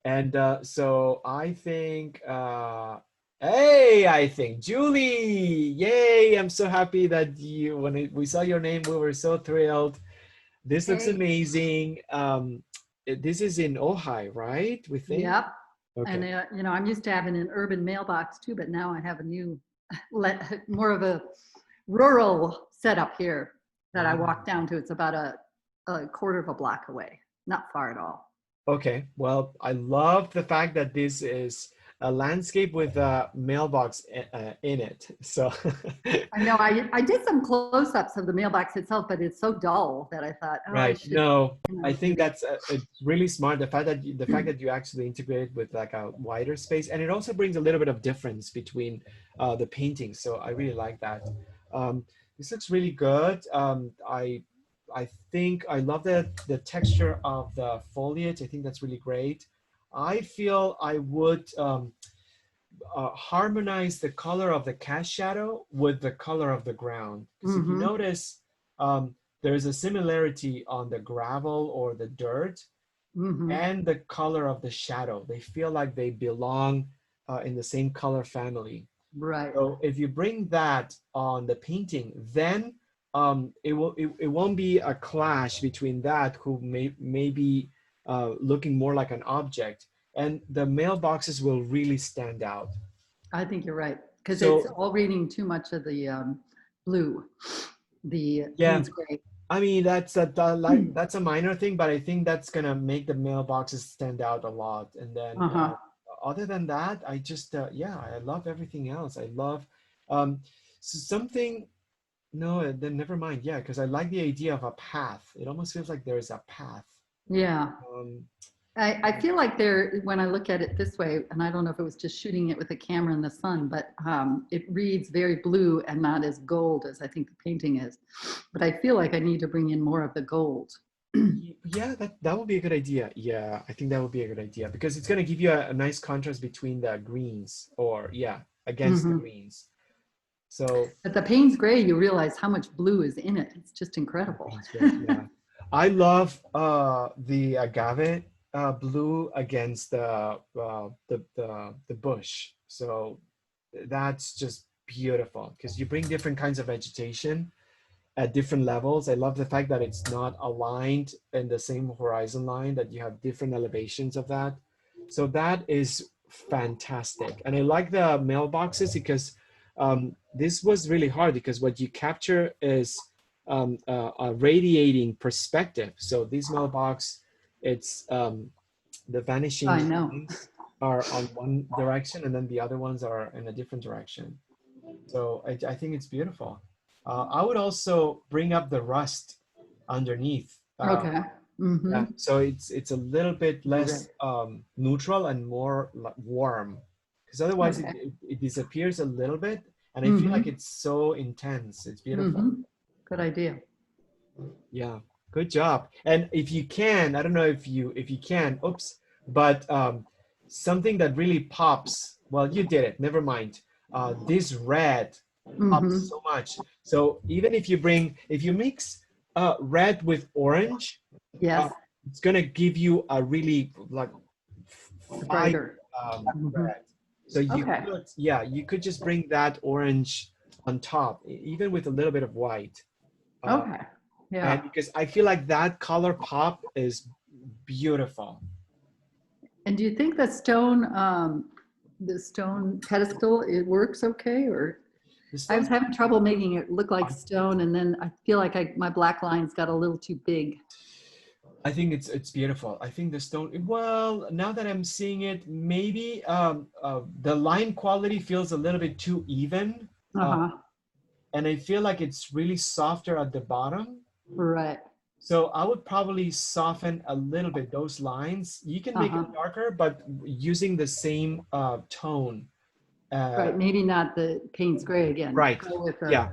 Speaker 1: And so I think, I think Julie, yay. I'm so happy that we saw your name, we were so thrilled. This looks
Speaker 6: Hey.
Speaker 1: amazing. This is in Ojai, right? We think.
Speaker 6: Yep.
Speaker 1: Okay.
Speaker 6: And I'm used to having an urban mailbox too, but now I have a new, more of a rural setup here that I walk down to. It's about a quarter of a block away, not far at all.
Speaker 1: Okay. Well, I love the fact that this is a landscape with a mailbox in it. So
Speaker 6: I know I did some close-ups of the mailbox itself, but it's so dull that I thought, oh, I
Speaker 1: right.
Speaker 6: should.
Speaker 1: No,
Speaker 6: You
Speaker 1: I
Speaker 6: know,
Speaker 1: think
Speaker 6: maybe-
Speaker 1: that's it's really smart. The fact that you actually integrate with like a wider space, and it also brings a little bit of difference between the paintings. So I really like that. This looks really good. I think I love the texture of the foliage. I think that's really great. I feel I would harmonize the color of the cast shadow with the color of the ground. Because if you notice, there's a similarity on the gravel or the dirt and the color of the shadow. They feel like they belong in the same color family.
Speaker 6: Right.
Speaker 1: So if you bring that on the painting, then it won't be a clash between that who may be looking more like an object, and the mailboxes will really stand out.
Speaker 6: I think you're right, because
Speaker 1: So-
Speaker 6: it's all reading too much of the blue, the
Speaker 1: Yeah.
Speaker 6: Payne's gray.
Speaker 1: I mean, that's a minor thing, but I think that's gonna make the mailboxes stand out a lot. And then other than that, I just I love everything else. I love something. No, then never mind. Yeah, because I like the idea of a path. It almost feels like there's a path.
Speaker 6: Yeah.
Speaker 1: Um,
Speaker 6: I feel like when I look at it this way, and I don't know if it was just shooting it with a camera in the sun, but it reads very blue and not as gold as I think the painting is. But I feel like I need to bring in more of the gold.
Speaker 1: Yeah, that would be a good idea. Yeah, I think that would be a good idea because it's going to give you a nice contrast between the greens or against the greens. So
Speaker 6: But the Payne's gray, you realize how much blue is in it. It's just incredible.
Speaker 1: yeah. I love the agave blue against the bush. So that's just beautiful because you bring different kinds of vegetation at different levels. I love the fact that it's not aligned in the same horizon line, that you have different elevations of that. So that is fantastic. And I like the mailboxes because this was really hard because what you capture is a radiating perspective. So this mailbox, it's the vanishing lines are on one direction and then the other ones are in a different direction. So I think it's beautiful. I would also bring up the rust underneath.
Speaker 6: Okay. Mm-hmm.
Speaker 1: Yeah, so it's a little bit less neutral and more like warm, because otherwise
Speaker 6: Okay.
Speaker 1: it disappears a little bit, and I feel like it's so intense. It's beautiful.
Speaker 6: Mm-hmm. Good idea.
Speaker 1: Yeah, good job. And if you can, I don't know if you can, oops, but something that really pops. Well, you did it. Never mind. This red
Speaker 6: Mm-hmm.
Speaker 1: pops so much. So even if you mix red with orange,
Speaker 6: Yes.
Speaker 1: it's gonna give you a really like
Speaker 6: Brighter.
Speaker 1: red. So you
Speaker 6: Okay.
Speaker 1: could, yeah, you could just bring that orange on top, even with a little bit of white.
Speaker 6: Okay. Yeah.
Speaker 1: And because I feel like that color pop is beautiful.
Speaker 6: And do you think the stone pedestal, it works okay? Or I was having trouble making it look like stone, and then I feel like my black lines got a little too big.
Speaker 1: I think it's beautiful. I think the stone, well, now that I'm seeing it, maybe the line quality feels a little bit too even. And I feel like it's really softer at the bottom.
Speaker 6: Right.
Speaker 1: So I would probably soften a little bit those lines. You can make it darker, but using the same tone.
Speaker 6: Right, maybe not the Payne's gray again.
Speaker 1: Right.
Speaker 6: Go with
Speaker 1: Yeah.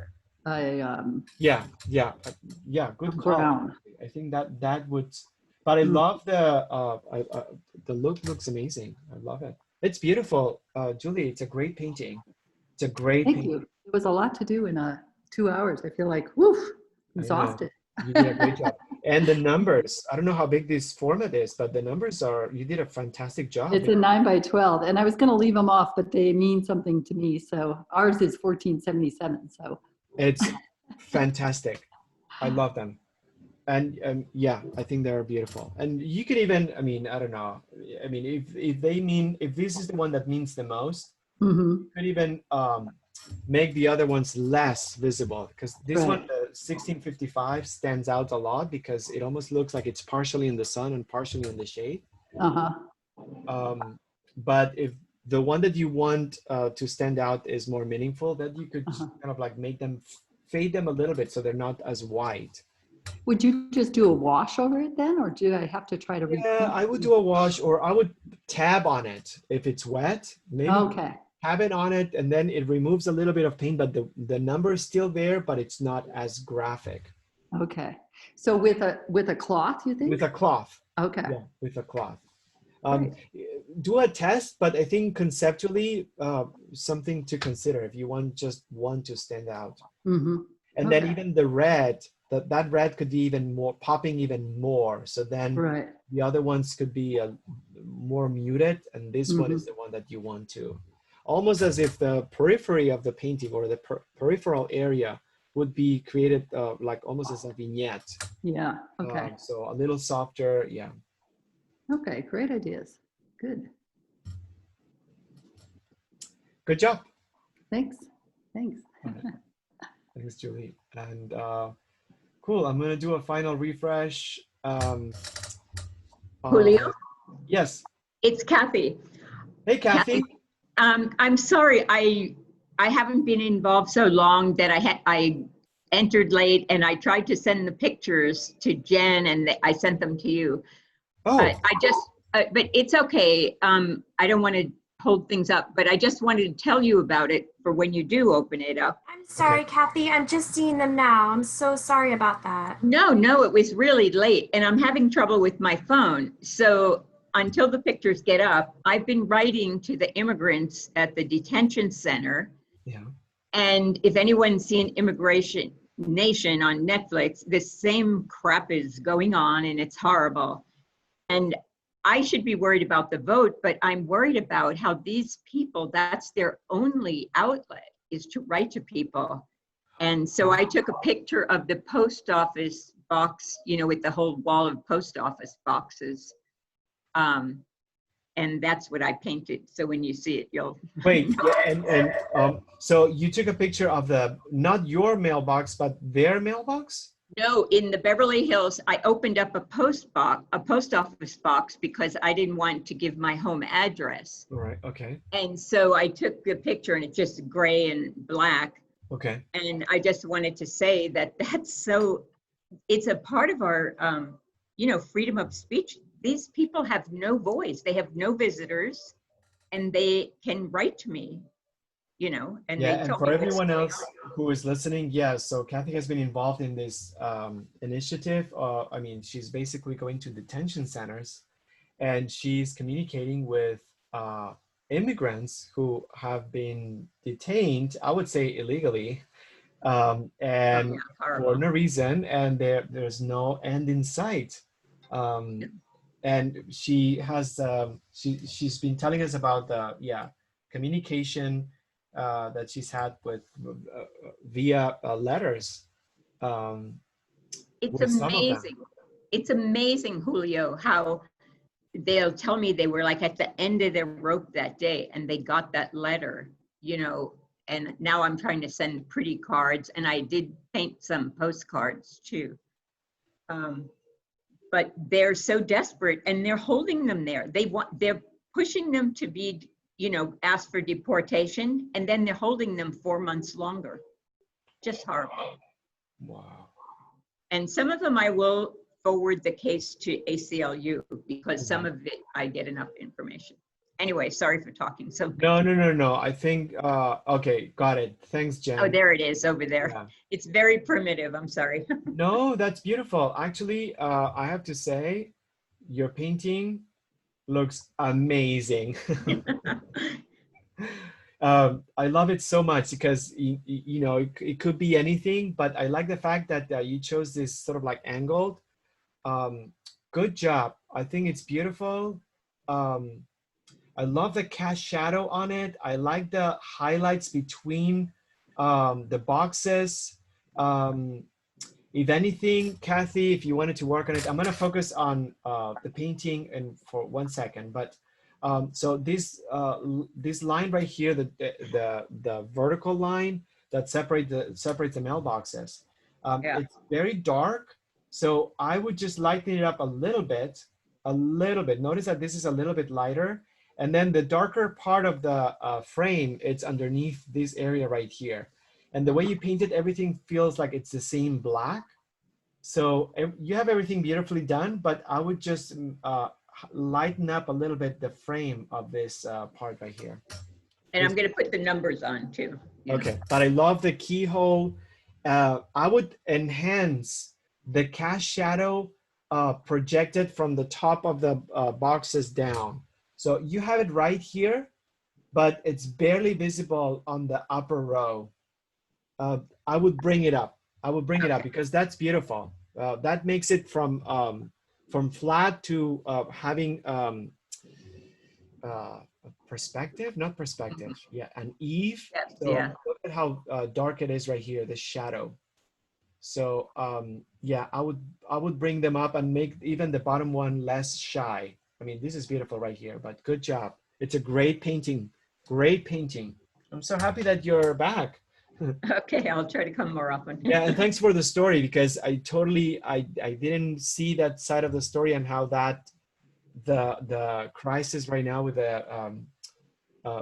Speaker 1: Good call.
Speaker 6: Brown.
Speaker 1: I think that would, but I love the look looks amazing. I love it. It's beautiful, Julie. It's a great painting. It's a great
Speaker 6: Thank
Speaker 1: painting.
Speaker 6: you. It was a lot to do in 2 hours. I feel like, woof, exhausted.
Speaker 1: You did a great job. And the numbers, I don't know how big this format is, but the numbers you did a fantastic job.
Speaker 6: It's a 9 by 12, and I was going to leave them off, but they mean something to me. So ours is 1477. So
Speaker 1: it's fantastic. I love them. And yeah, I think they're beautiful. And you could even, I mean, I don't know. I mean, if this is the one that means the most, you could even make the other ones less visible, because this one, the 1655, stands out a lot because it almost looks like it's partially in the sun and partially in the shade. But if the one that you want to stand out is more meaningful, then you could kind of like make them, fade them a little bit so they're not as white.
Speaker 6: would you just do a wash over it then, or do I have to try to repaint?
Speaker 1: Yeah, I would do a wash, or I would tab on it if it's wet. Maybe tab it on it, and then it removes a little bit of paint, but the number is still there, but it's not as graphic.
Speaker 6: Okay. So with a cloth, you think?
Speaker 1: With a cloth.
Speaker 6: Okay.
Speaker 1: Yeah, with a cloth. Do a test, but I think conceptually something to consider if you want just one to stand out. And then even the red, that red could be even more popping even more. So then the other ones could be more muted, and this one is the one that you want to. Almost as if the periphery of the painting or the peripheral area would be created like almost as a vignette.
Speaker 6: Yeah, okay.
Speaker 1: So a little softer, yeah.
Speaker 6: Okay, great ideas. Good.
Speaker 1: Good job.
Speaker 6: Thanks. Thanks.
Speaker 1: Thanks, Julie. And cool, I'm gonna do a final refresh.
Speaker 7: Julio?
Speaker 1: Yes.
Speaker 7: It's Kathy.
Speaker 1: Hey, Kathy.
Speaker 7: I'm sorry, I haven't been involved so long that I entered late, and I tried to send the pictures to Jen, and I sent them to you.
Speaker 1: Oh.
Speaker 7: But it's okay. I don't want to hold things up, but I just wanted to tell you about it for when you do open it up.
Speaker 2: I'm sorry, Kathy. I'm just seeing them now. I'm so sorry about that.
Speaker 7: No, it was really late, and I'm having trouble with my phone. So until the pictures get up, I've been writing to the immigrants at the detention center.
Speaker 1: Yeah.
Speaker 7: And if anyone's seen Immigration Nation on Netflix, this same crap is going on, and it's horrible. And I should be worried about the vote, but I'm worried about how these people, that's their only outlet, is to write to people. And so I took a picture of the post office box, you know, with the whole wall of post office boxes. And that's what I painted. So when you see it, you'll
Speaker 1: wait. Yeah, so you took a picture of not your mailbox, but their mailbox?
Speaker 7: No, in the Beverly Hills, I opened up a post office box because I didn't want to give my home address.
Speaker 1: All right. Okay.
Speaker 7: And so I took the picture, and it's just gray and black.
Speaker 1: Okay.
Speaker 7: And I just wanted to say that it's a part of our you know, freedom of speech. These people have no voice. They have no visitors, and they can write to me, you know, and
Speaker 1: Yeah,
Speaker 7: they
Speaker 1: and
Speaker 7: tell
Speaker 1: for
Speaker 7: me what's
Speaker 1: everyone
Speaker 7: going
Speaker 1: else who is listening, yeah, so Kathy has been involved in this initiative. I mean, she's basically going to detention centers and she's communicating with immigrants who have been detained, I would say illegally,
Speaker 7: on. Oh,
Speaker 1: and
Speaker 7: yeah,
Speaker 1: for
Speaker 7: horrible.
Speaker 1: no reason, and there's no end in sight.
Speaker 7: Yeah.
Speaker 1: And she has she's been telling us about the communication that she's had with via letters um,
Speaker 7: It's
Speaker 1: with some of them.
Speaker 7: amazing. It's amazing, Julio, how they'll tell me they were like at the end of their rope that day and they got that letter, you know, and now I'm trying to send pretty cards, and I did paint some postcards too. But they're so desperate and they're holding them there. They're pushing them to be, you know, asked for deportation, and then they're holding them 4 months longer. Just horrible.
Speaker 1: Wow.
Speaker 7: And some of them I will forward the case to ACLU because some of it I get enough information. Anyway, sorry for talking so much.
Speaker 1: No. I think okay, got it. Thanks, Jen.
Speaker 7: Oh, there it is over there.
Speaker 1: Yeah.
Speaker 7: It's very primitive. I'm sorry.
Speaker 1: No, that's beautiful. Actually, I have to say, your painting looks amazing. I love it so much because you know it could be anything, but I like the fact that you chose this sort of like angled. Good job. I think it's beautiful. I love the cast shadow on it. I like the highlights between the boxes. If anything, Kathy, if you wanted to work on it, I'm going to focus on the painting and for 1 second. But so this line right here, the vertical line that separates the mailboxes,
Speaker 7: Yeah.
Speaker 1: it's very dark. So I would just lighten it up a little bit. Notice that this is a little bit lighter. And then the darker part of the frame, it's underneath this area right here. And the way you painted everything feels like it's the same black. So you have everything beautifully done, but I would just lighten up a little bit the frame of this part right here.
Speaker 7: And I'm going to put the numbers on too.
Speaker 1: Okay, but I love the keyhole. I would enhance the cast shadow projected from the top of the boxes down. So you have it right here, but it's barely visible on the upper row. I would bring it up. I would bring it up because that's beautiful. That makes it from flat to having perspective, not perspective. Yeah, an eve.
Speaker 7: Yes,
Speaker 1: So
Speaker 7: yeah.
Speaker 1: look at how dark it is right here, the shadow. So yeah, I would bring them up and make even the bottom one less shy. I mean, this is beautiful right here, but good job. It's a great painting. Great painting. I'm so happy that you're back.
Speaker 7: Okay, I'll try to come more often.
Speaker 1: Yeah, and thanks for the story because I didn't see that side of the story and how that the crisis right now with the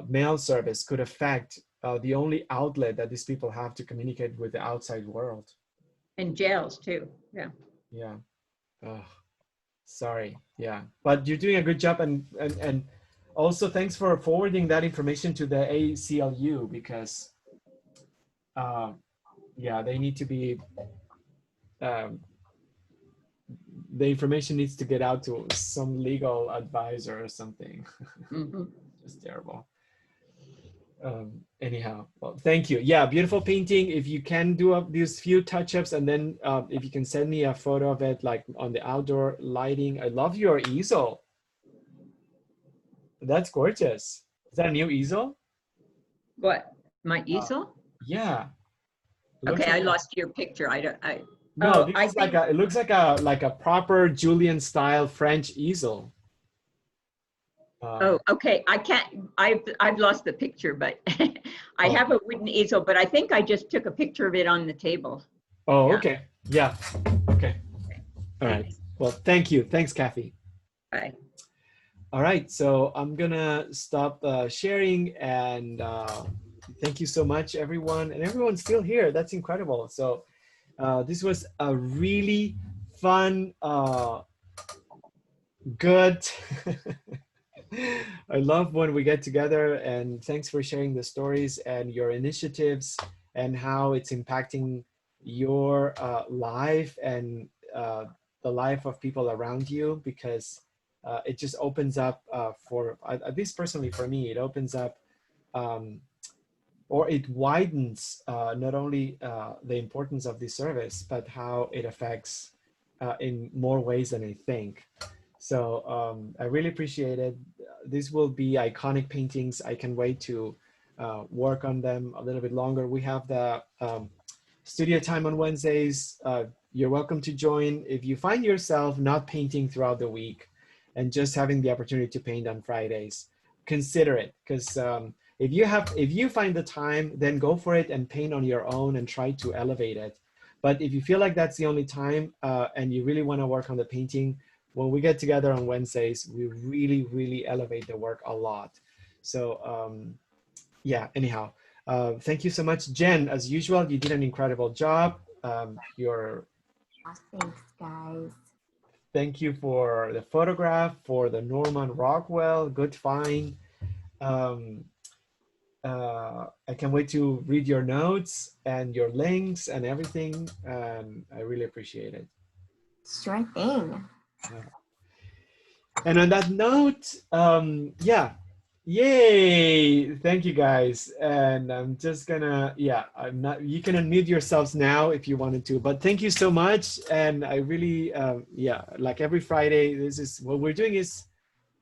Speaker 1: mail service could affect the only outlet that these people have to communicate with the outside world.
Speaker 7: And jails too. Yeah.
Speaker 1: Yeah. Oh, sorry. Yeah, but you're doing a good job, and also thanks for forwarding that information to the ACLU because yeah, they need to be the information needs to get out to some legal advisor or something.
Speaker 7: Mm-hmm.
Speaker 1: Just terrible. Anyhow, well, thank you. Yeah, beautiful painting. If you can do these few touch-ups, and then if you can send me a photo of it, like on the outdoor lighting. I love your easel. That's gorgeous. Is that a new easel?
Speaker 7: What? My easel?
Speaker 1: Yeah.
Speaker 7: Okay, I lost your picture.
Speaker 1: No,
Speaker 7: Oh,
Speaker 1: this
Speaker 7: I
Speaker 1: is
Speaker 7: think-
Speaker 1: it looks like a proper Julian style French easel.
Speaker 7: Oh, okay. I can't. I've lost the picture, but I
Speaker 1: Oh.
Speaker 7: have a wooden easel. But I think I just took a picture of it on the table.
Speaker 1: Oh,
Speaker 7: Yeah.
Speaker 1: okay. Yeah. Okay. All right. Well, thank you. Thanks, Kathy.
Speaker 7: Bye.
Speaker 1: All right. So I'm gonna stop sharing, and thank you so much, everyone. And everyone's still here. That's incredible. So this was a really fun Good. I love when we get together, and thanks for sharing the stories and your initiatives and how it's impacting your life and the life of people around you, because it just opens up for, at least personally for me, it opens up um, or it widens not only the importance of this service, but how it affects in more ways than I think. So I really appreciate it. These will be iconic paintings. I can wait to work on them a little bit longer. We have the studio time on Wednesdays. You're welcome to join. If you find yourself not painting throughout the week and just having the opportunity to paint on Fridays, consider it, because if you find the time, then go for it and paint on your own and try to elevate it. But if you feel like that's the only time and you really want to work on the painting, when we get together on Wednesdays, we really elevate the work a lot. So yeah, anyhow, thank you so much, Jen. As usual, you did an incredible job. You're
Speaker 2: Thanks, guys.
Speaker 1: Thank you for the photograph, for the Norman Rockwell, good find. I can't wait to read your notes and your links and everything. I really appreciate it.
Speaker 2: Sure thing.
Speaker 1: And on that note, yeah, yay! Thank you guys. And I'm just gonna, yeah, you can unmute yourselves now if you wanted to, but thank you so much. And I really, yeah, like every Friday, this is what we're doing is,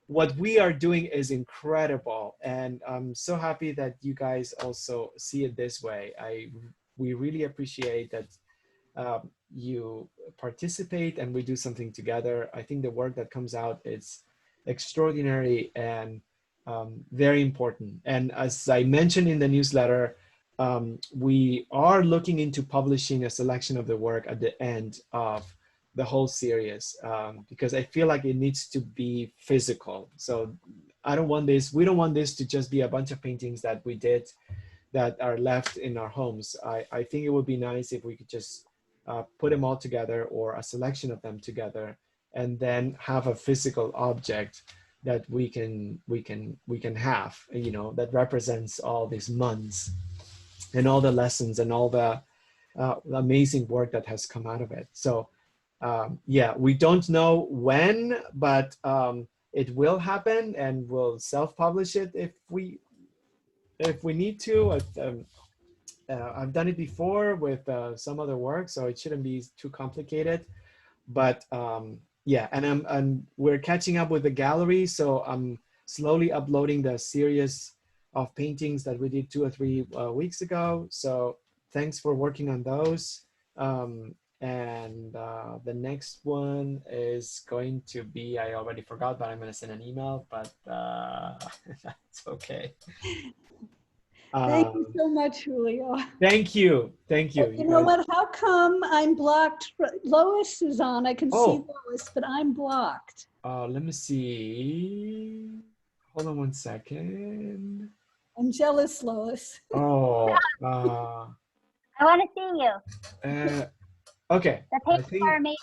Speaker 1: what we are doing is incredible. And I'm so happy that you guys also see it this way. We really appreciate that you participate and we do something together. I think the work that comes out is extraordinary and very important. And as I mentioned in the newsletter, we are looking into publishing a selection of the work at the end of the whole series, because I feel like it needs to be physical. So we don't want this to just be a bunch of paintings that we did that are left in our homes. I think it would be nice if we could just put them all together, or a selection of them together, and then have a physical object that we can have, you know, that represents all these months and all the lessons and all the amazing work that has come out of it. So yeah, we don't know when, but it will happen, and we'll self-publish it if we need to. I've done it before with some other work, so it shouldn't be too complicated. But yeah, and we're catching up with the gallery, so I'm slowly uploading the series of paintings that we did 2 or 3 weeks ago. So thanks for working on those. And the next one is going to be, I already forgot, but I'm going to send an email, but that's okay.
Speaker 4: Thank you so much, Julio.
Speaker 1: Thank you. Thank you.
Speaker 4: You know what? How come I'm blocked? Lois is on. I can see Lois, but I'm blocked.
Speaker 1: Let me see. Hold on one second.
Speaker 4: I'm jealous, Lois.
Speaker 1: Oh.
Speaker 3: I want to see you.
Speaker 1: Okay.
Speaker 3: The paintings are amazing,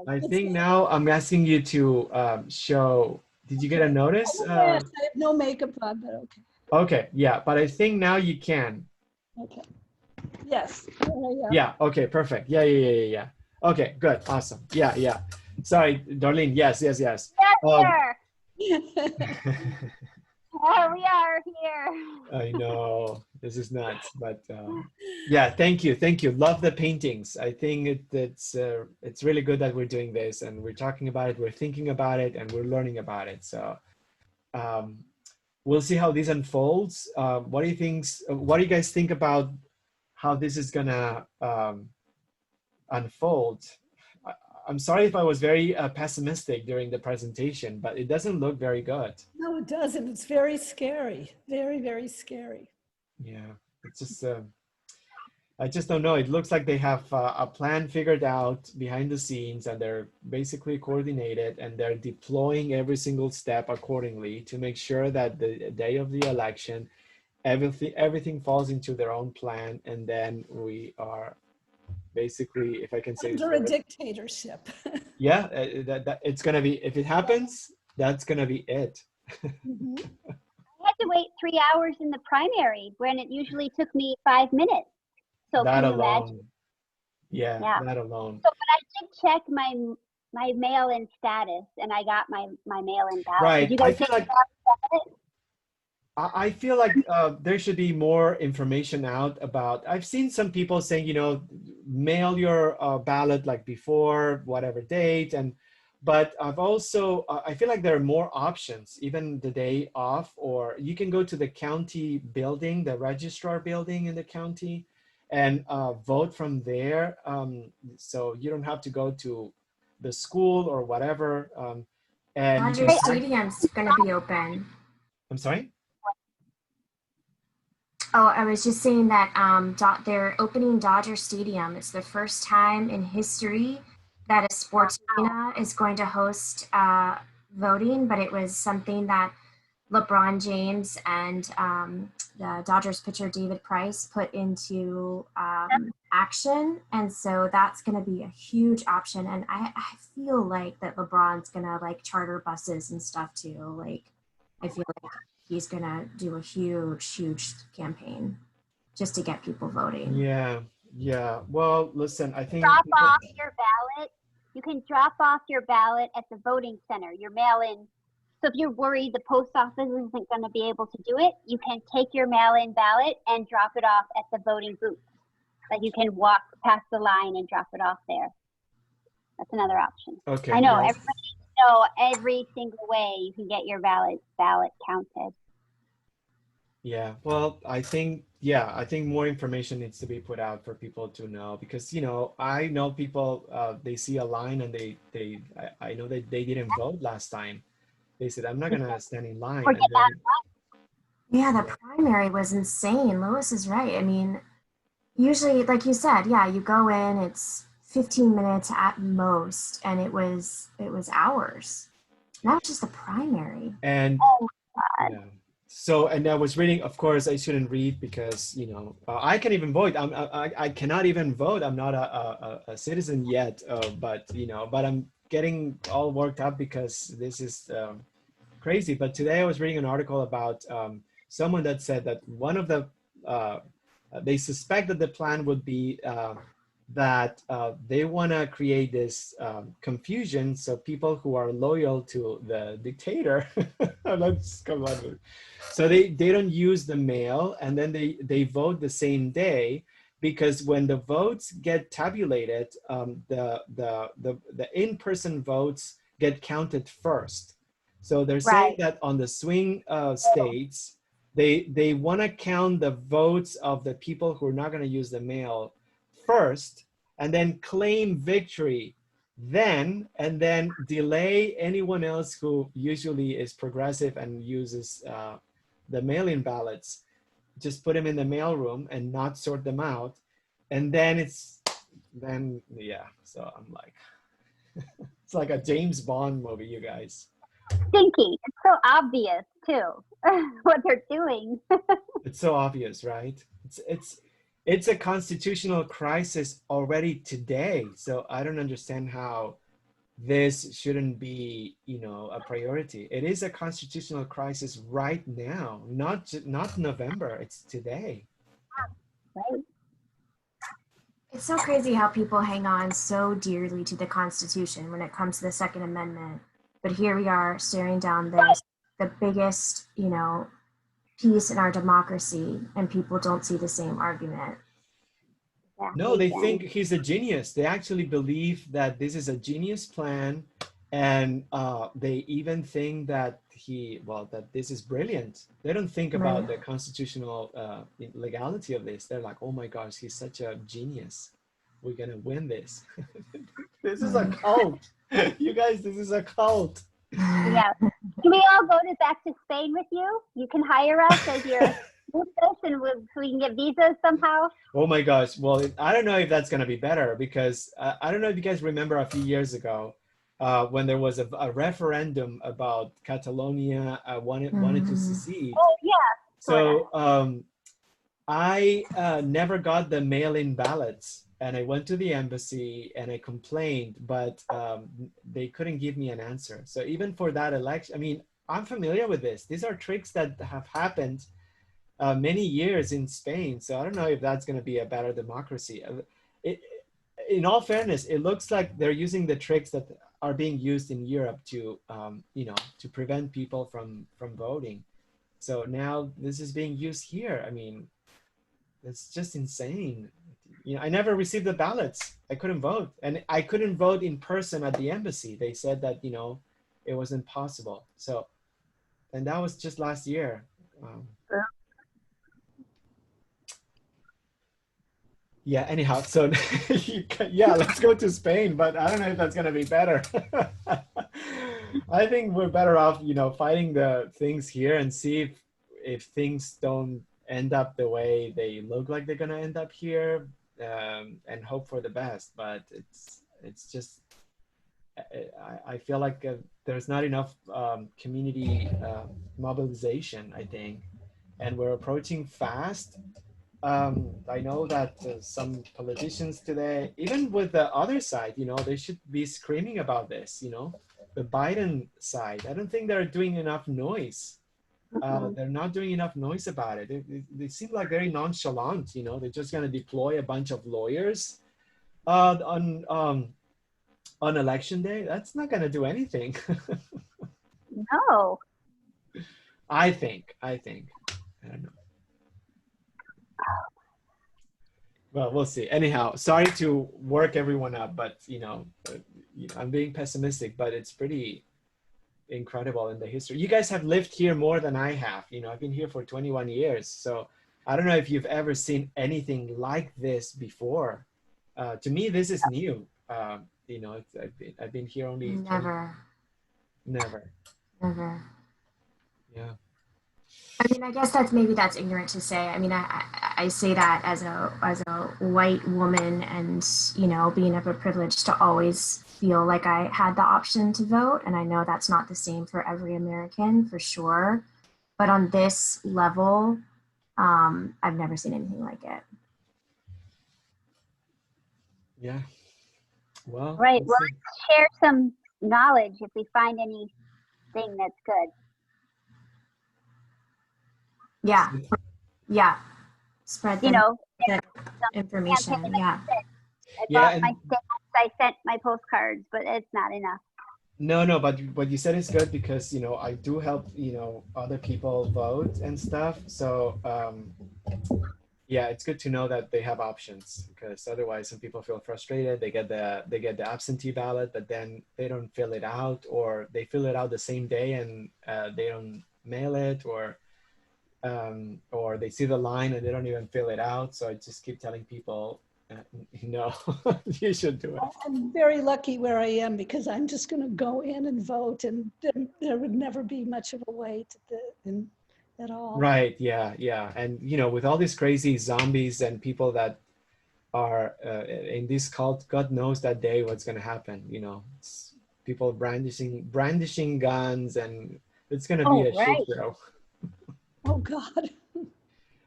Speaker 3: guys.
Speaker 1: I think now I'm asking you to show. Did you get a notice?
Speaker 4: I have no makeup on, but okay.
Speaker 1: Okay, yeah, but I think now you can.
Speaker 4: Okay. Yes.
Speaker 1: Yeah, okay, perfect. Yeah. Okay, good, awesome. Yeah. Sorry, Darlene, yes.
Speaker 3: Yes, sir. We are here.
Speaker 1: I know, this is nuts, but yeah, thank you. Love the paintings. I think it's really good that we're doing this, and we're talking about it, we're thinking about it, and we're learning about it. So we'll see how this unfolds. What do you guys think about how this is gonna unfold? I'm sorry if I was very pessimistic during the presentation, but it doesn't look very good.
Speaker 4: No, it doesn't. It's very scary. Very scary.
Speaker 1: Yeah, it's just, I just don't know. It looks like they have a plan figured out behind the scenes, and they're basically coordinated, and they're deploying every single step accordingly to make sure that the day of the election, everything falls into their own plan, and then we are basically, if I can say this
Speaker 4: Under a
Speaker 1: word.
Speaker 4: dictatorship.
Speaker 1: Yeah, that it's gonna be, if it happens, that's gonna be it.
Speaker 4: Mhm.
Speaker 3: I had to wait 3 hours in the primary when it usually took me 5 minutes. So
Speaker 1: That
Speaker 3: can you imagine?
Speaker 1: alone, yeah,
Speaker 3: Yeah.
Speaker 1: that alone.
Speaker 3: So, but I did check my mail-in status, and I got my mail-in ballot.
Speaker 1: Right.
Speaker 3: Did you
Speaker 1: I
Speaker 3: guys
Speaker 1: feel
Speaker 3: get
Speaker 1: like
Speaker 3: your ballot?
Speaker 1: I feel like there should be more information out about. I've seen some people saying, you know, mail your ballot like before whatever date, but I've also I feel like there are more options, even the day off, or you can go to the county building, the registrar building in the county, and vote from there. So you don't have to go to the school or whatever, and you
Speaker 2: Dodger
Speaker 1: can
Speaker 3: Hey,
Speaker 1: select.
Speaker 2: Stadium's going to be open.
Speaker 1: I'm sorry.
Speaker 2: Oh, I was just saying that they're opening Dodger Stadium. It's the first time in history that a sports arena is going to host voting, but it was something that LeBron James and the Dodgers pitcher David Price put into action. And so that's going to be a huge option. And I feel like that LeBron's going to like charter buses and stuff too. Like, I feel like he's going to do a huge campaign just to get people voting.
Speaker 1: Yeah, yeah. Well, listen, I think
Speaker 3: drop off your ballot. You can drop off your ballot at the voting center, your mail-in. So if you're worried the post office isn't going to be able to do it, you can take your mail-in ballot and drop it off at the voting booth. Like you can walk past the line and drop it off there. That's another option.
Speaker 1: okay.
Speaker 3: I know
Speaker 1: yes.
Speaker 3: everybody should know every single way you can get your ballot counted.
Speaker 1: Yeah. Well, I think I think more information needs to be put out for people to know, because you know, I know people they see a line and I know that they didn't vote last time. They said, I'm not gonna stand in line.
Speaker 3: Or
Speaker 1: And
Speaker 3: get
Speaker 1: then,
Speaker 2: Yeah, the primary was insane. Lois is right. I mean, usually, like you said, yeah, you go in, it's 15 minutes at most, and it was hours. And that was just the primary.
Speaker 1: and
Speaker 3: Oh my God.
Speaker 1: yeah. So, and I was reading, of course, I shouldn't read because, you know, I can even vote. I cannot even vote. I'm not a citizen yet, but, you know, but I'm getting all worked up because this is crazy. But today I was reading an article about someone that said that one of the, they suspect that the plan would be that they want to create this confusion, so people who are loyal to the dictator, let's come on. So they don't use the mail, and then they vote the same day, because when the votes get tabulated, the in-person votes get counted first. So they're saying
Speaker 3: Right.
Speaker 1: that on the swing states, they want to count the votes of the people who are not going to use the mail first, and then claim victory then, and then delay anyone else who usually is progressive and uses the mail-in ballots. Just put them in the mailroom and not sort them out, and then yeah. So I'm like, it's like a James Bond movie, you guys.
Speaker 3: Stinky. It's so obvious too what they're doing.
Speaker 1: It's so obvious, right? It's a constitutional crisis already today. So I don't understand how this shouldn't be, you know, a priority. It is a constitutional crisis right now, not November. It's today.
Speaker 3: Right.
Speaker 2: It's so crazy how people hang on so dearly to the Constitution when it comes to the Second Amendment. But here we are staring down the biggest, you know, piece in our democracy, and people don't see the same argument.
Speaker 1: No, they think he's a genius. They actually believe that this is a genius plan, and they even think that that this is brilliant. They don't think about the constitutional legality of this. They're like, oh my gosh, he's such a genius. We're gonna win this. This is a cult. You guys, this is a cult.
Speaker 3: Yeah. Can we all go back to Spain with you? You can hire us as your and so we can get visas somehow.
Speaker 1: Oh my gosh. Well, I don't know if that's going to be better, because I don't know if you guys remember a few years ago when there was a referendum about Catalonia wanted to secede.
Speaker 3: Oh, yeah.
Speaker 1: So I never got the mail-in ballots. and I went to the embassy and I complained, but they couldn't give me an answer. So even for that election, I mean, I'm familiar with this. These are tricks that have happened many years in Spain. So I don't know if that's going to be a better democracy. It, in all fairness, it looks like they're using the tricks that are being used in Europe to, to prevent people from voting. So now this is being used here. I mean, it's just insane. I never received the ballots. I couldn't vote, and I couldn't vote in person at the embassy. They said that it was impossible. So, and that was just last year. Yeah. Anyhow, so yeah, let's go to Spain. But I don't know if that's gonna be better. I think we're better off, fighting the things here and see if things don't end up the way they look like they're gonna end up here, and hope for the best. But it's just I feel like there's not enough community mobilization, I think, and we're approaching fast. I know that some politicians today, even with the other side, they should be screaming about this, the Biden side. I don't think they're doing enough noise. They're not doing enough noise about it. They seem like very nonchalant, they're just going to deploy a bunch of lawyers on election day. That's not going to do anything.
Speaker 3: No.
Speaker 1: I think. I don't know. Well, we'll see. Anyhow, sorry to work everyone up, but I'm being pessimistic, but it's pretty incredible in the history. You guys have lived here more than I have. I've been here for 21 years, so I don't know if you've ever seen anything like this before. To me, this is new. I've been here only
Speaker 2: Never.
Speaker 1: Never. Yeah.
Speaker 2: I mean, I guess that's ignorant to say. I mean, I say that as a white woman, and being of a privilege to always feel like I had the option to vote, and I know that's not the same for every American, for sure. But on this level, I've never seen anything like it.
Speaker 1: Yeah. Well.
Speaker 3: Right. Well, let's share some knowledge if we find anything that's good.
Speaker 2: Yeah. Spread the information. Yeah.
Speaker 3: I bought my stamps, I sent my postcards, but it's not enough.
Speaker 1: No, but what you said is good, because I do help other people vote and stuff. So yeah, it's good to know that they have options, because otherwise some people feel frustrated. They get the absentee ballot, but then they don't fill it out, or they fill it out the same day and they don't mail it, or they see the line and they don't even fill it out. So I just keep telling people, you should do it.
Speaker 4: I'm very lucky where I am, because I'm just going to go in and vote, and there would never be much of a wait at all.
Speaker 1: Right. Yeah. And with all these crazy zombies and people that are in this cult, God knows that day what's going to happen. It's people brandishing guns, and it's going to be a shit show.
Speaker 4: Oh God.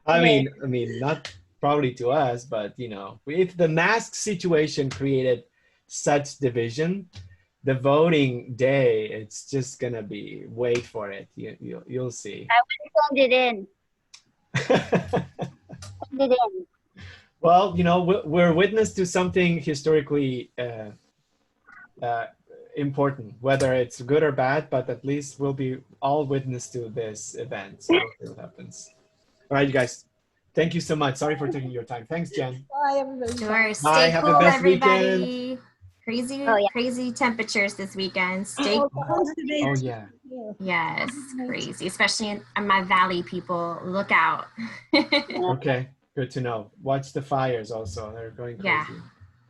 Speaker 1: I mean, not probably to us, but if the mask situation created such division, the voting day, it's just gonna be, wait for it. You'll see.
Speaker 3: I would send it in. Send it in.
Speaker 1: Well, we're witness to something historically important, whether it's good or bad, but at least we'll be all witness to this event. So we'll see what happens. All right, you guys. Thank you so much. Sorry for taking your time. Thanks, Jen.
Speaker 4: Bye, everybody.
Speaker 2: Sure.
Speaker 1: Bye.
Speaker 2: Stay
Speaker 1: Have
Speaker 2: cool,
Speaker 1: the best
Speaker 2: everybody.
Speaker 1: weekend.
Speaker 2: Crazy temperatures this weekend. Stay cool.
Speaker 1: Oh yeah.
Speaker 2: Yes, crazy. Especially in my valley, people. Look out.
Speaker 1: Okay, good to know. Watch the fires also. They're going crazy.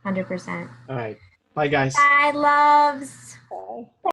Speaker 2: Yeah, 100%.
Speaker 1: All right. Bye, guys.
Speaker 2: Bye, loves.
Speaker 4: Bye.